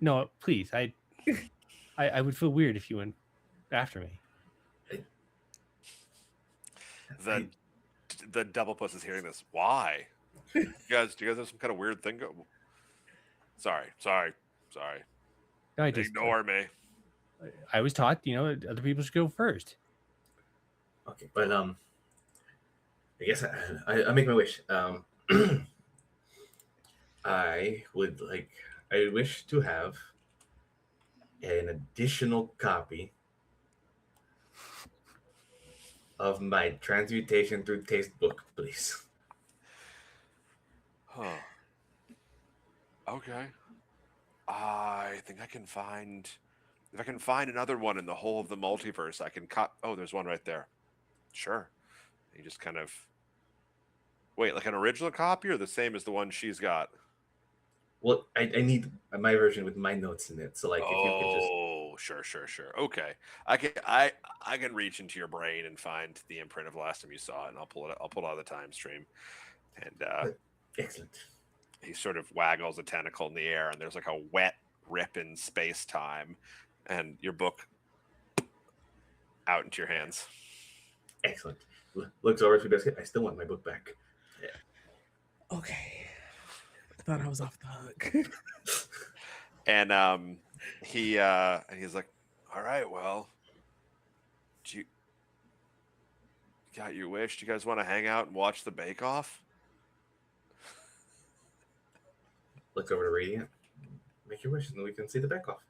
No, please. I would feel weird if you went after me. The double puss is hearing this. Why? Do you guys have some kind of weird thing? Sorry. No, I just Ignore me. I was taught, other people should go first. Okay, but I guess I make my wish. I wish to have an additional copy of my Transmutation Through Taste book, please. Huh. Okay. I think I can find. If I can find another one in the whole of the multiverse, I can cut. Oh, there's one right there. Sure. You just kind of wait, like an original copy or the same as the one she's got? Well, I need my version with my notes in it. So, like, if you could just. Oh, sure. Okay, I can reach into your brain and find the imprint of the last time you saw it, and I'll pull it out of the time stream. And Excellent. he sort of waggles a tentacle in the air, and there's like a wet rip in space time, and your book out into your hands. Excellent. Looks over to Biscuit. I still want my book back. Okay. Thought I was off the hook. And he's like, "All right, well, you got your wish. Do you guys want to hang out and watch the Bakeoff?" Looks over to Radiant. Make your wish, and we can see the Bakeoff.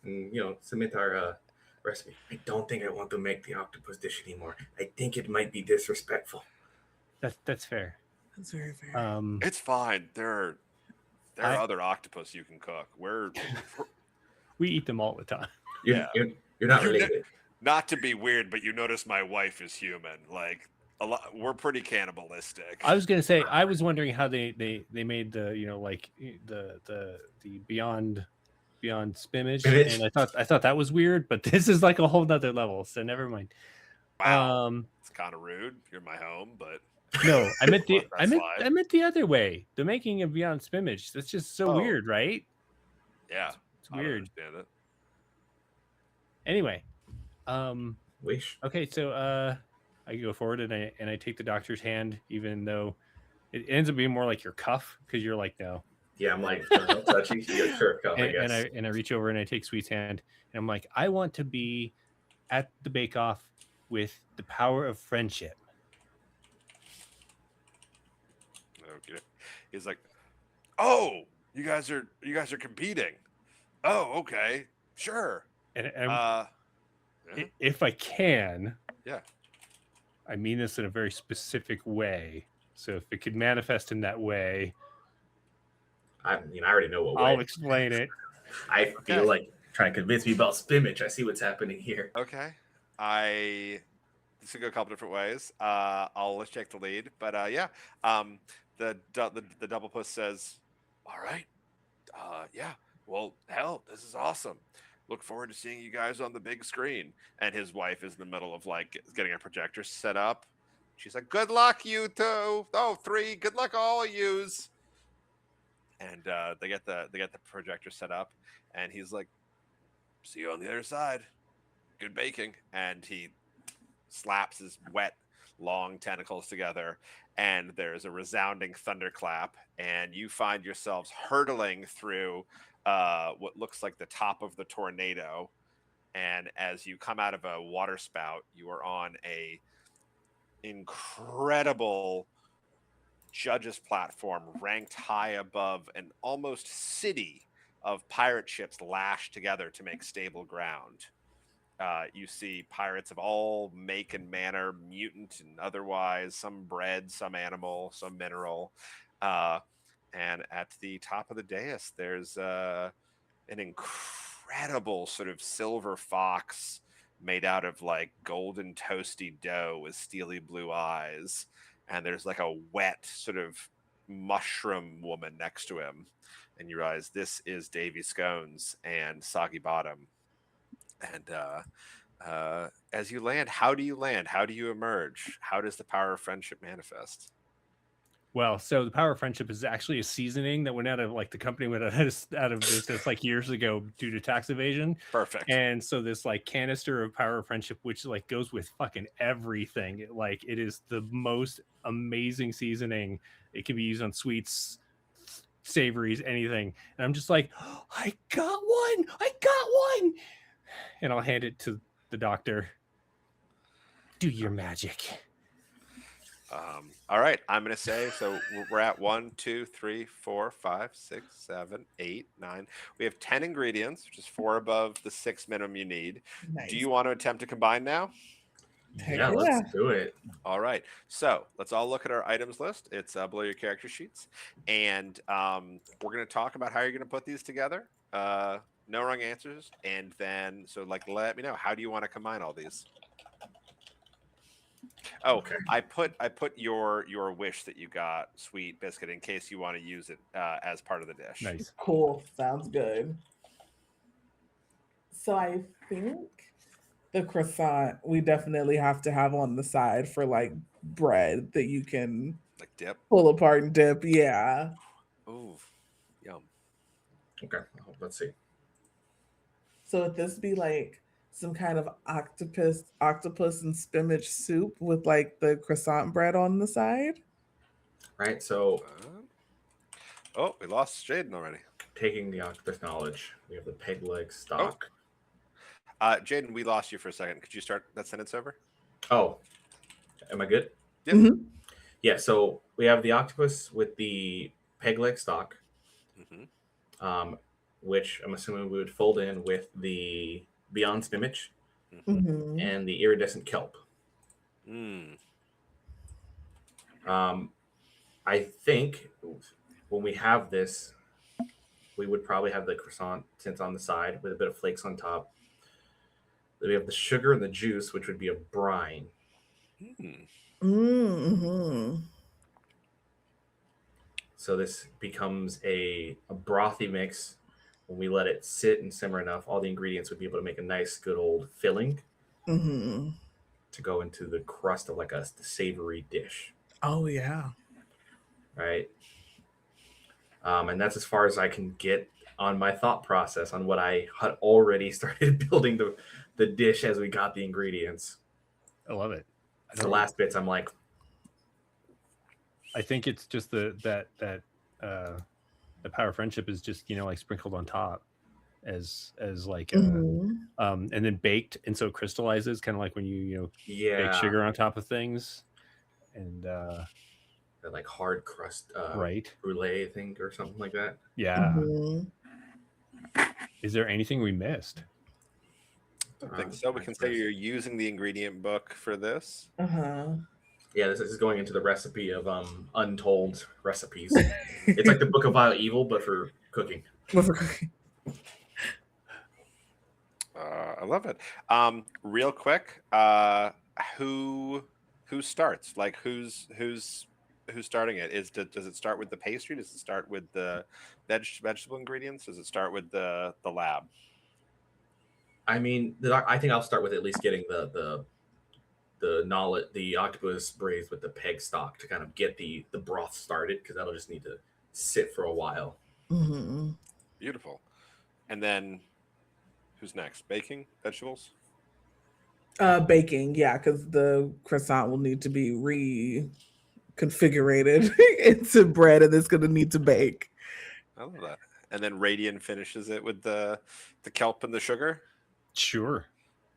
And, submit our recipe. I don't think I want to make the octopus dish anymore. I think it might be disrespectful. That's fair. That's very fair. It's fine. There are other octopus you can cook. We eat them all the time. You're not related. Not to be weird, but you notice my wife is human. Like we're pretty cannibalistic. I was gonna say, I was wondering how they made the the Beyond beyond spinach, Spinach. and I thought that was weird, but this is like a whole nother level. So never mind. Wow. It's kind of rude. You're in my home, but No, I meant let that slide. I meant the other way. The making of beyond spinach. That's just so Oh. weird, right? Yeah, It's I don't weird. understand it. Anyway, Wish. okay, so I go forward and I take the doctor's hand, even though it ends up being more like your cuff because you're like no. Yeah, I'm like, don't touch it. Your shirt cuff, I guess. And I reach over and I take Sweet's hand and I'm like, I want to be at the Bakeoff with the power of friendship. Okay. He's like, "Oh, you guys are competing. Oh, okay, sure. And Yeah. if I can, Yeah. I mean this in a very specific way. So if it could manifest in that way, I already know what I'll way. explain it. I feel like trying to convince me about spinach. I see what's happening here. Okay. This could go a couple different ways. I'll let you take the lead, but yeah. The double puss says, "All right. Yeah. Well, hell, this is awesome. Look forward to seeing you guys on the big screen." And his wife is in the middle of like getting a projector set up. She's like, "Good luck, you two. Oh, three. Good luck, all of yous." And they get the projector set up, and he's like, "See you on the other side. Good baking." And he slaps his wet, long tentacles together, and there's a resounding thunderclap, and you find yourselves hurtling through what looks like the top of the tornado. And as you come out of a water spout, you are on a incredible judges platform ranked high above an almost city of pirate ships lashed together to make stable ground. You see pirates of all make and manner, mutant and otherwise, some bred, some animal, some mineral. And at the top of the dais, there's an incredible sort of silver fox made out of like golden toasty dough with steely blue eyes. And there's like a wet sort of mushroom woman next to him. And you realize this is Davy Scones and Soggy Bottom. And as you land, how do you land? How do you emerge? How does the power of friendship manifest? Well, so the power of friendship is actually a seasoning that went out of like the company went out of business like years ago due to tax evasion. Perfect. And so this like canister of power of friendship, which like goes with fucking everything. It is the most amazing seasoning. It can be used on sweets, savories, anything. And I'm just like, oh, I got one. And I'll hand it to the doctor. Do your magic. All right, I'm gonna say so. We're at 1, 2, 3, 4, 5, 6, 7, 8, 9. We have 10 ingredients, which is 4 above the 6 minimum you need. Nice. Do you want to attempt to combine now? Heck Yeah, let's do it. All right, so let's all look at our items list. It's below your character sheets, and we're gonna talk about how you're gonna put these together. No wrong answers, and then so like let me know, how do you want to combine all these? Oh, Okay. I put your wish that you got, Sweet Biscuit, in case you want to use it as part of the dish. Nice. Cool. Sounds good. So I think the croissant we definitely have to have on the side for like bread that you can Like dip. pull apart and dip. Yeah. Ooh, yum. Okay. Let's see. So would this be like some kind of octopus and spinach soup with like the croissant bread on the side? Right. So Oh, we lost Jaden already. taking the octopus knowledge, we have the peg leg stock. Jaden, we lost you for a second. Could you start that sentence over? Oh, am I good? Yep. Mhm. Yeah. So we have the octopus with the peg leg stock, which I'm assuming we would fold in with the beyond spinach Mhm. and the iridescent kelp. I think when we have this, we would probably have the croissant tints on the side with a bit of flakes on top. Then we have the sugar and the juice, which would be a brine. Mhm. So this becomes a brothy mix when we let it sit and simmer enough, all the ingredients would be able to make a nice, good old filling Hmm. to go into the crust of like a savory dish, Oh yeah. right? And that's as far as I can get on my thought process on what I had already started building the dish as we got the ingredients. I love it. It's the last bits. I'm like, I think it's just that the power of friendship is just like sprinkled on top as like Mhm. and then baked, and so it crystallizes, kind of like when you bake yeah, sugar on top of things. And that like hard crust right, brulee, I think, or something like that. yeah. Mhm. Is there anything we missed? I don't think so. We can say you're using the ingredient book for this. Uh-huh. Yeah, this is going into the recipe of untold recipes. It's like the Book of Vile Evil, but for cooking. But for cooking. I love it. Real quick, who starts? Like who's starting it? Does it start with the pastry? Does it start with the vegetable ingredients? Does it start with the lab? I mean, I think I'll start with at least getting the octopus braised with the peg stock to kind of get the broth started, because that'll just need to sit for a while. Mhm. Beautiful. And then who's next? Baking vegetables? Baking, yeah, because the croissant will need to be reconfigurated into bread, and it's gonna need to bake. I love that. And then Radian finishes it with the kelp and the sugar. Sure.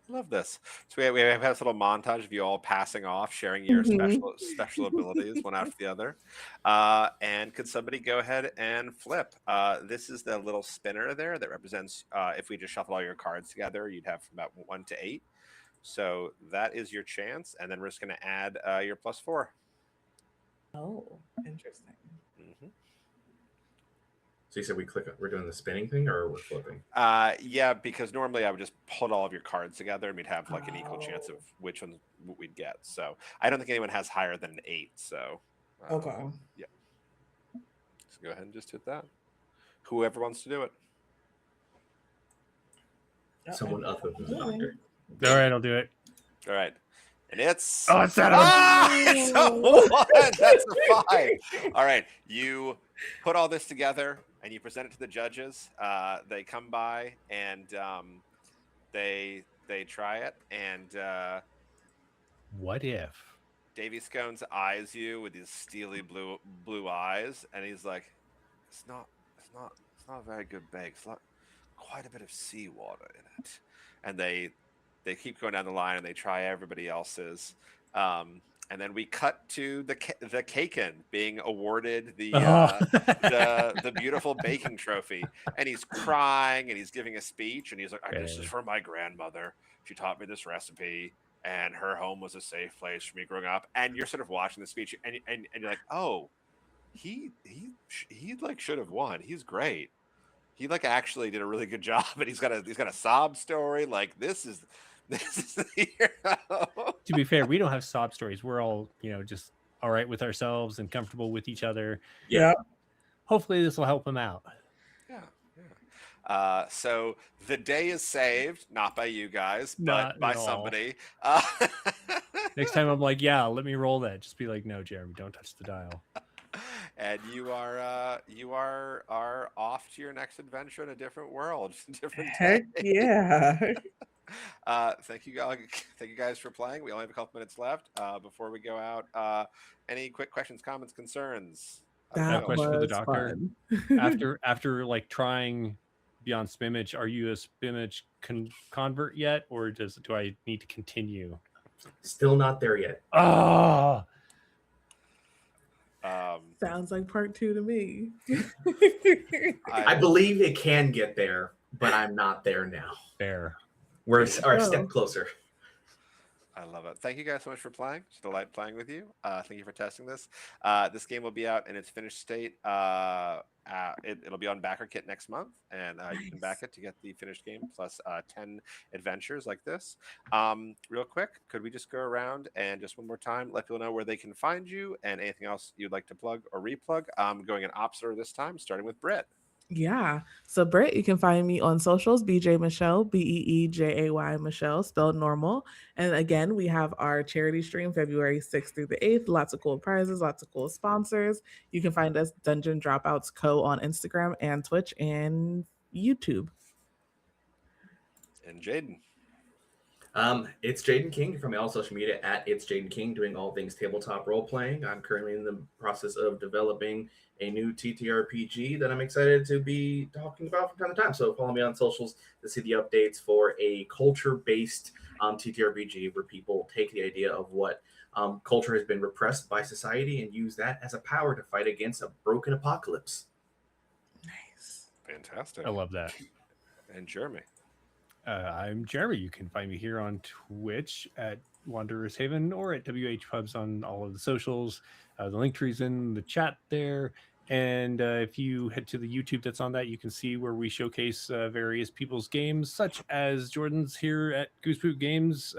I love this. So we have this little montage of you all passing off, sharing your Mhm. special abilities one after the other. And could somebody go ahead and flip? This is the little spinner there that represents if we just shuffle all your cards together, you'd have from about 1 to 8. So that is your chance, and then we're just going to add your +4. Oh, interesting. Mm-hmm. So you said we're doing the spinning thing, or we're flipping? Yeah, because normally I would just put all of your cards together and we'd have like an equal chance of which ones we'd get. So I don't think anyone has higher than an 8. So Okay. yeah. So go ahead and just hit that. Whoever wants to do it. Someone other than the doctor. All right, I'll do it. All right. And it's Oh, it's that one. it's a 1. That's a 5. All right. You put all this together and you present it to the judges. They come by and they try it, and What if? Davy Scones eyes you with these steely blue eyes, and he's like, "It's not a very good bake. It's not quite a bit of seawater in it." And they keep going down the line and they try everybody else's. And then we cut to the Kaken being awarded the beautiful baking trophy, and he's crying and he's giving a speech, and he's like, "This is for my grandmother. She taught me this recipe, and her home was a safe place for me growing up." And you're sort of watching the speech, and you're like, "Oh, he like should have won. He's great. He like actually did a really good job, and he's got a sob story. Like this is the hero." To be fair, we don't have sob stories. We're all just all right with ourselves and comfortable with each other. Yeah. Hopefully this will help him out. Yeah. So the day is saved, not by you guys, but Not by at all. somebody. Next time I'm like, yeah, let me roll that. Just be like, no, Jeremy, don't touch the dial. And you are off to your next adventure in a different world, different Heck day. yeah. Thank you guys for playing. We only have a couple minutes left before we go out. Any quick questions, comments, concerns? That That question for the was doctor. fun. after like trying Beyond Spimage, are you a Spimage convert yet, or do I need to continue? Still not there yet. Oh, Sounds like part 2 to me. I believe it can get there, but I'm not there now. fair. We're a step closer. I love it. Thank you guys so much for playing. It's a delight playing with you. Thank you for testing this. This game will be out in its finished state. It'll be on BackerKit next month, and you can back it to get the finished game plus 10 adventures like this. Real quick, could we just go around and just one more time let people know where they can find you and anything else you'd like to plug or replug? Going in opposite order this time, starting with Britt. Yeah. So, Britt, you can find me on socials, BJ Michelle, BEEJAY Michelle, spelled normal. And again, we have our charity stream February 6th through the 8th. Lots of cool prizes, lots of cool sponsors. You can find us Dungeon Dropouts Co. on Instagram and Twitch and YouTube. And Jaden. It's Jaden King from all social media at It's Jaden King, doing all things tabletop role playing. I'm currently in the process of developing a new TTRPG that I'm excited to be talking about from time to time. So follow me on socials to see the updates for a culture-based TTRPG where people take the idea of what culture has been repressed by society and use that as a power to fight against a broken apocalypse. Nice. Fantastic. I love that. And Jeremy. I'm Jeremy. You can find me here on Twitch at Wanderer's Haven or at WH Pubs on all of the socials. The link tree's in the chat there. And if you head to the YouTube that's on that, you can see where we showcase various people's games, such as Jordan's here at Goose Poop Games.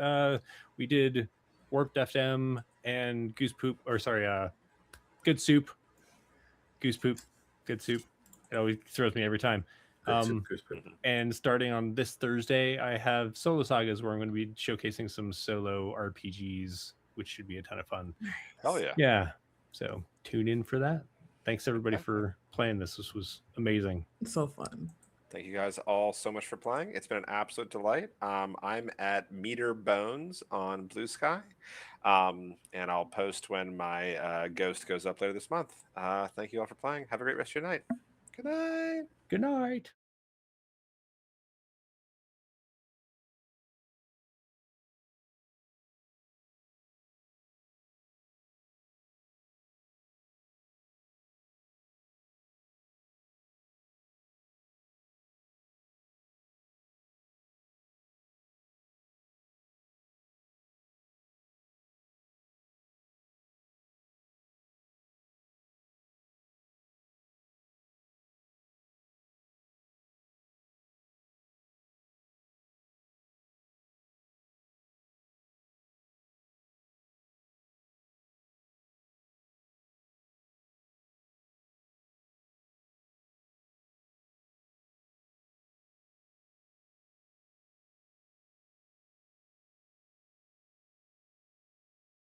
We did Warped FM and Goose Poop, or sorry, Good Soup, Goose Poop, Good Soup. It always throws me every time. And starting on this Thursday, I have Solo Sagas where I'm going to be showcasing some solo RPGs, which should be a ton of fun. Hell yeah. Yeah. So tune in for that. Thanks everybody for playing this. This was amazing. So fun. Thank you guys all so much for playing. It's been an absolute delight. I'm at Meter Bones on Blue Sky, and I'll post when my ghost goes up later this month. Thank you all for playing. Have a great rest of your night. Good night. Good night.